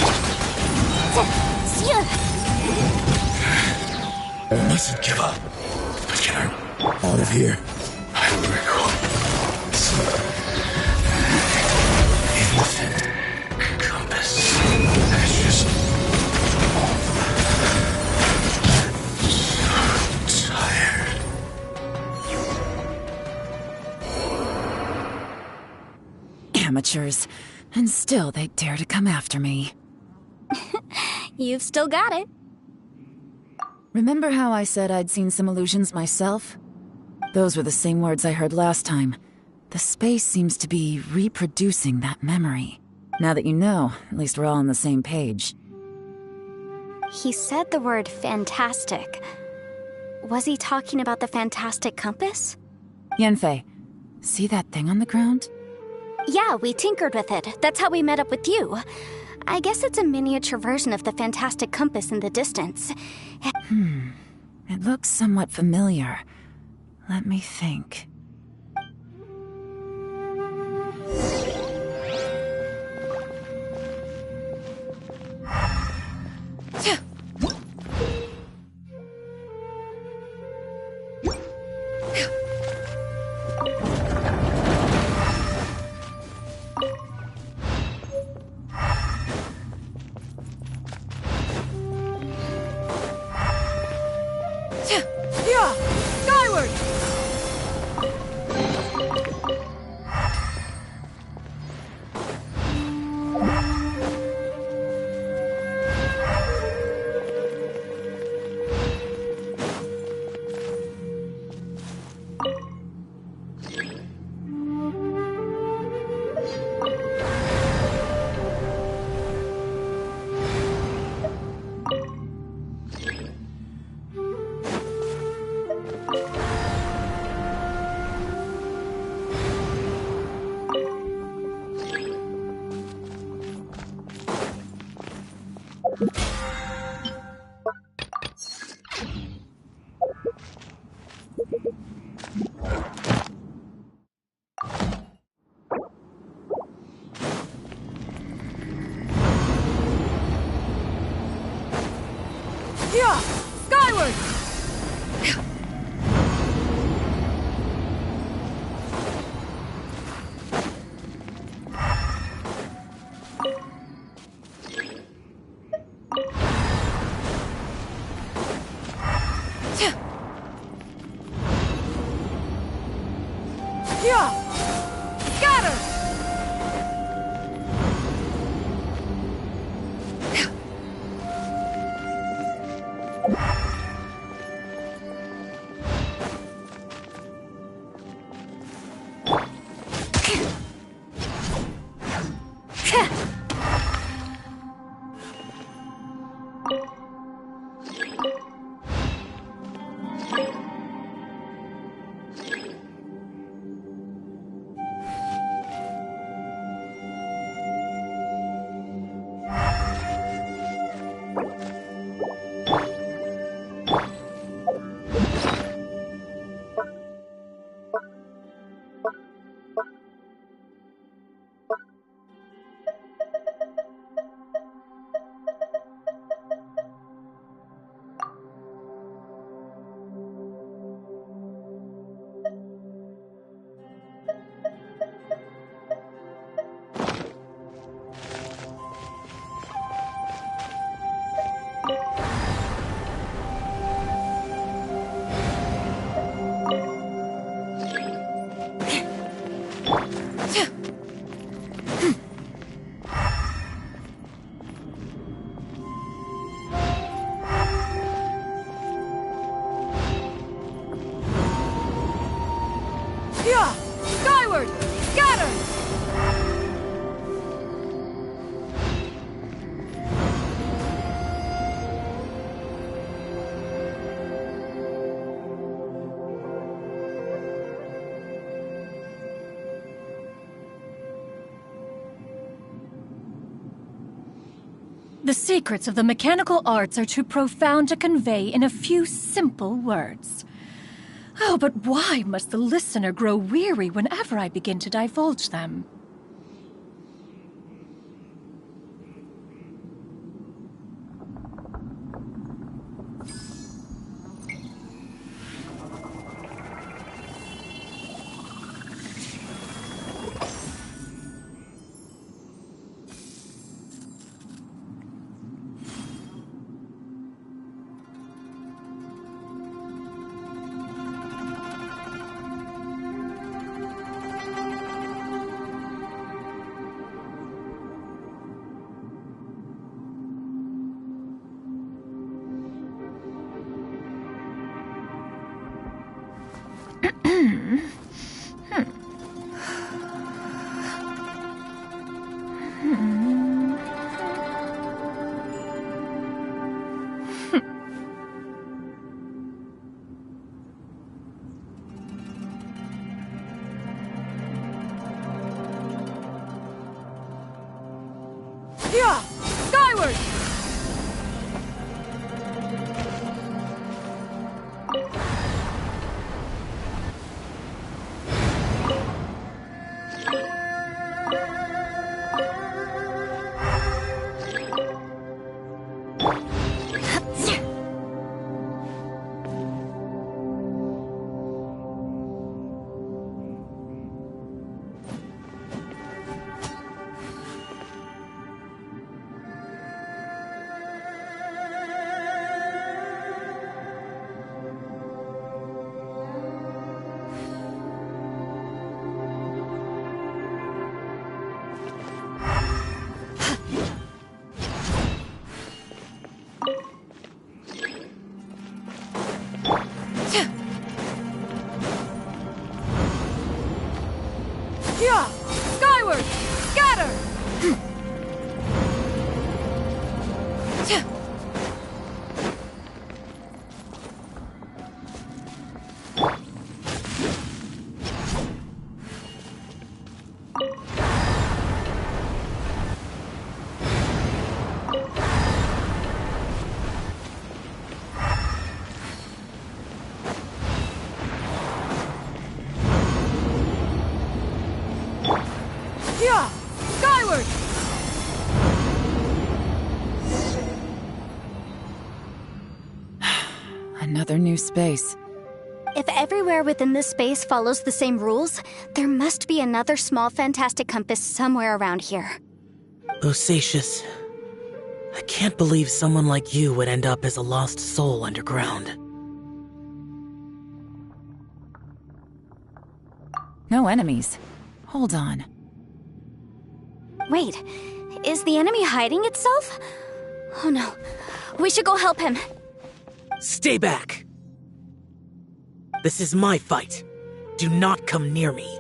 I mustn't give up. But get her out of here. I will record some infant compass. That's just so tired. Amateurs. And still they dare to come after me. You've still got it. Remember how I said I'd seen some illusions myself? Those were the same words I heard last time. The space seems to be reproducing that memory. Now that you know, at least we're all on the same page. He said the word fantastic. Was he talking about the fantastic compass? Yanfei, see that thing on the ground? Yeah, we tinkered with it. That's how we met up with you. I guess it's a miniature version of the fantastic compass in the distance. It looks somewhat familiar. Let me think. Skyward! Yeah! Skyward! Yeah! Scatter! The secrets of the mechanical arts are too profound to convey in a few simple words. Oh, but why must the listener grow weary whenever I begin to divulge them? Yeah! Skyward! Yeah! Skyward! Scatter! Yeah! Skyward! Another new space. If everywhere within this space follows the same rules, there must be another small fantastic compass somewhere around here. Bosacious. I can't believe someone like you would end up as a lost soul underground. No enemies. Hold on. Wait, is the enemy hiding itself? Oh no, we should go help him. Stay back! This is my fight. Do not come near me.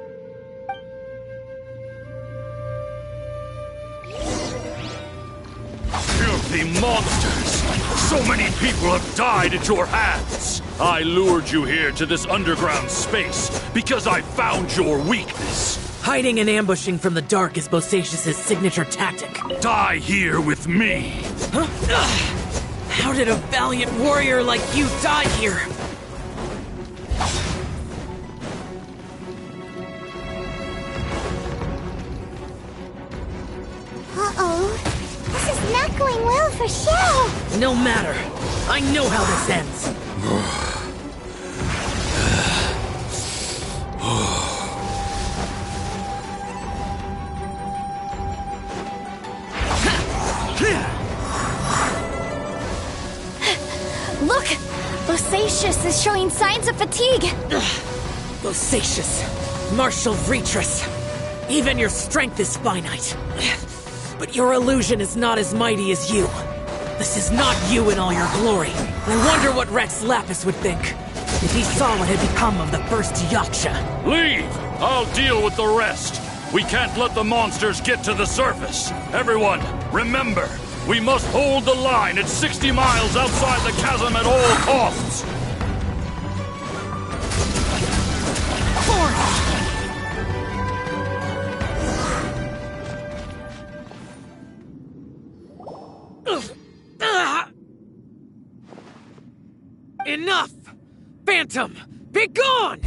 Filthy monsters! So many people have died at your hands! I lured you here to this underground space because I found your weakness. Hiding and ambushing from the dark is Bosacious's signature tactic. Die here with me! Huh? How did a valiant warrior like you die here? Uh-oh. This is not going well for Shell. No matter. I know how this ends. Look! Bosacious is showing signs of fatigue! Bosacious, martial retreat. Even your strength is finite. But your illusion is not as mighty as you. This is not you in all your glory. I wonder what Rex Lapis would think if he saw what had become of the first Yaksha. Leave! I'll deal with the rest. We can't let the monsters get to the surface. Everyone, remember, we must hold the line at 60 miles outside the chasm at all costs. Enough! Phantom, be gone!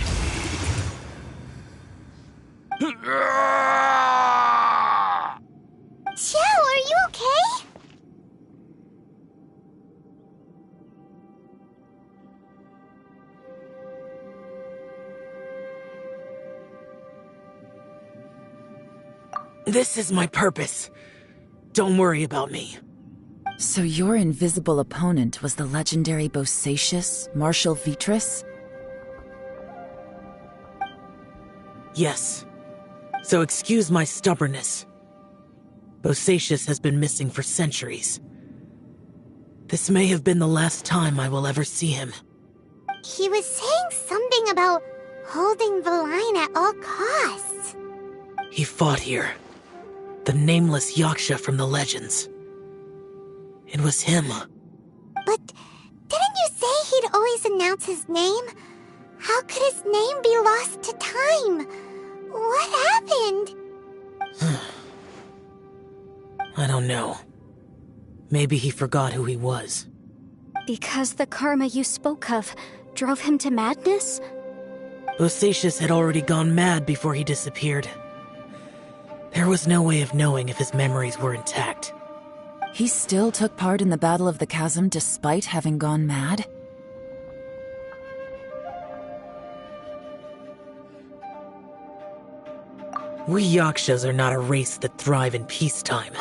Joe, are you okay? This is my purpose. Don't worry about me. So your invisible opponent was the legendary Bosacius, Marshal Vitris? Yes. So excuse my stubbornness. Bosacius has been missing for centuries. This may have been the last time I will ever see him. He was saying something about holding the line at all costs. He fought here. The nameless Yaksha from the legends. It was him. But didn't you say he'd always announce his name? How could his name be lost to time? What happened? I don't know. Maybe he forgot who he was. Because the karma you spoke of drove him to madness? Bosacius had already gone mad before he disappeared. There was no way of knowing if his memories were intact. He still took part in the Battle of the Chasm despite having gone mad? We Yakshas are not a race that thrive in peacetime.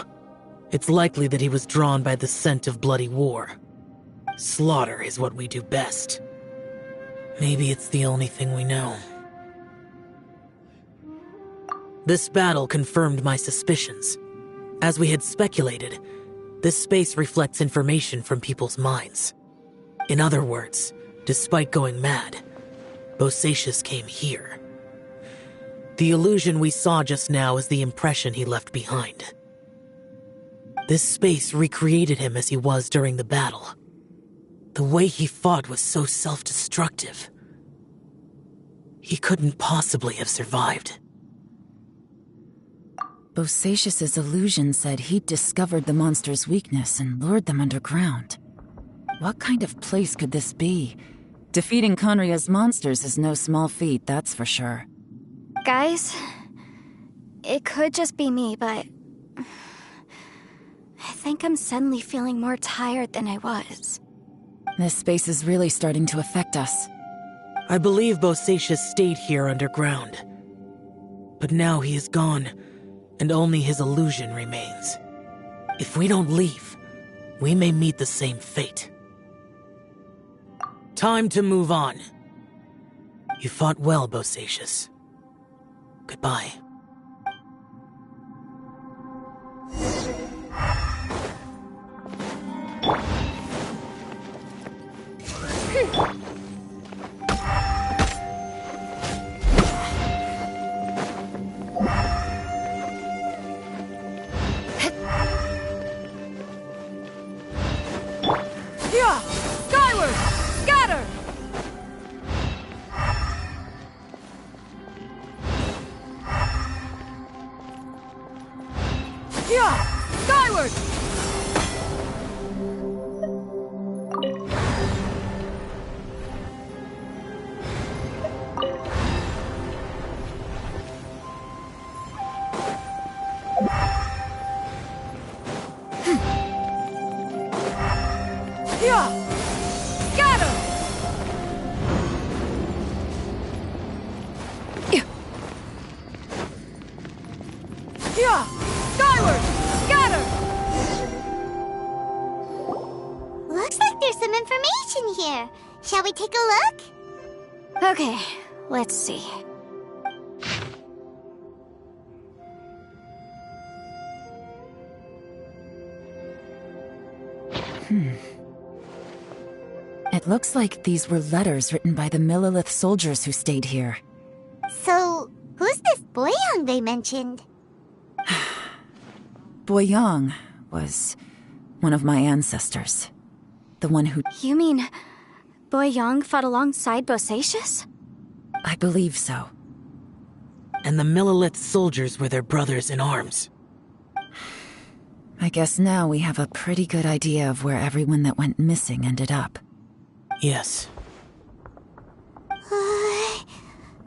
It's likely that he was drawn by the scent of bloody war. Slaughter is what we do best. Maybe it's the only thing we know. This battle confirmed my suspicions. As we had speculated, this space reflects information from people's minds. In other words, despite going mad, Bosacius came here. The illusion we saw just now is the impression he left behind. This space recreated him as he was during the battle. The way he fought was so self-destructive. He couldn't possibly have survived. Bosacius's illusion said he'd discovered the monster's weakness and lured them underground. What kind of place could this be? Defeating Conria's monsters is no small feat, that's for sure. Guys, it could just be me, but I think I'm suddenly feeling more tired than I was. This space is really starting to affect us. I believe Bosacius stayed here underground. But now he is gone, and only his illusion remains. If we don't leave, we may meet the same fate. Time to move on. You fought well, Bosacius. Goodbye. Yeah! Skyward! Scatter! Yeah! Skyward! Yeah! Scatter! Yeah! Skyward! Scatter! Looks like there's some information here. Shall we take a look? Okay, let's see. It looks like these were letters written by the Millilith soldiers who stayed here. So, who's this Boyang they mentioned? Boyang was one of my ancestors. The one who... You mean Boyang fought alongside Bosacius? I believe so. And the Millilith soldiers were their brothers in arms. I guess now we have a pretty good idea of where everyone that went missing ended up. Yes.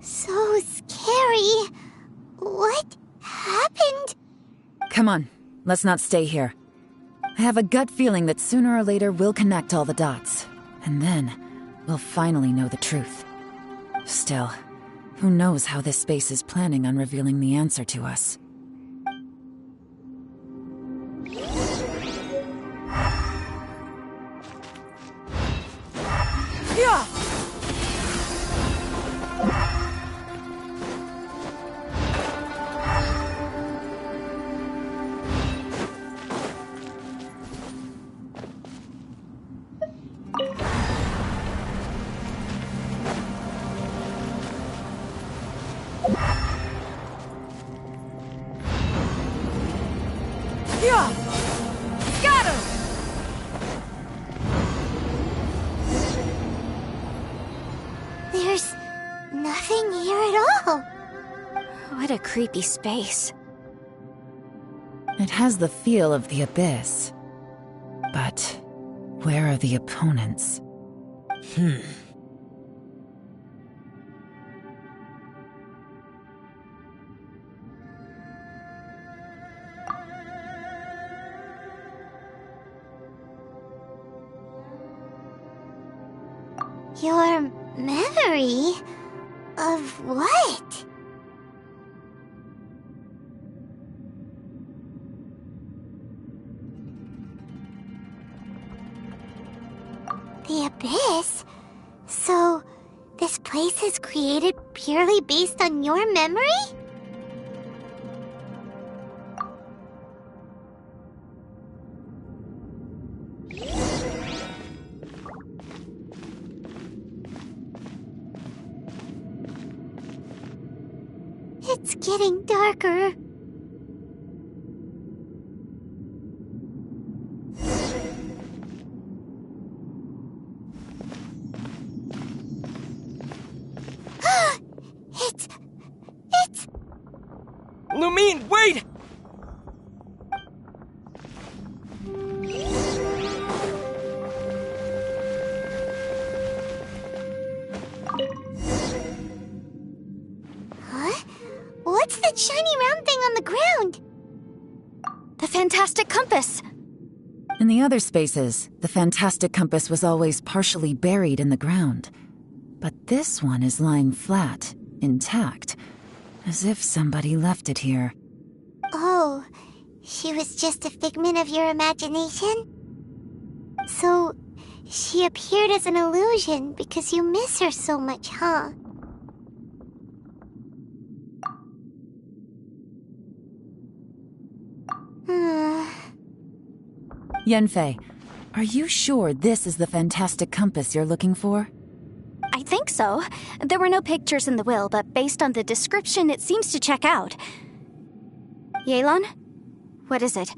So scary. What happened? Come on, let's not stay here. I have a gut feeling that sooner or later we'll connect all the dots. And then, we'll finally know the truth. Still, who knows how this space is planning on revealing the answer to us. Yeah! Yeah! Scatter! There's nothing here at all. What a creepy space. It has the feel of the abyss. But where are the opponents? Your memory? Of what? The abyss? So, this place is created purely based on your memory? It's getting darker. It's... Lumine, wait! Huh? What's that shiny round thing on the ground? The fantastic compass! In the other spaces, the fantastic compass was always partially buried in the ground. But this one is lying flat, intact, as if somebody left it here. Oh, she was just a figment of your imagination? So, she appeared as an illusion because you miss her so much, huh? Yanfei, are you sure this is the fantastic compass you're looking for? I think so. There were no pictures in the will, but based on the description, it seems to check out. Yelan? What is it?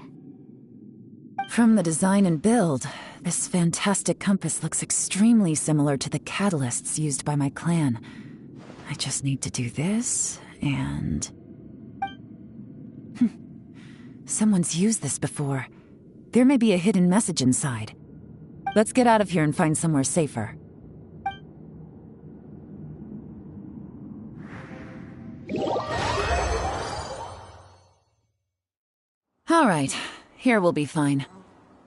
From the design and build, this fantastic compass looks extremely similar to the catalysts used by my clan. I just need to do this, and... Someone's used this before. There may be a hidden message inside. Let's get out of here and find somewhere safer. All right, here we'll be fine.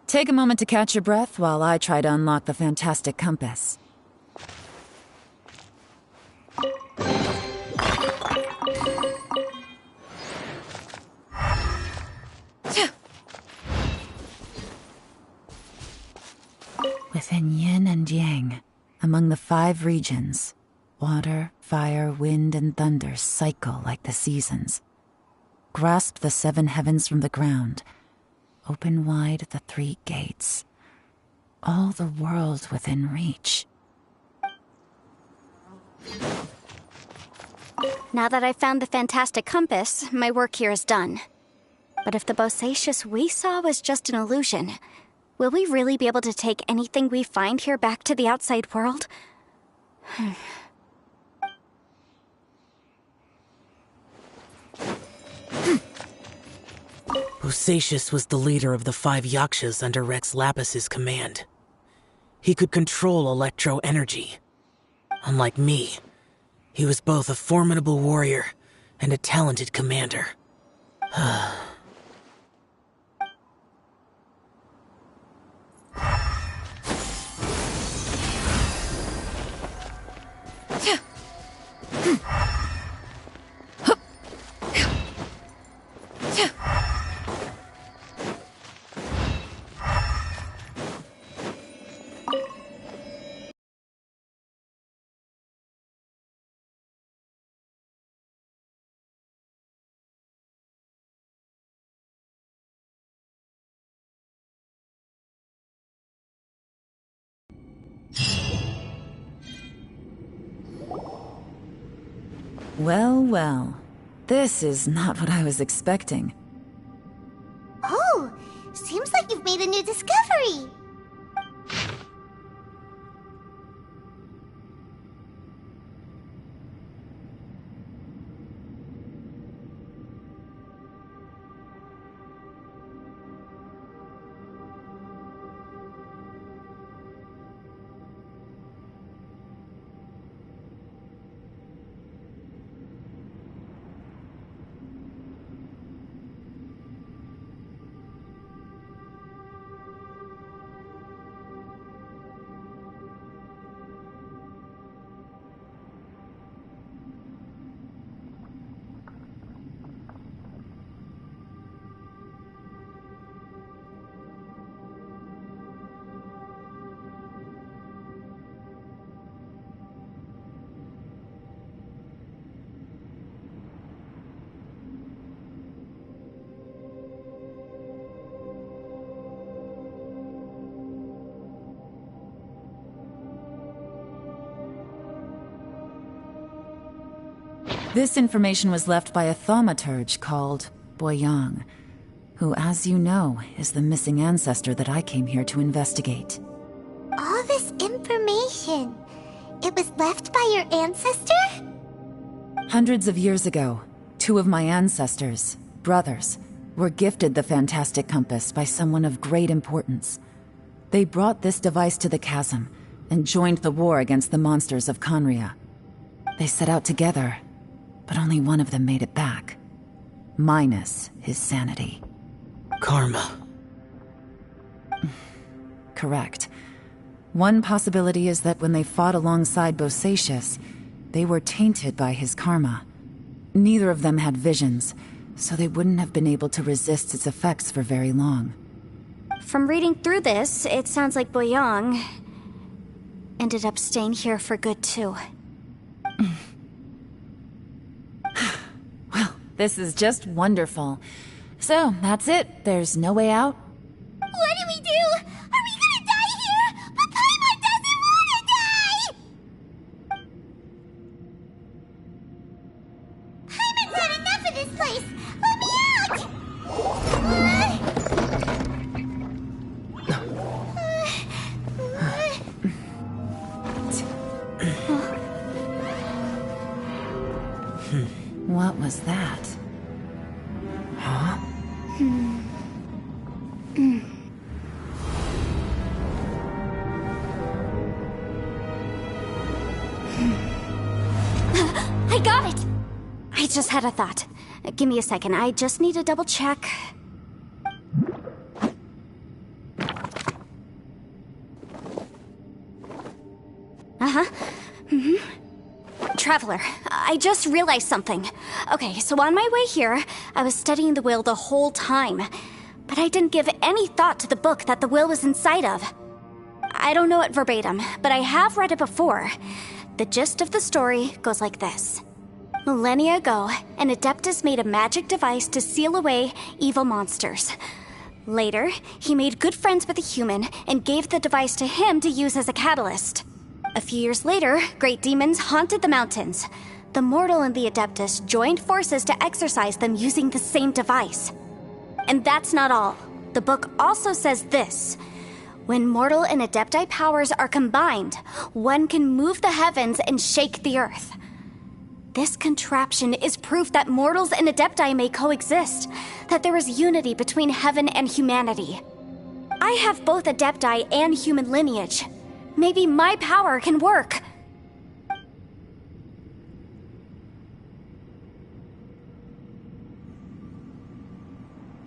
Take a moment to catch your breath while I try to unlock the fantastic compass. Within yin and yang, among the 5 regions, water, fire, wind, and thunder cycle like the seasons. Grasp the 7 heavens from the ground. Open wide the 3 gates. All the world within reach. Now that I've found the fantastic compass, my work here is done. But if the bosacious we saw was just an illusion, will we really be able to take anything we find here back to the outside world? Bosacius was the leader of the 5 Yakshas under Rex Lapis's command. He could control electro energy. Unlike me, he was both a formidable warrior and a talented commander. Well, well. This is not what I was expecting. Oh, seems like you've made a new discovery. This information was left by a thaumaturge called Boyang, who, as you know, is the missing ancestor that I came here to investigate. All this information, it was left by your ancestor? Hundreds of years ago, 2 of my ancestors, brothers, were gifted the fantastic compass by someone of great importance. They brought this device to the chasm and joined the war against the monsters of Conria. They set out together, but only one of them made it back. Minus his sanity. Karma. Correct. One possibility is that when they fought alongside Bosacius, they were tainted by his karma. Neither of them had visions, so they wouldn't have been able to resist its effects for very long. From reading through this, it sounds like Boyang ended up staying here for good too. Well, this is just wonderful. So, that's it. There's no way out? What do we do? Are we gonna die here? But Paimon doesn't wanna die! Paimon's had enough of this place! Let me out! What was that? Huh? I got it! I just had a thought. Give me a second, I just need to double check. Uh-huh. Traveler, I just realized something. Okay, so on my way here, I was studying the will the whole time. But I didn't give any thought to the book that the will was inside of. I don't know it verbatim, but I have read it before. The gist of the story goes like this. Millennia ago, an Adeptus made a magic device to seal away evil monsters. Later, he made good friends with a human and gave the device to him to use as a catalyst. A few years later, great demons haunted the mountains. The mortal and the Adeptus joined forces to exorcise them using the same device. And that's not all. The book also says this. When mortal and Adepti powers are combined, one can move the heavens and shake the earth. This contraption is proof that mortals and adepti may coexist, that there is unity between heaven and humanity. I have both adepti and human lineage. Maybe my power can work.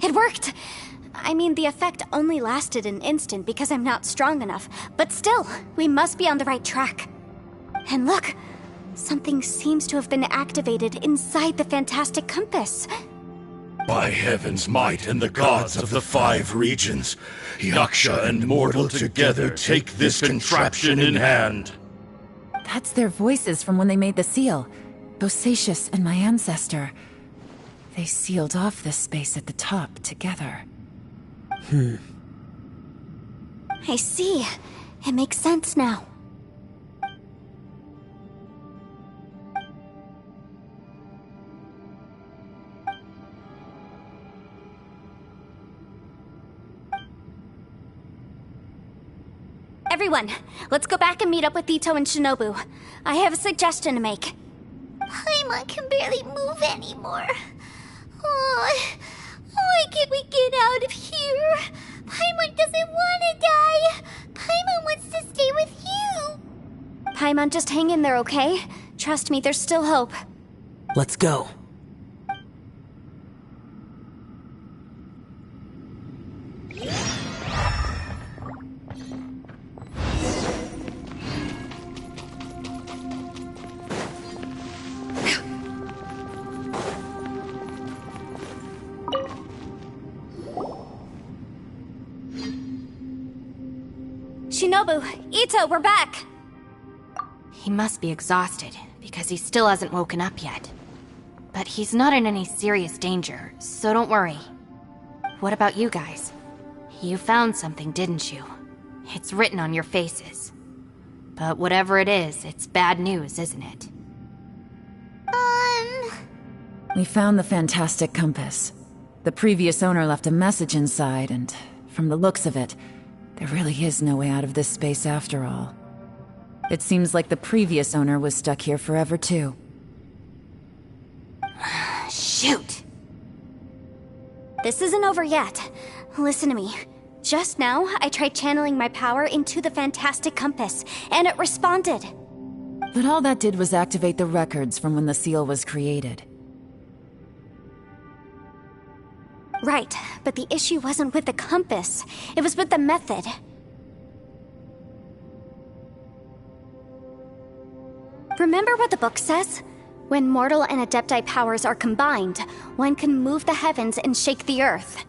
It worked! I mean, the effect only lasted an instant because I'm not strong enough, but still, we must be on the right track. And look, something seems to have been activated inside the fantastic compass. By heaven's might and the gods of the 5 regions, Yaksha and mortal together take this contraption in hand. That's their voices from when they made the seal. Bosacius and my ancestor. They sealed off this space at the top together. I see. It makes sense now. Everyone, let's go back and meet up with Ito and Shinobu. I have a suggestion to make. Paimon can barely move anymore. Oh, why can't we get out of here? Paimon doesn't want to die. Paimon wants to stay with you. Paimon, just hang in there, okay? Trust me, there's still hope. Let's go. Shinobu, Ito, we're back! He must be exhausted, because he still hasn't woken up yet. But he's not in any serious danger, so don't worry. What about you guys? You found something, didn't you? It's written on your faces. But whatever it is, it's bad news, isn't it? We found the fantastic compass. The previous owner left a message inside, and from the looks of it, there really is no way out of this space after all. It seems like the previous owner was stuck here forever too. Shoot! This isn't over yet. Listen to me. Just now, I tried channeling my power into the fantastic compass, and it responded. But all that did was activate the records from when the seal was created. Right, but the issue wasn't with the compass. It was with the method. Remember what the book says? When mortal and adepti powers are combined, one can move the heavens and shake the earth.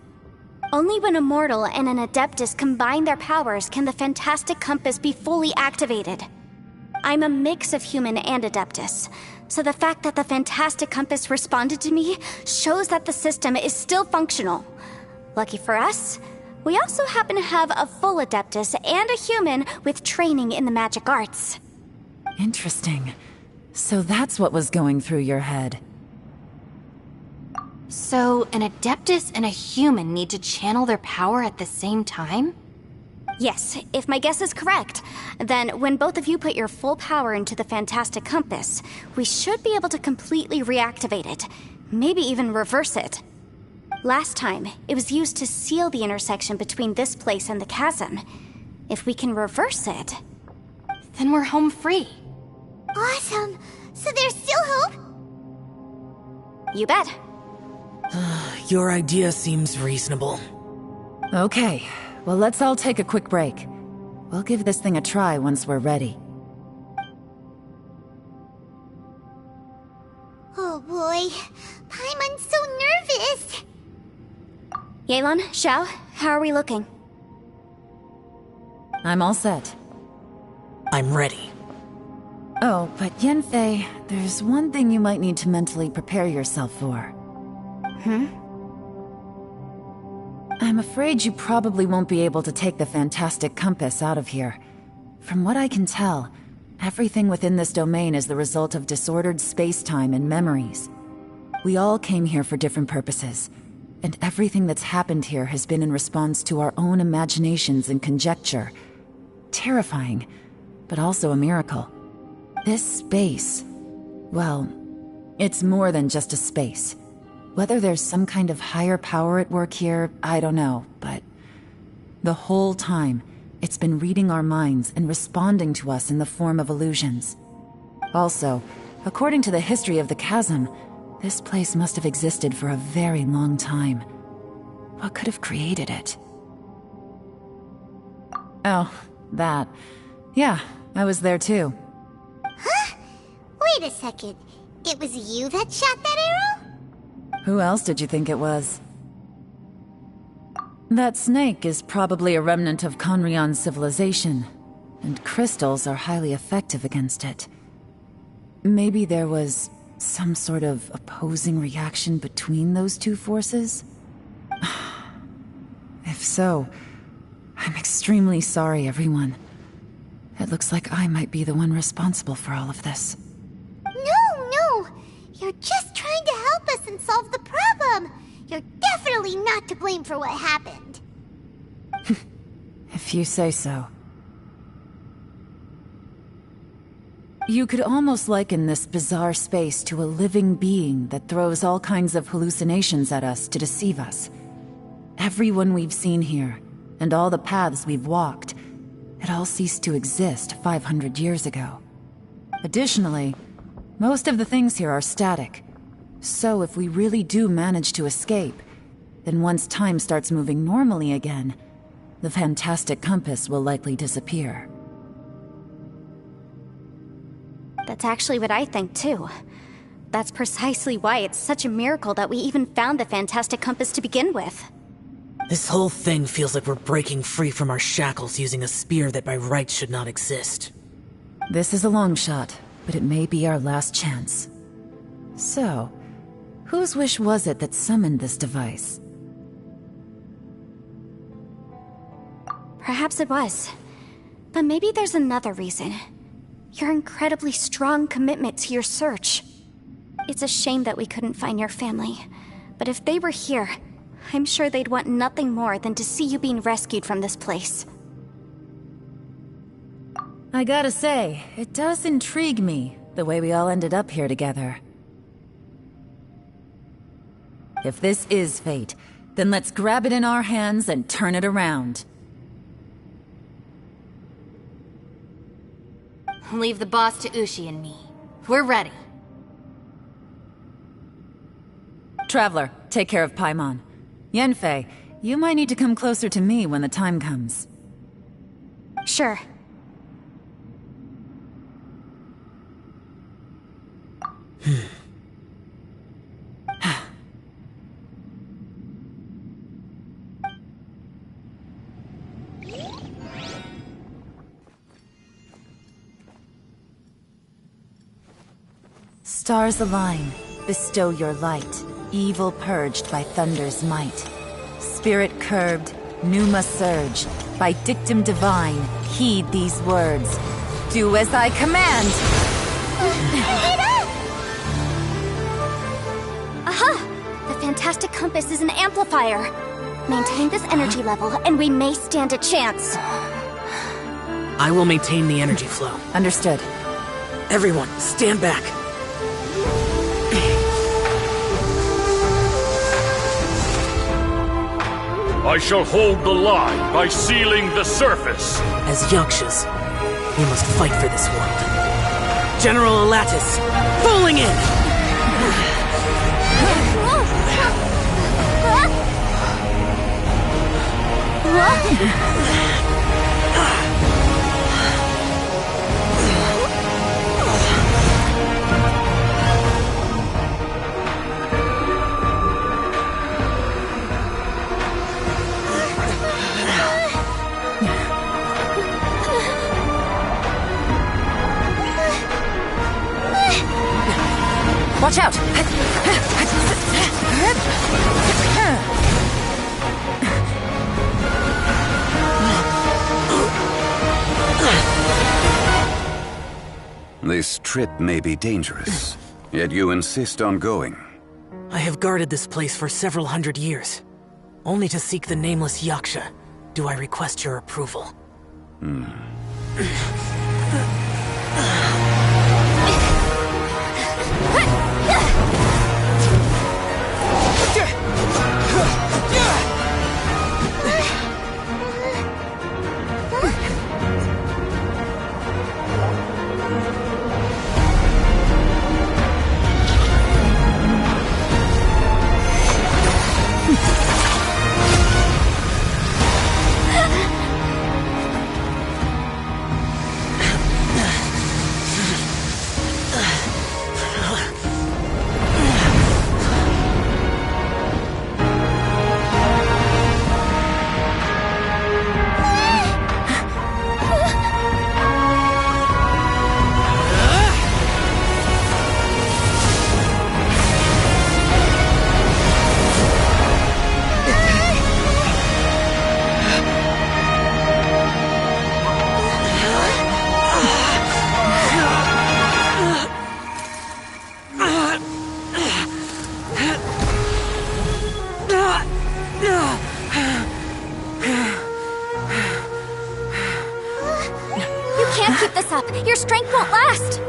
Only when a mortal and an adeptus combine their powers can the fantastic compass be fully activated. I'm a mix of human and adeptus, so the fact that the fantastic compass responded to me shows that the system is still functional. Lucky for us, we also happen to have a full adeptus and a human with training in the magic arts. Interesting. So that's what was going through your head. So, an adeptus and a human need to channel their power at the same time? Yes, if my guess is correct, then when both of you put your full power into the fantastic compass, we should be able to completely reactivate it, maybe even reverse it. Last time, it was used to seal the intersection between this place and the chasm. If we can reverse it, then we're home free. Awesome! So there's still hope? You bet. Your idea seems reasonable. Okay, well let's all take a quick break. We'll give this thing a try once we're ready. Oh boy, Paimon's so nervous! Yelan, Xiao, how are we looking? I'm all set. I'm ready. Oh, but Yanfei, there's one thing you might need to mentally prepare yourself for. I'm afraid you probably won't be able to take the fantastic compass out of here. From what I can tell, everything within this domain is the result of disordered space-time and memories. We all came here for different purposes, and everything that's happened here has been in response to our own imaginations and conjecture. Terrifying, but also a miracle. This space, well, It's more than just a space. Whether there's some kind of higher power at work here, I don't know, but the whole time, it's been reading our minds and responding to us in the form of illusions. Also, according to the history of the chasm, this place must have existed for a very long time. What could have created it? Oh, that. Yeah, I was there too. Huh? Wait a second. It was you that shot that arrow? Who else did you think it was? That snake is probably a remnant of Conrion's civilization, and crystals are highly effective against it. Maybe there was some sort of opposing reaction between those two forces? If so, I'm extremely sorry, everyone. It looks like I might be the one responsible for all of this. No! You're just trying to help us and solve the problem! You're definitely not to blame for what happened. If you say so. You could almost liken this bizarre space to a living being that throws all kinds of hallucinations at us to deceive us. Everyone we've seen here, and all the paths we've walked, it all ceased to exist 500 years ago. Additionally, most of the things here are static. So if we really do manage to escape, then once time starts moving normally again, the fantastic compass will likely disappear. That's actually what I think, too. That's precisely why it's such a miracle that we even found the fantastic compass to begin with. This whole thing feels like we're breaking free from our shackles using a spear that by rights should not exist. This is a long shot, but it may be our last chance. So, whose wish was it that summoned this device? Perhaps it was. But maybe there's another reason. Your incredibly strong commitment to your search. It's a shame that we couldn't find your family. But if they were here, I'm sure they'd want nothing more than to see you being rescued from this place. I gotta say, it does intrigue me, the way we all ended up here together. If this is fate, then let's grab it in our hands and turn it around. Leave the boss to Ushi and me. We're ready. Traveler, take care of Paimon. Yanfei, you might need to come closer to me when the time comes. Sure. Stars align, bestow your light, evil purged by thunder's might. Spirit curbed, pneuma surge, by dictum divine, heed these words. Do as I command! Aha! The fantastic compass is an amplifier. Maintain this energy level, and we may stand a chance. I will maintain the energy flow. Understood. Everyone, stand back. I shall hold the line by sealing the surface. As Yakshas, we must fight for this world. General Alatus, falling in! Watch out! This trip may be dangerous, yet you insist on going. I have guarded this place for several hundred years. Only to seek the nameless Yaksha do I request your approval. keep this up. Your strength won't last.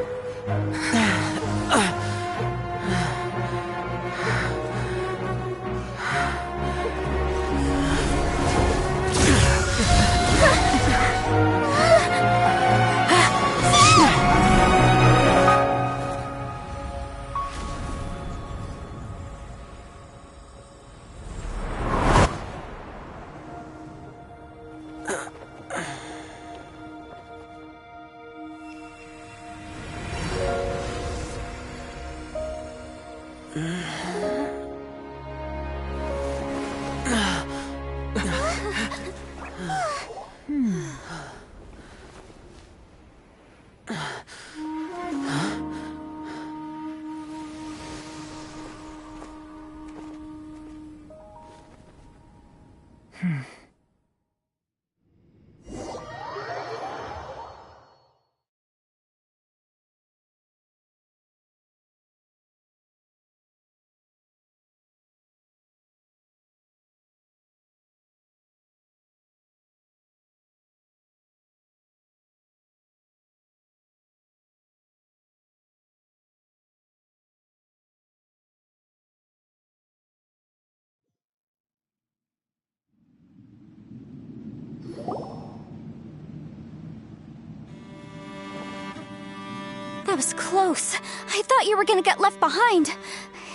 That was close. I thought you were gonna get left behind.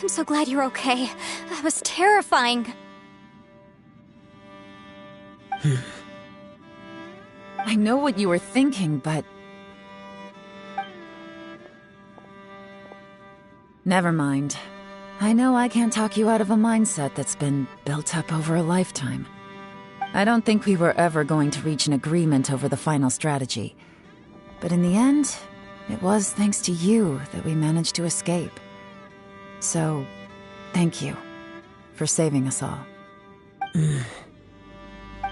I'm so glad you're okay. That was terrifying. I know what you were thinking, but... Never mind. I know I can't talk you out of a mindset that's been built up over a lifetime. I don't think we were ever going to reach an agreement over the final strategy. But in the end, it was thanks to you that we managed to escape. So, thank you for saving us all.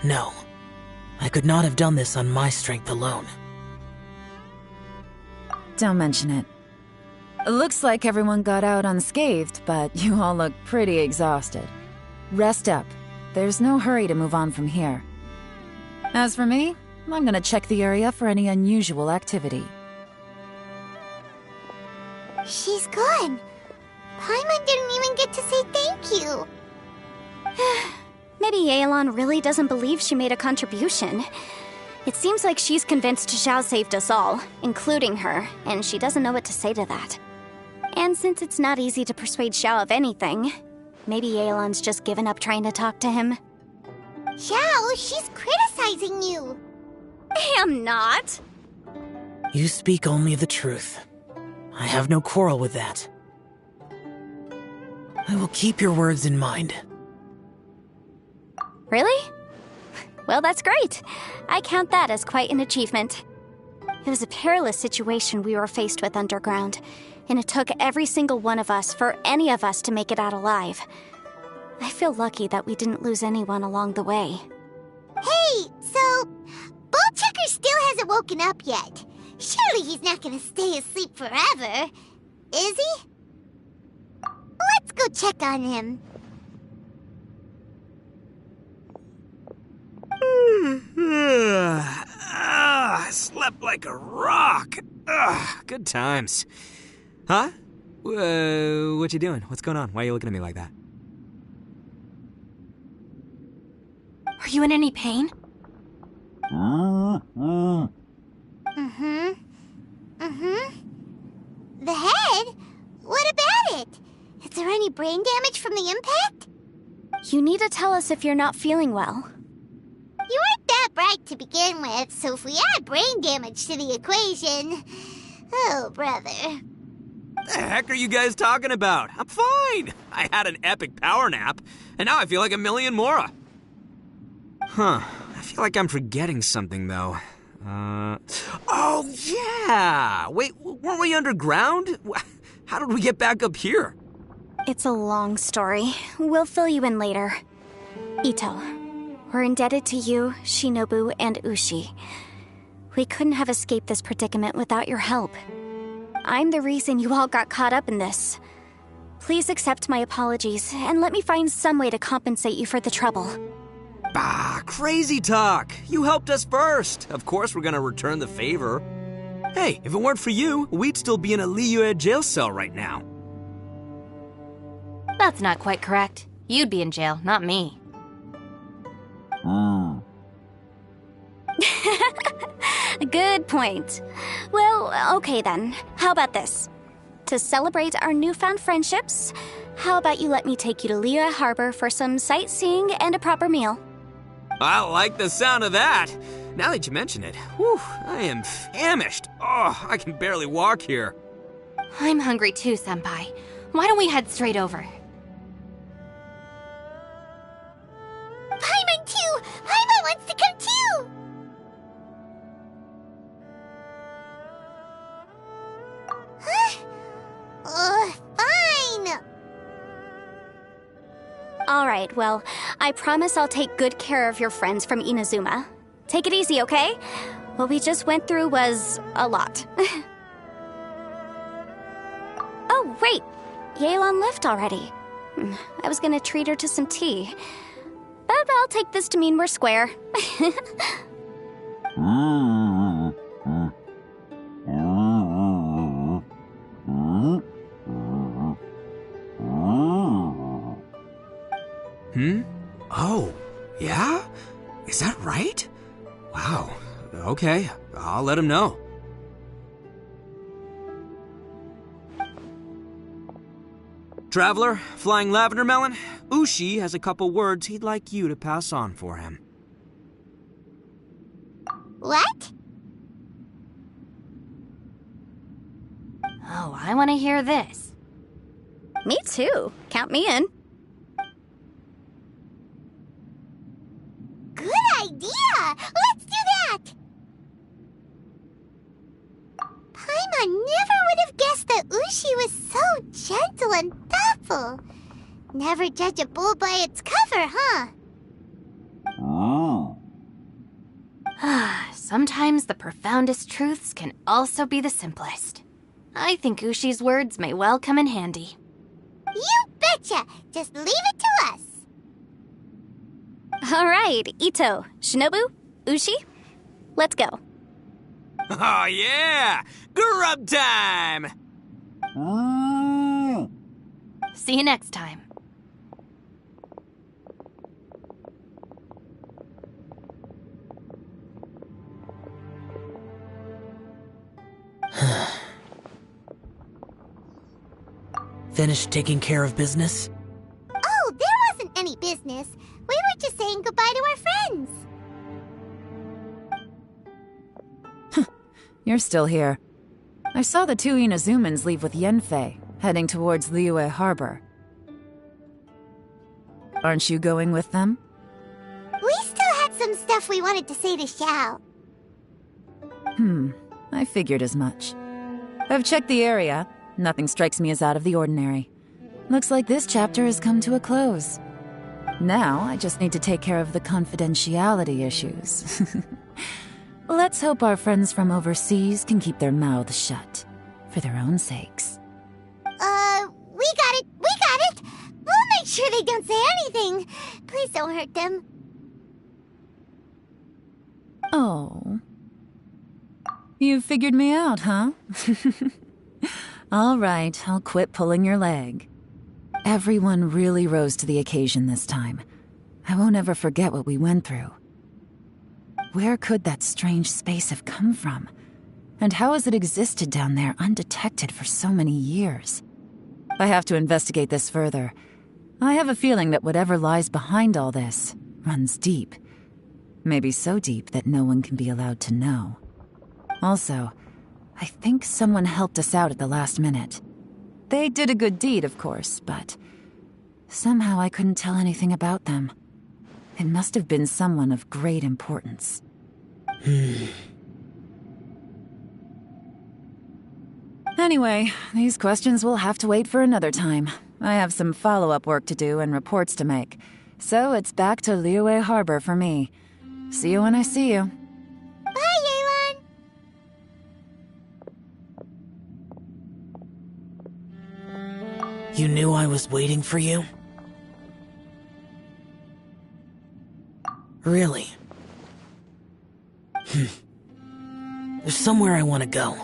No. I could not have done this on my strength alone. Don't mention it. Looks like everyone got out unscathed, but you all look pretty exhausted. Rest up. There's no hurry to move on from here. As for me, I'm gonna check the area for any unusual activity. She's gone. Paimon didn't even get to say thank you. Maybe Yelan really doesn't believe she made a contribution. It seems like she's convinced Xiao saved us all, including her, and she doesn't know what to say to that. And since it's not easy to persuade Xiao of anything, maybe Yelan's just given up trying to talk to him. Xiao, she's criticizing you. I am not. You speak only the truth. I have no quarrel with that. I will keep your words in mind. Really? Well, that's great. I count that as quite an achievement. It was a perilous situation we were faced with underground, and it took every single one of us for any of us to make it out alive. I feel lucky that we didn't lose anyone along the way. Hey, so... Ballchecker still hasn't woken up yet. Surely he's not gonna stay asleep forever, is he? Let's go check on him. I slept like a rock. Good times. Huh? What you doing? What's going on? Why are you looking at me like that? Are you in any pain? The head? What about it? Is there any brain damage from the impact? You need to tell us if you're not feeling well. You weren't that bright to begin with, so if we add brain damage to the equation... Oh, brother. The heck are you guys talking about? I'm fine. I had an epic power nap, and now I feel like a million more. Huh. I feel like I'm forgetting something, though. Oh, yeah! Wait, weren't we underground? How did we get back up here? It's a long story. We'll fill you in later. Ito, we're indebted to you, Shinobu, and Ushi. We couldn't have escaped this predicament without your help. I'm the reason you all got caught up in this. Please accept my apologies, and let me find some way to compensate you for the trouble. Bah, crazy talk. You helped us first. Of course we're gonna return the favor. Hey, if it weren't for you, we'd still be in a Liyue jail cell right now. That's not quite correct. You'd be in jail, not me. Good point. Well, okay then. How about this? To celebrate our newfound friendships, how about you let me take you to Liyue Harbor for some sightseeing and a proper meal? I like the sound of that. Now that you mention it, whew, I am famished. Oh, I can barely walk here. I'm hungry too, Senpai. Why don't we head straight over? Paimon too! Paimon wants to come too! Huh? Fine! Alright, well, I promise I'll take good care of your friends from Inazuma. Take it easy, okay? What we just went through was a lot. Oh, wait! Yelan left already. I was gonna treat her to some tea. But I'll take this to mean we're square. Oh, yeah? Is that right? Wow. Okay, I'll let him know. Traveler, Flying Lavender Melon, Ushi has a couple words he'd like you to pass on for him. What? Oh, I want to hear this. Me too. Count me in. Good idea! Let's do that! Paimon never would have guessed that Ushi was so gentle and thoughtful. Never judge a bull by its cover, huh? Sometimes the profoundest truths can also be the simplest. I think Ushi's words may well come in handy. You betcha! Just leave it to us! Alright, Ito, Shinobu, Ushi, let's go. Oh yeah! Grub time! See you next time. Finished taking care of business? Oh, there wasn't any business. We were just saying goodbye to our friends. You're still here. I saw the two Inazumans leave with Yenfei, heading towards Liyue Harbor. Aren't you going with them? We still had some stuff we wanted to say to Xiao. I figured as much. I've checked the area. Nothing strikes me as out of the ordinary. Looks like this chapter has come to a close. Now, I just need to take care of the confidentiality issues. Let's hope our friends from overseas can keep their mouths shut. For their own sakes. We got it! We got it! We'll make sure they don't say anything. Please don't hurt them. Oh. You figured me out, huh? All right, I'll quit pulling your leg. Everyone really rose to the occasion this time. I won't ever forget what we went through. Where could that strange space have come from? And how has it existed down there undetected for so many years? I have to investigate this further. I have a feeling that whatever lies behind all this runs deep. Maybe so deep that no one can be allowed to know. Also, I think someone helped us out at the last minute. They did a good deed, of course, but somehow I couldn't tell anything about them. It must have been someone of great importance. Anyway, these questions will have to wait for another time. I have some follow-up work to do and reports to make. So it's back to Liyue Harbor for me. See you when I see you. Bye, Yelan! You knew I was waiting for you? Really? There's somewhere I want to go.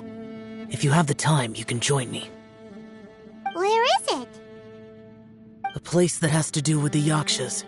If you have the time, you can join me. Where is it? A place that has to do with the Yakshas.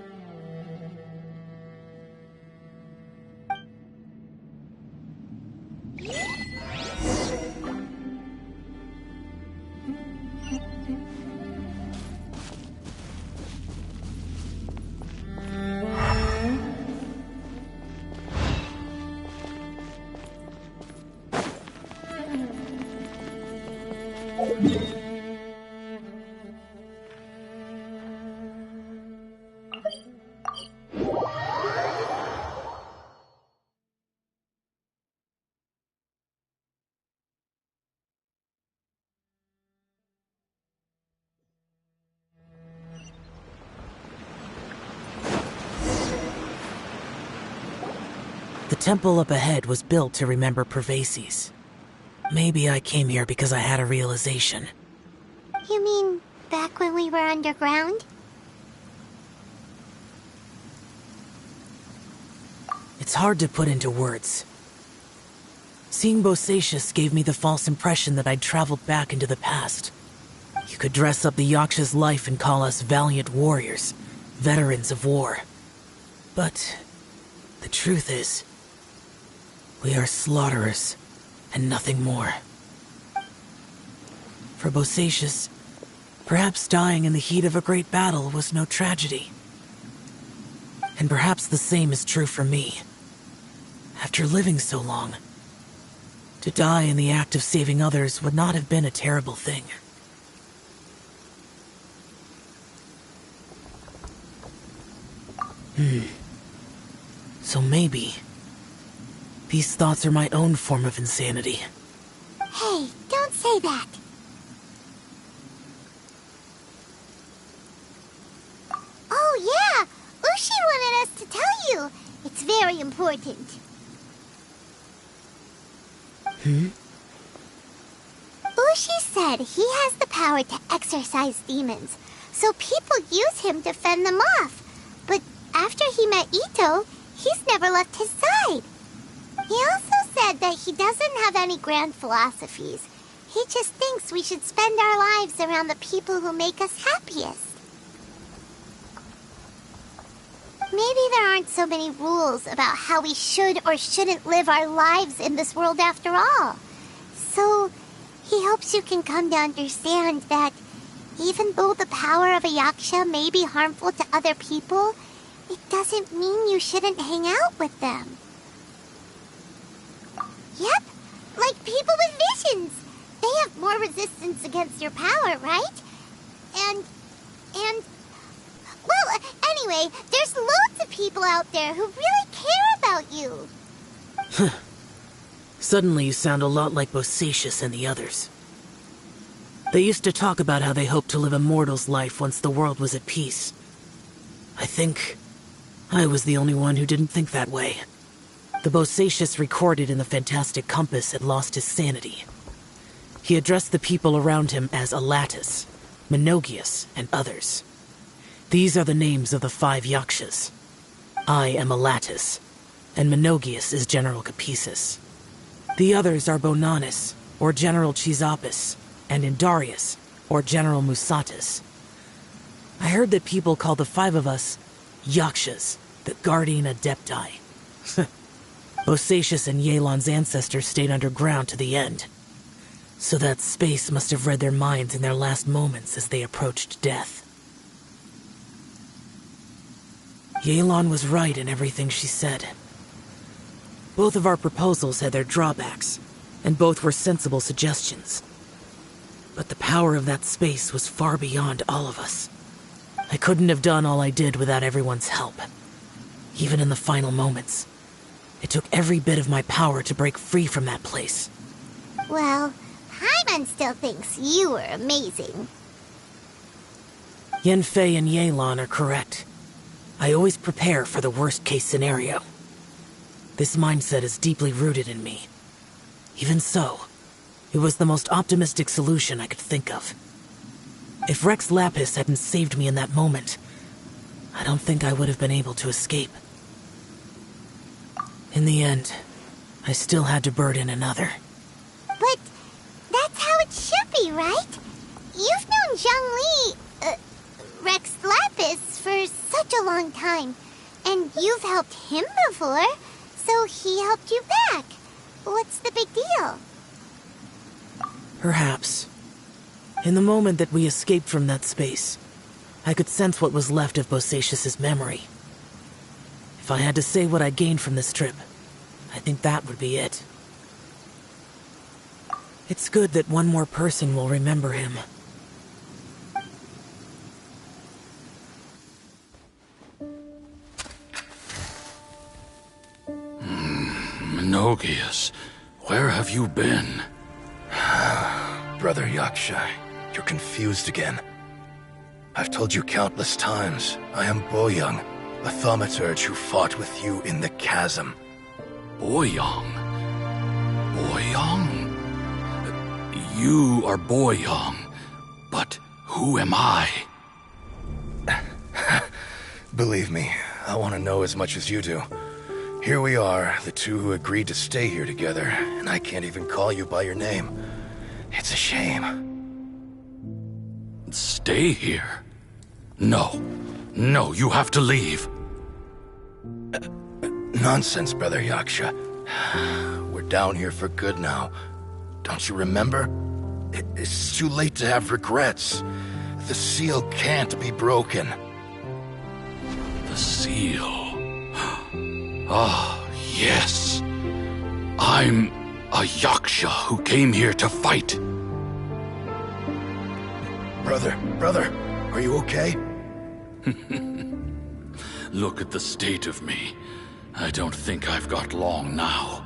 The temple up ahead was built to remember Pervases. Maybe I came here because I had a realization. You mean back when we were underground? It's hard to put into words. Seeing Bosacius gave me the false impression that I'd traveled back into the past. You could dress up the Yaksha's life and call us valiant warriors, veterans of war. But the truth is, we are slaughterers, and nothing more. For Bosacius, perhaps dying in the heat of a great battle was no tragedy. And perhaps the same is true for me. After living so long, to die in the act of saving others would not have been a terrible thing. So maybe these thoughts are my own form of insanity. Hey, don't say that. Oh yeah, Ushi wanted us to tell you. It's very important. Ushi said he has the power to exorcise demons, so people use him to fend them off. But after he met Ito, he's never left his side. He also said that he doesn't have any grand philosophies. He just thinks we should spend our lives around the people who make us happiest. Maybe there aren't so many rules about how we should or shouldn't live our lives in this world after all. So, he hopes you can come to understand that even though the power of a Yaksha may be harmful to other people, it doesn't mean you shouldn't hang out with them. Yep, like people with visions. They have more resistance against your power, right? And... Well, anyway, there's loads of people out there who really care about you. Suddenly you sound a lot like Bosacius and the others. They used to talk about how they hoped to live a mortal's life once the world was at peace. I think I was the only one who didn't think that way. The Bosacius recorded in the Fantastic Compass had lost his sanity. He addressed the people around him as Alatus, Menogius, and others. These are the names of the 5 Yakshas. I am Alatus, and Menogius is General Capisis. The others are Bonanis, or General Chisapis, and Indarius, or General Musatus. I heard that people call the 5 of us Yakshas, the Guardian Adepti. Bosacius and Yelan's ancestors stayed underground to the end. So that space must have read their minds in their last moments as they approached death. Yelan was right in everything she said. Both of our proposals had their drawbacks, and both were sensible suggestions. But the power of that space was far beyond all of us. I couldn't have done all I did without everyone's help. Even in the final moments, it took every bit of my power to break free from that place. Well, Paimon still thinks you were amazing. Yanfei and Yelan are correct. I always prepare for the worst-case scenario. This mindset is deeply rooted in me. Even so, it was the most optimistic solution I could think of. If Rex Lapis hadn't saved me in that moment, I don't think I would have been able to escape. In the end, I still had to burden another. But that's how it should be, right? You've known Zhongli, Rex Lapis, for such a long time. And you've helped him before, so he helped you back. What's the big deal? Perhaps. In the moment that we escaped from that space, I could sense what was left of Bosacius's memory. If I had to say what I gained from this trip, I think that would be it. It's good that one more person will remember him. Menogias, where have you been? Brother Yaksha, you're confused again. I've told you countless times, I am Boyoung, the thaumaturge who fought with you in the chasm. Boyoung? Boyoung? You are Boyoung, but who am I? Believe me, I want to know as much as you do. Here we are, the two who agreed to stay here together, and I can't even call you by your name. It's a shame. Stay here? No. No, you have to leave. Nonsense, Brother Yaksha. We're down here for good now. Don't you remember? It's too late to have regrets. The seal can't be broken. The seal. Ah, yes. I'm a Yaksha who came here to fight. Brother, are you okay? Look at the state of me. I don't think I've got long now.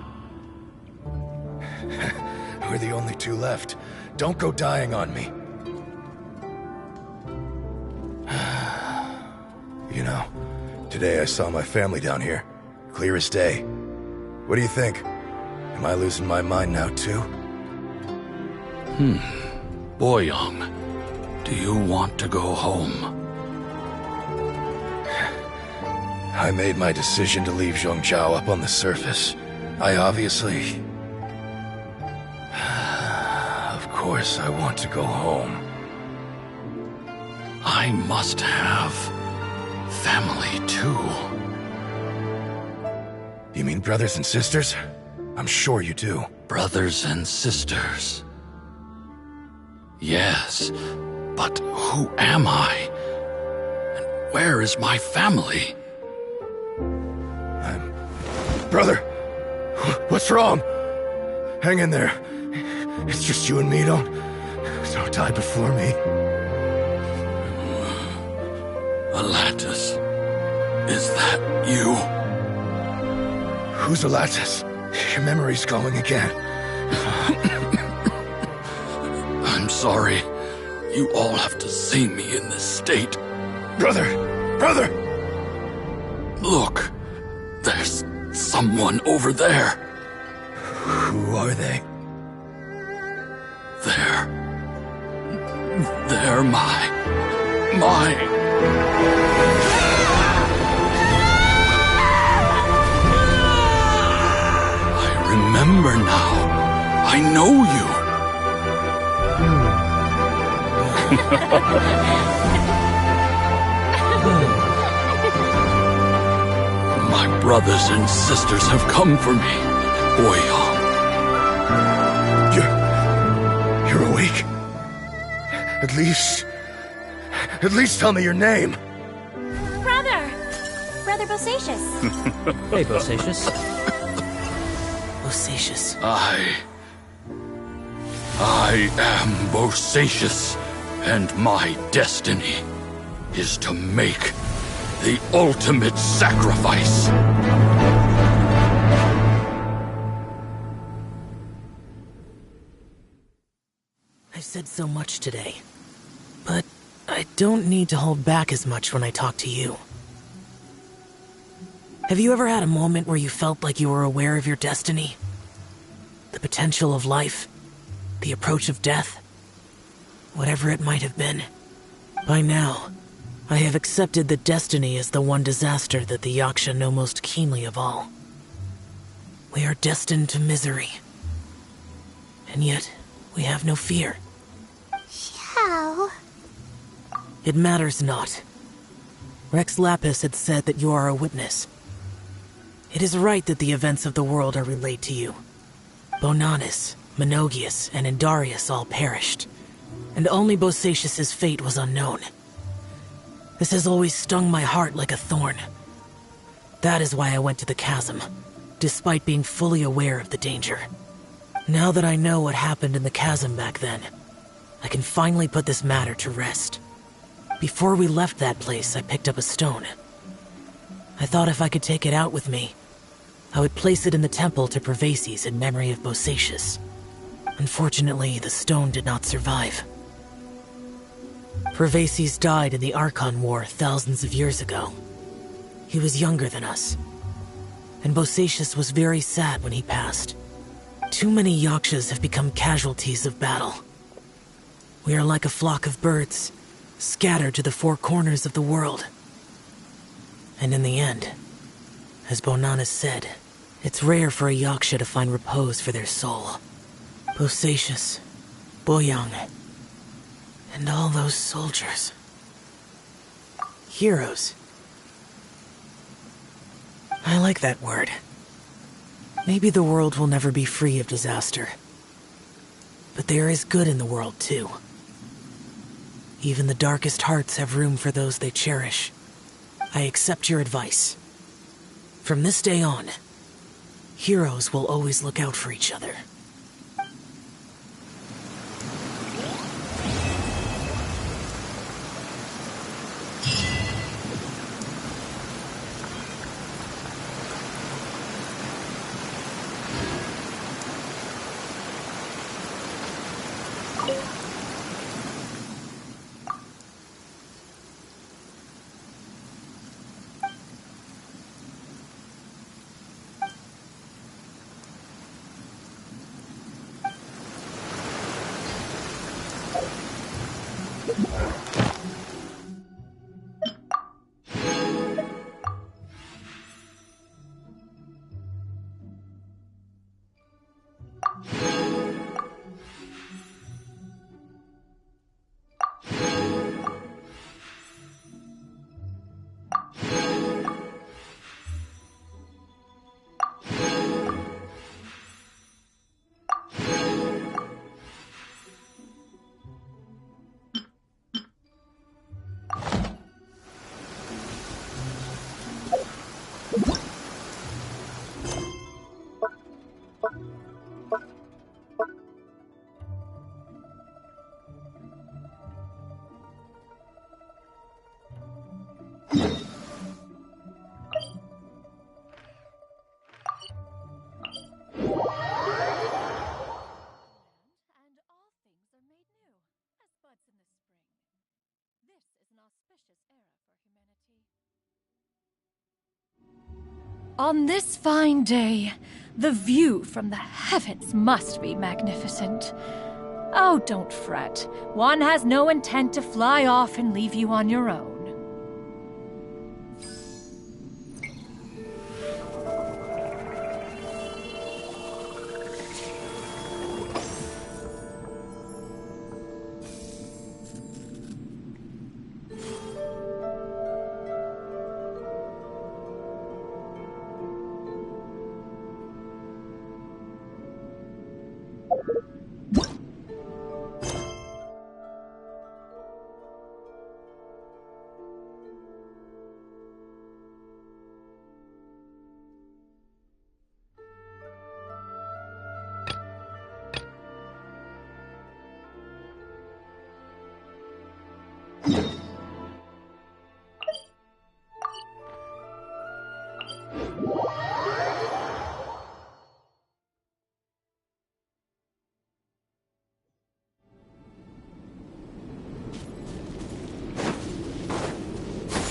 We're the only two left. Don't go dying on me. You know, today I saw my family down here. Clear as day. What do you think? Am I losing my mind now, too? Boyoung, do you want to go home? I made my decision to leave Zhongzhao up on the surface. I obviously... Of course I want to go home. I must have family, too. You mean brothers and sisters? I'm sure you do. Brothers and sisters. Yes, but who am I? And where is my family? Brother! What's wrong? Hang in there. It's just you and me, don't die before me. Alatus, is that you? Who's Alatus? Your memory's going again. I'm sorry. You all have to see me in this state. Brother! Look, there's someone over there. Who are they? They're my... I remember now. I know you. My brothers and sisters have come for me, Boyoung. You're awake? At least tell me your name. Brother Bosacius. Hey, Bosacius. Bosacius. I am Bosacius, and my destiny is to make the ultimate sacrifice. I've said so much today, but I don't need to hold back as much when I talk to you. Have you ever had a moment where you felt like you were aware of your destiny? The potential of life? The approach of death? Whatever it might have been. By now, I have accepted that destiny is the one disaster that the Yaksha know most keenly of all. We are destined to misery. And yet, we have no fear. Xiao. It matters not. Rex Lapis had said that you are a witness. It is right that the events of the world are relayed to you. Bonanis, Menogias, and Indarius all perished, and only Bosacius's fate was unknown. This has always stung my heart like a thorn. That is why I went to the chasm, despite being fully aware of the danger. Now that I know what happened in the chasm back then, I can finally put this matter to rest. Before we left that place, I picked up a stone. I thought if I could take it out with me, I would place it in the temple to Pervases in memory of Bosacius. Unfortunately, the stone did not survive. Pervases died in the Archon War thousands of years ago. He was younger than us, and Bosacius was very sad when he passed. Too many Yakshas have become casualties of battle. We are like a flock of birds, scattered to the four corners of the world. And in the end, as Bonanis said, it's rare for a Yaksha to find repose for their soul. Bosacius, Boyang, and all those soldiers. Heroes. I like that word. Maybe the world will never be free of disaster. But there is good in the world, too. Even the darkest hearts have room for those they cherish. I accept your advice. From this day on, heroes will always look out for each other. On this fine day, the view from the heavens must be magnificent. Oh, don't fret. One has no intent to fly off and leave you on your own.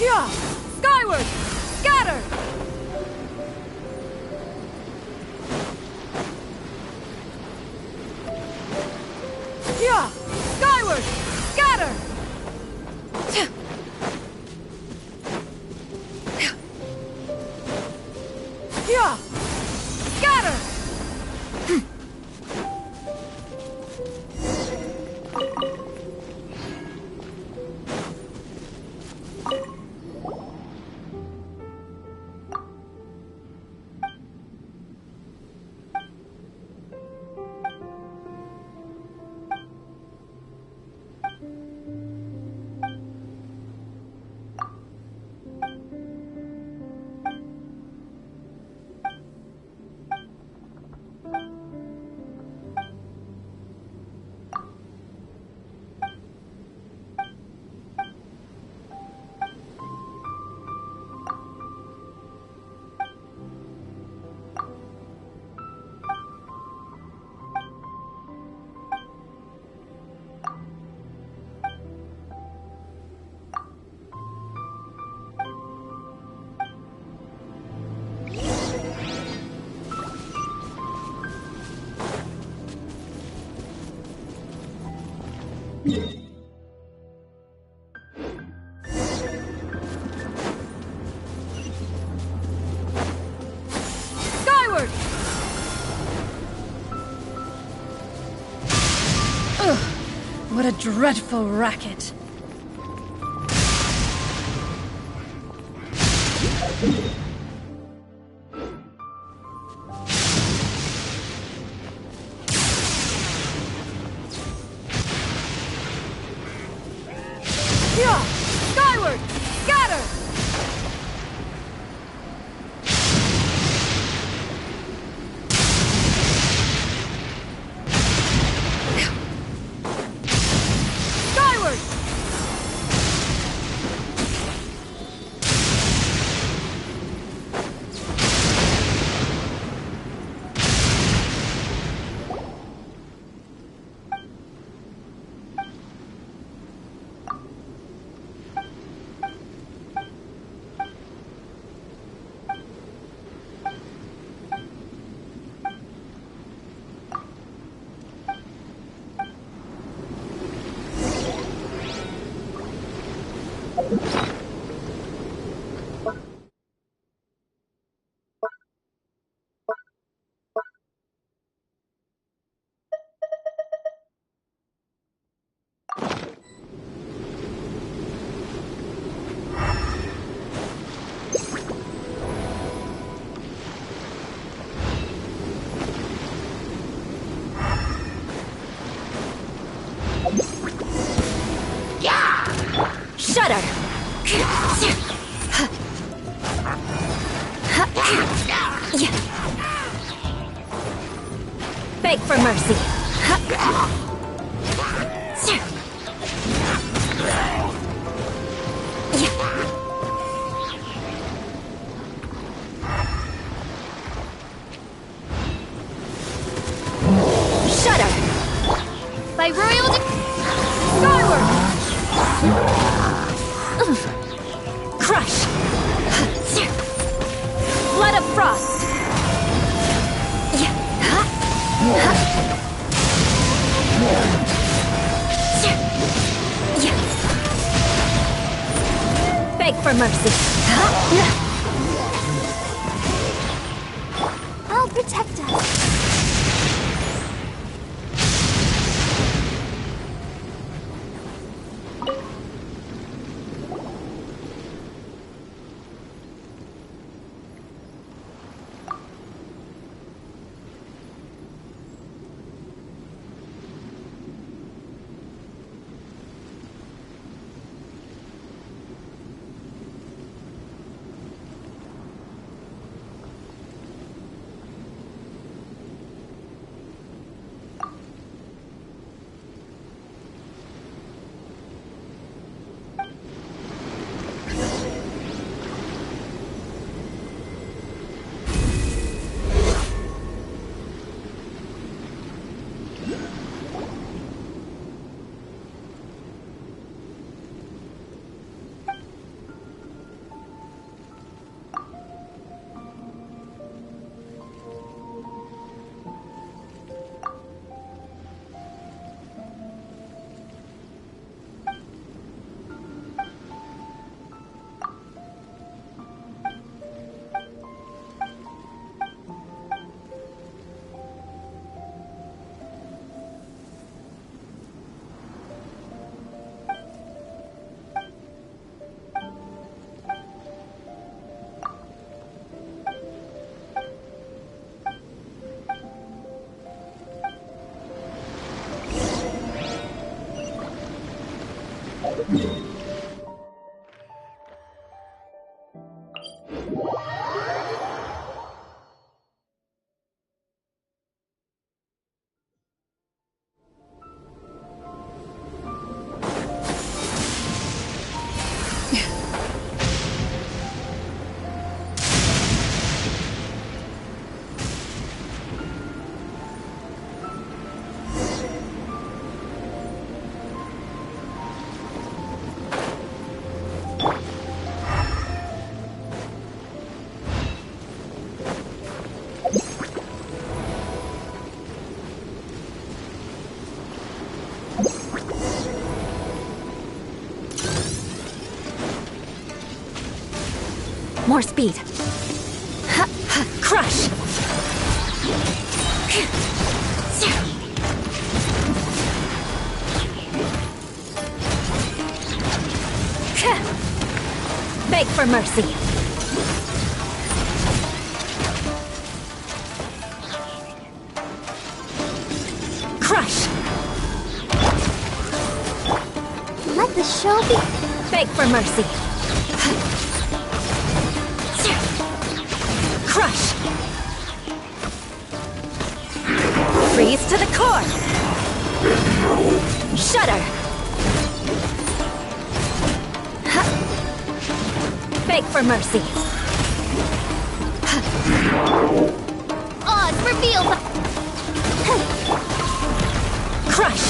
Here! Skyward! Scatter! Here! Skyward! Scatter! Here! Scatter! Skyward! Ugh, what a dreadful racket. Yeah! Skyward! Scatter! Skyward! Shudder! Beg for mercy. Shudder! By royal skyward! Crush! Flood of frost! Beg for mercy. I'll protect us. More speed. Crush! Beg for mercy. Crush! Let the show be. Beg for mercy. Crush! Freeze to the core! Shudder! Beg for mercy. Odds revealed. Crush!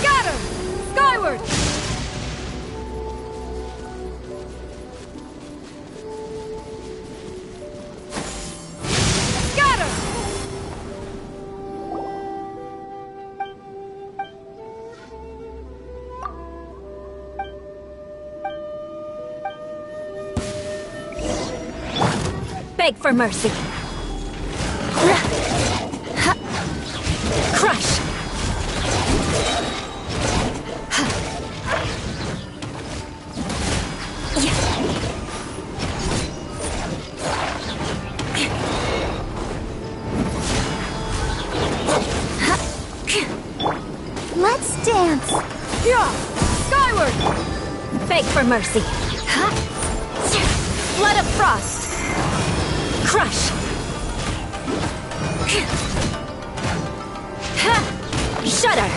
Scatter! Skyward! Scatter! Beg for mercy. Crush! Let's dance. Yeah! Skyward! Beg for mercy. Blood of frost. Crush. Shudder.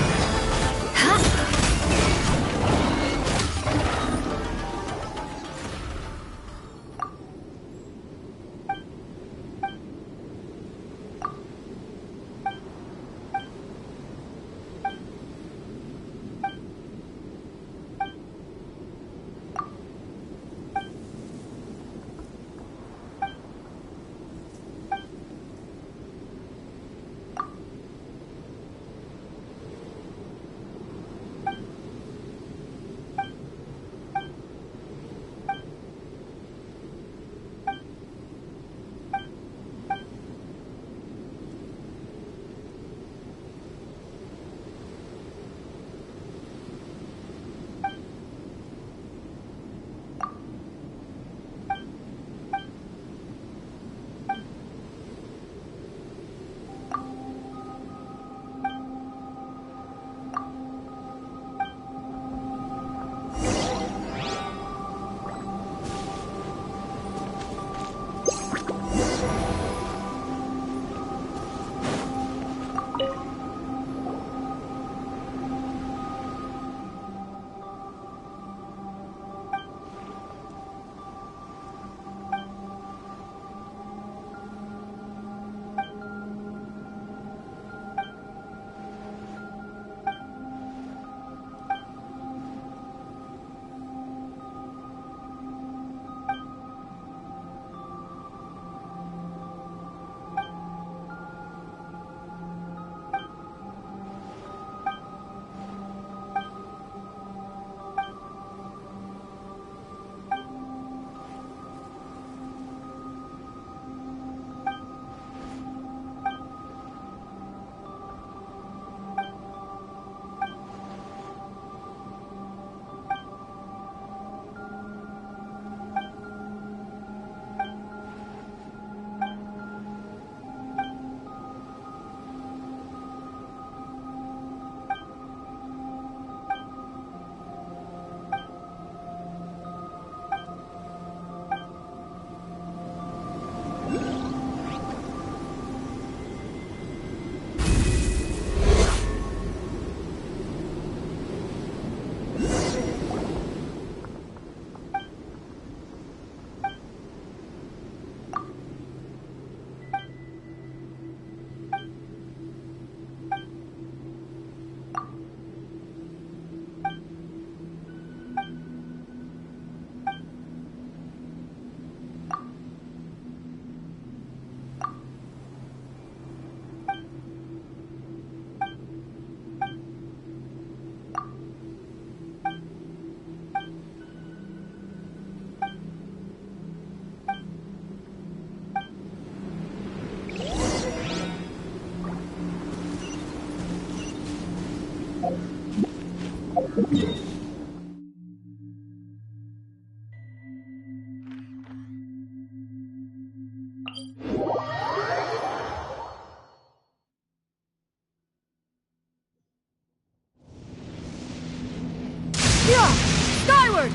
Skyward!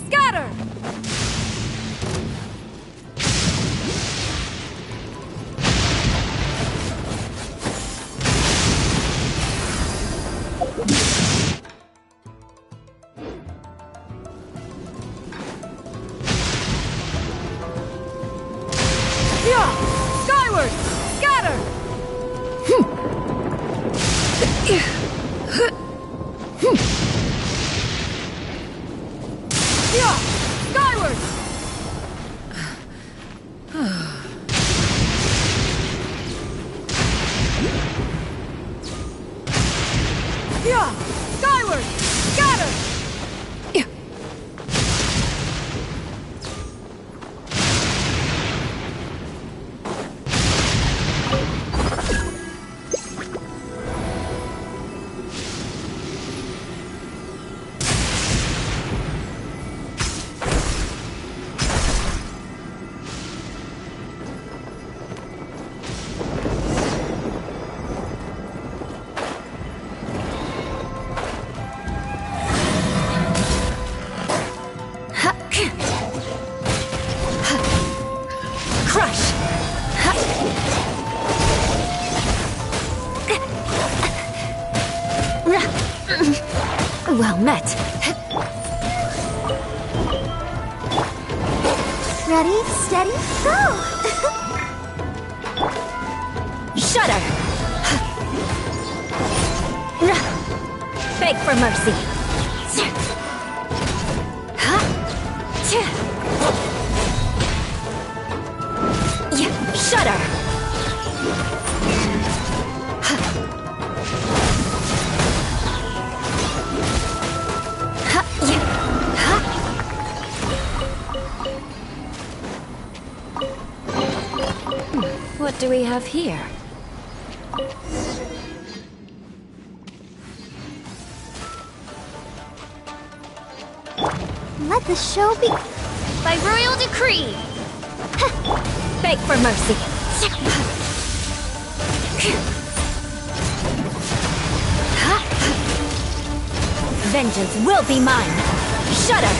Scatter! Skyward! Scatter! Skyward! Skyward! Scatter! Crush! Well met. Ready, steady, go! Shudder! Beg for mercy. Shudder! What do we have here? Let the show be... By royal decree! Beg for mercy. Vengeance will be mine. Shudder!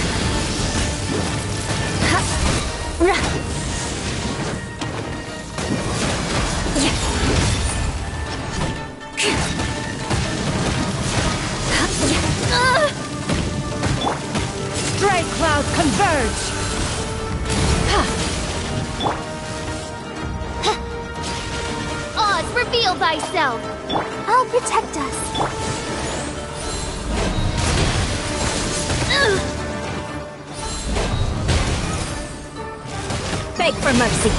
Stray cloud converge! Oz, reveal thyself! I'll protect us. Beg for mercy.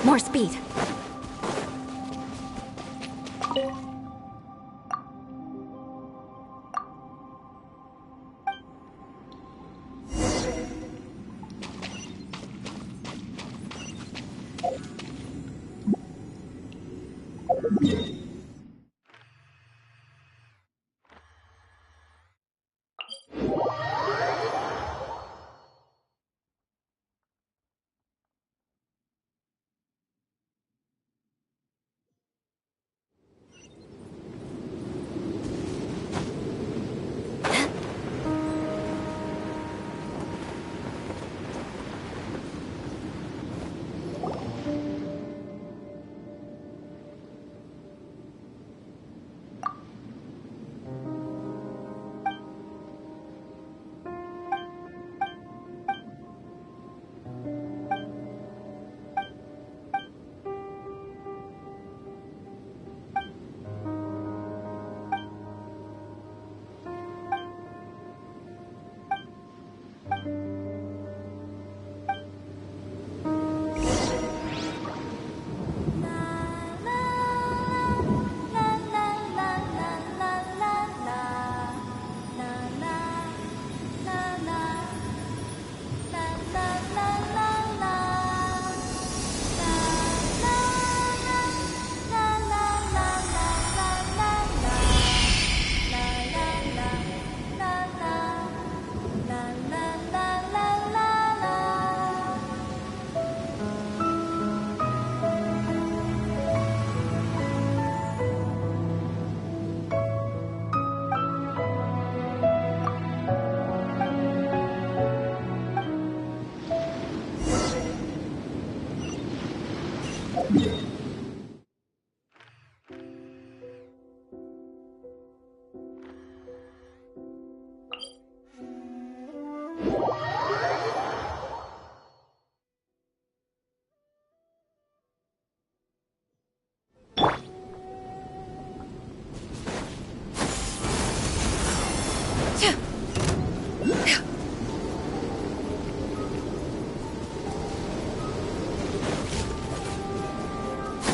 More speed.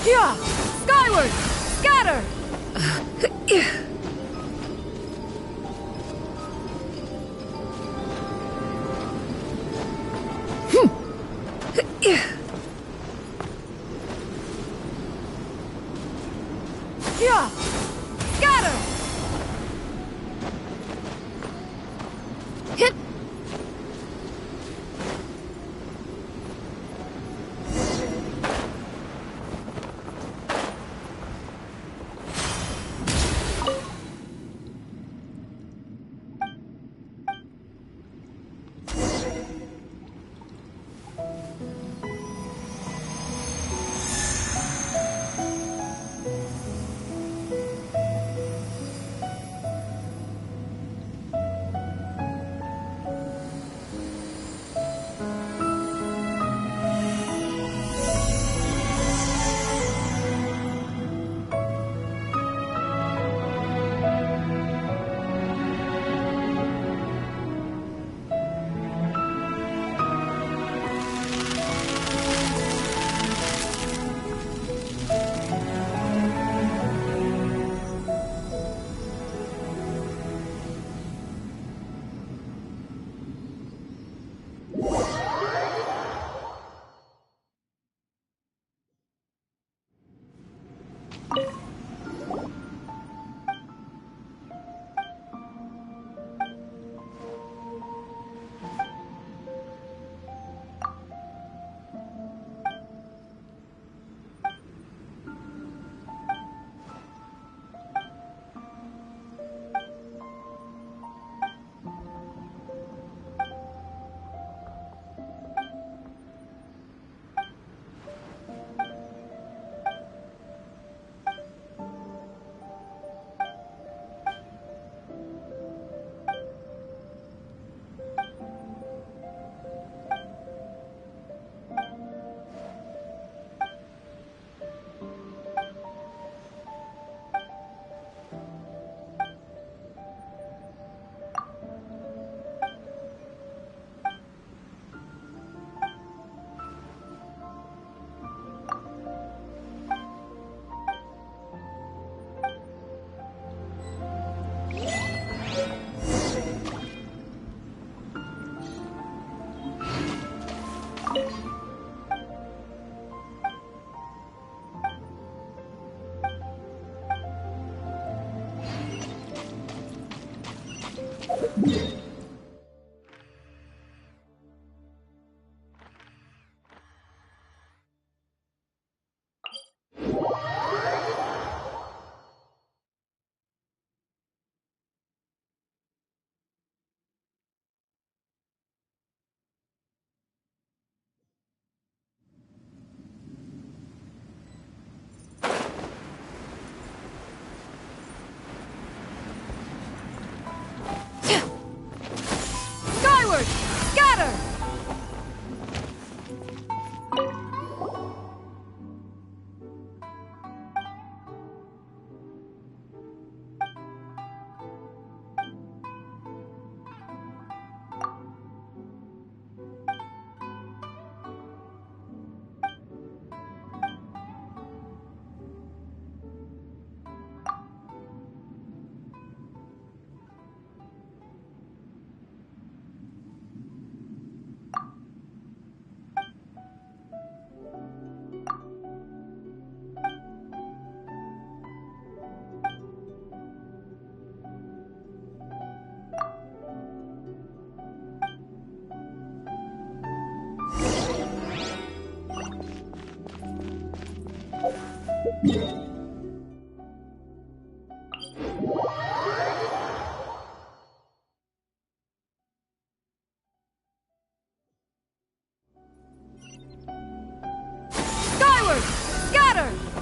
Yeah! Skyward! Scatter! Yeah! Scatter! Hit! Skyward! Scatter! Skyward! Scatter!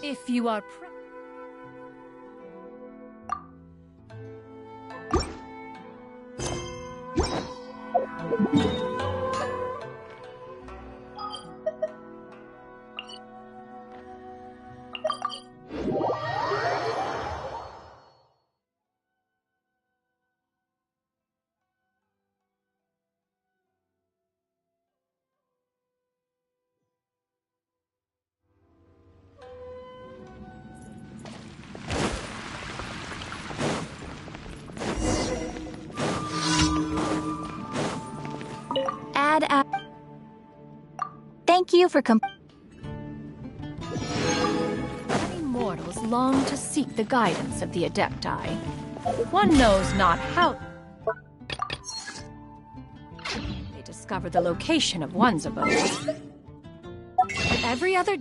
If you are Thank you for Many mortals long to seek the guidance of the Adepti. One knows not how they discover the location of one's abode. But every other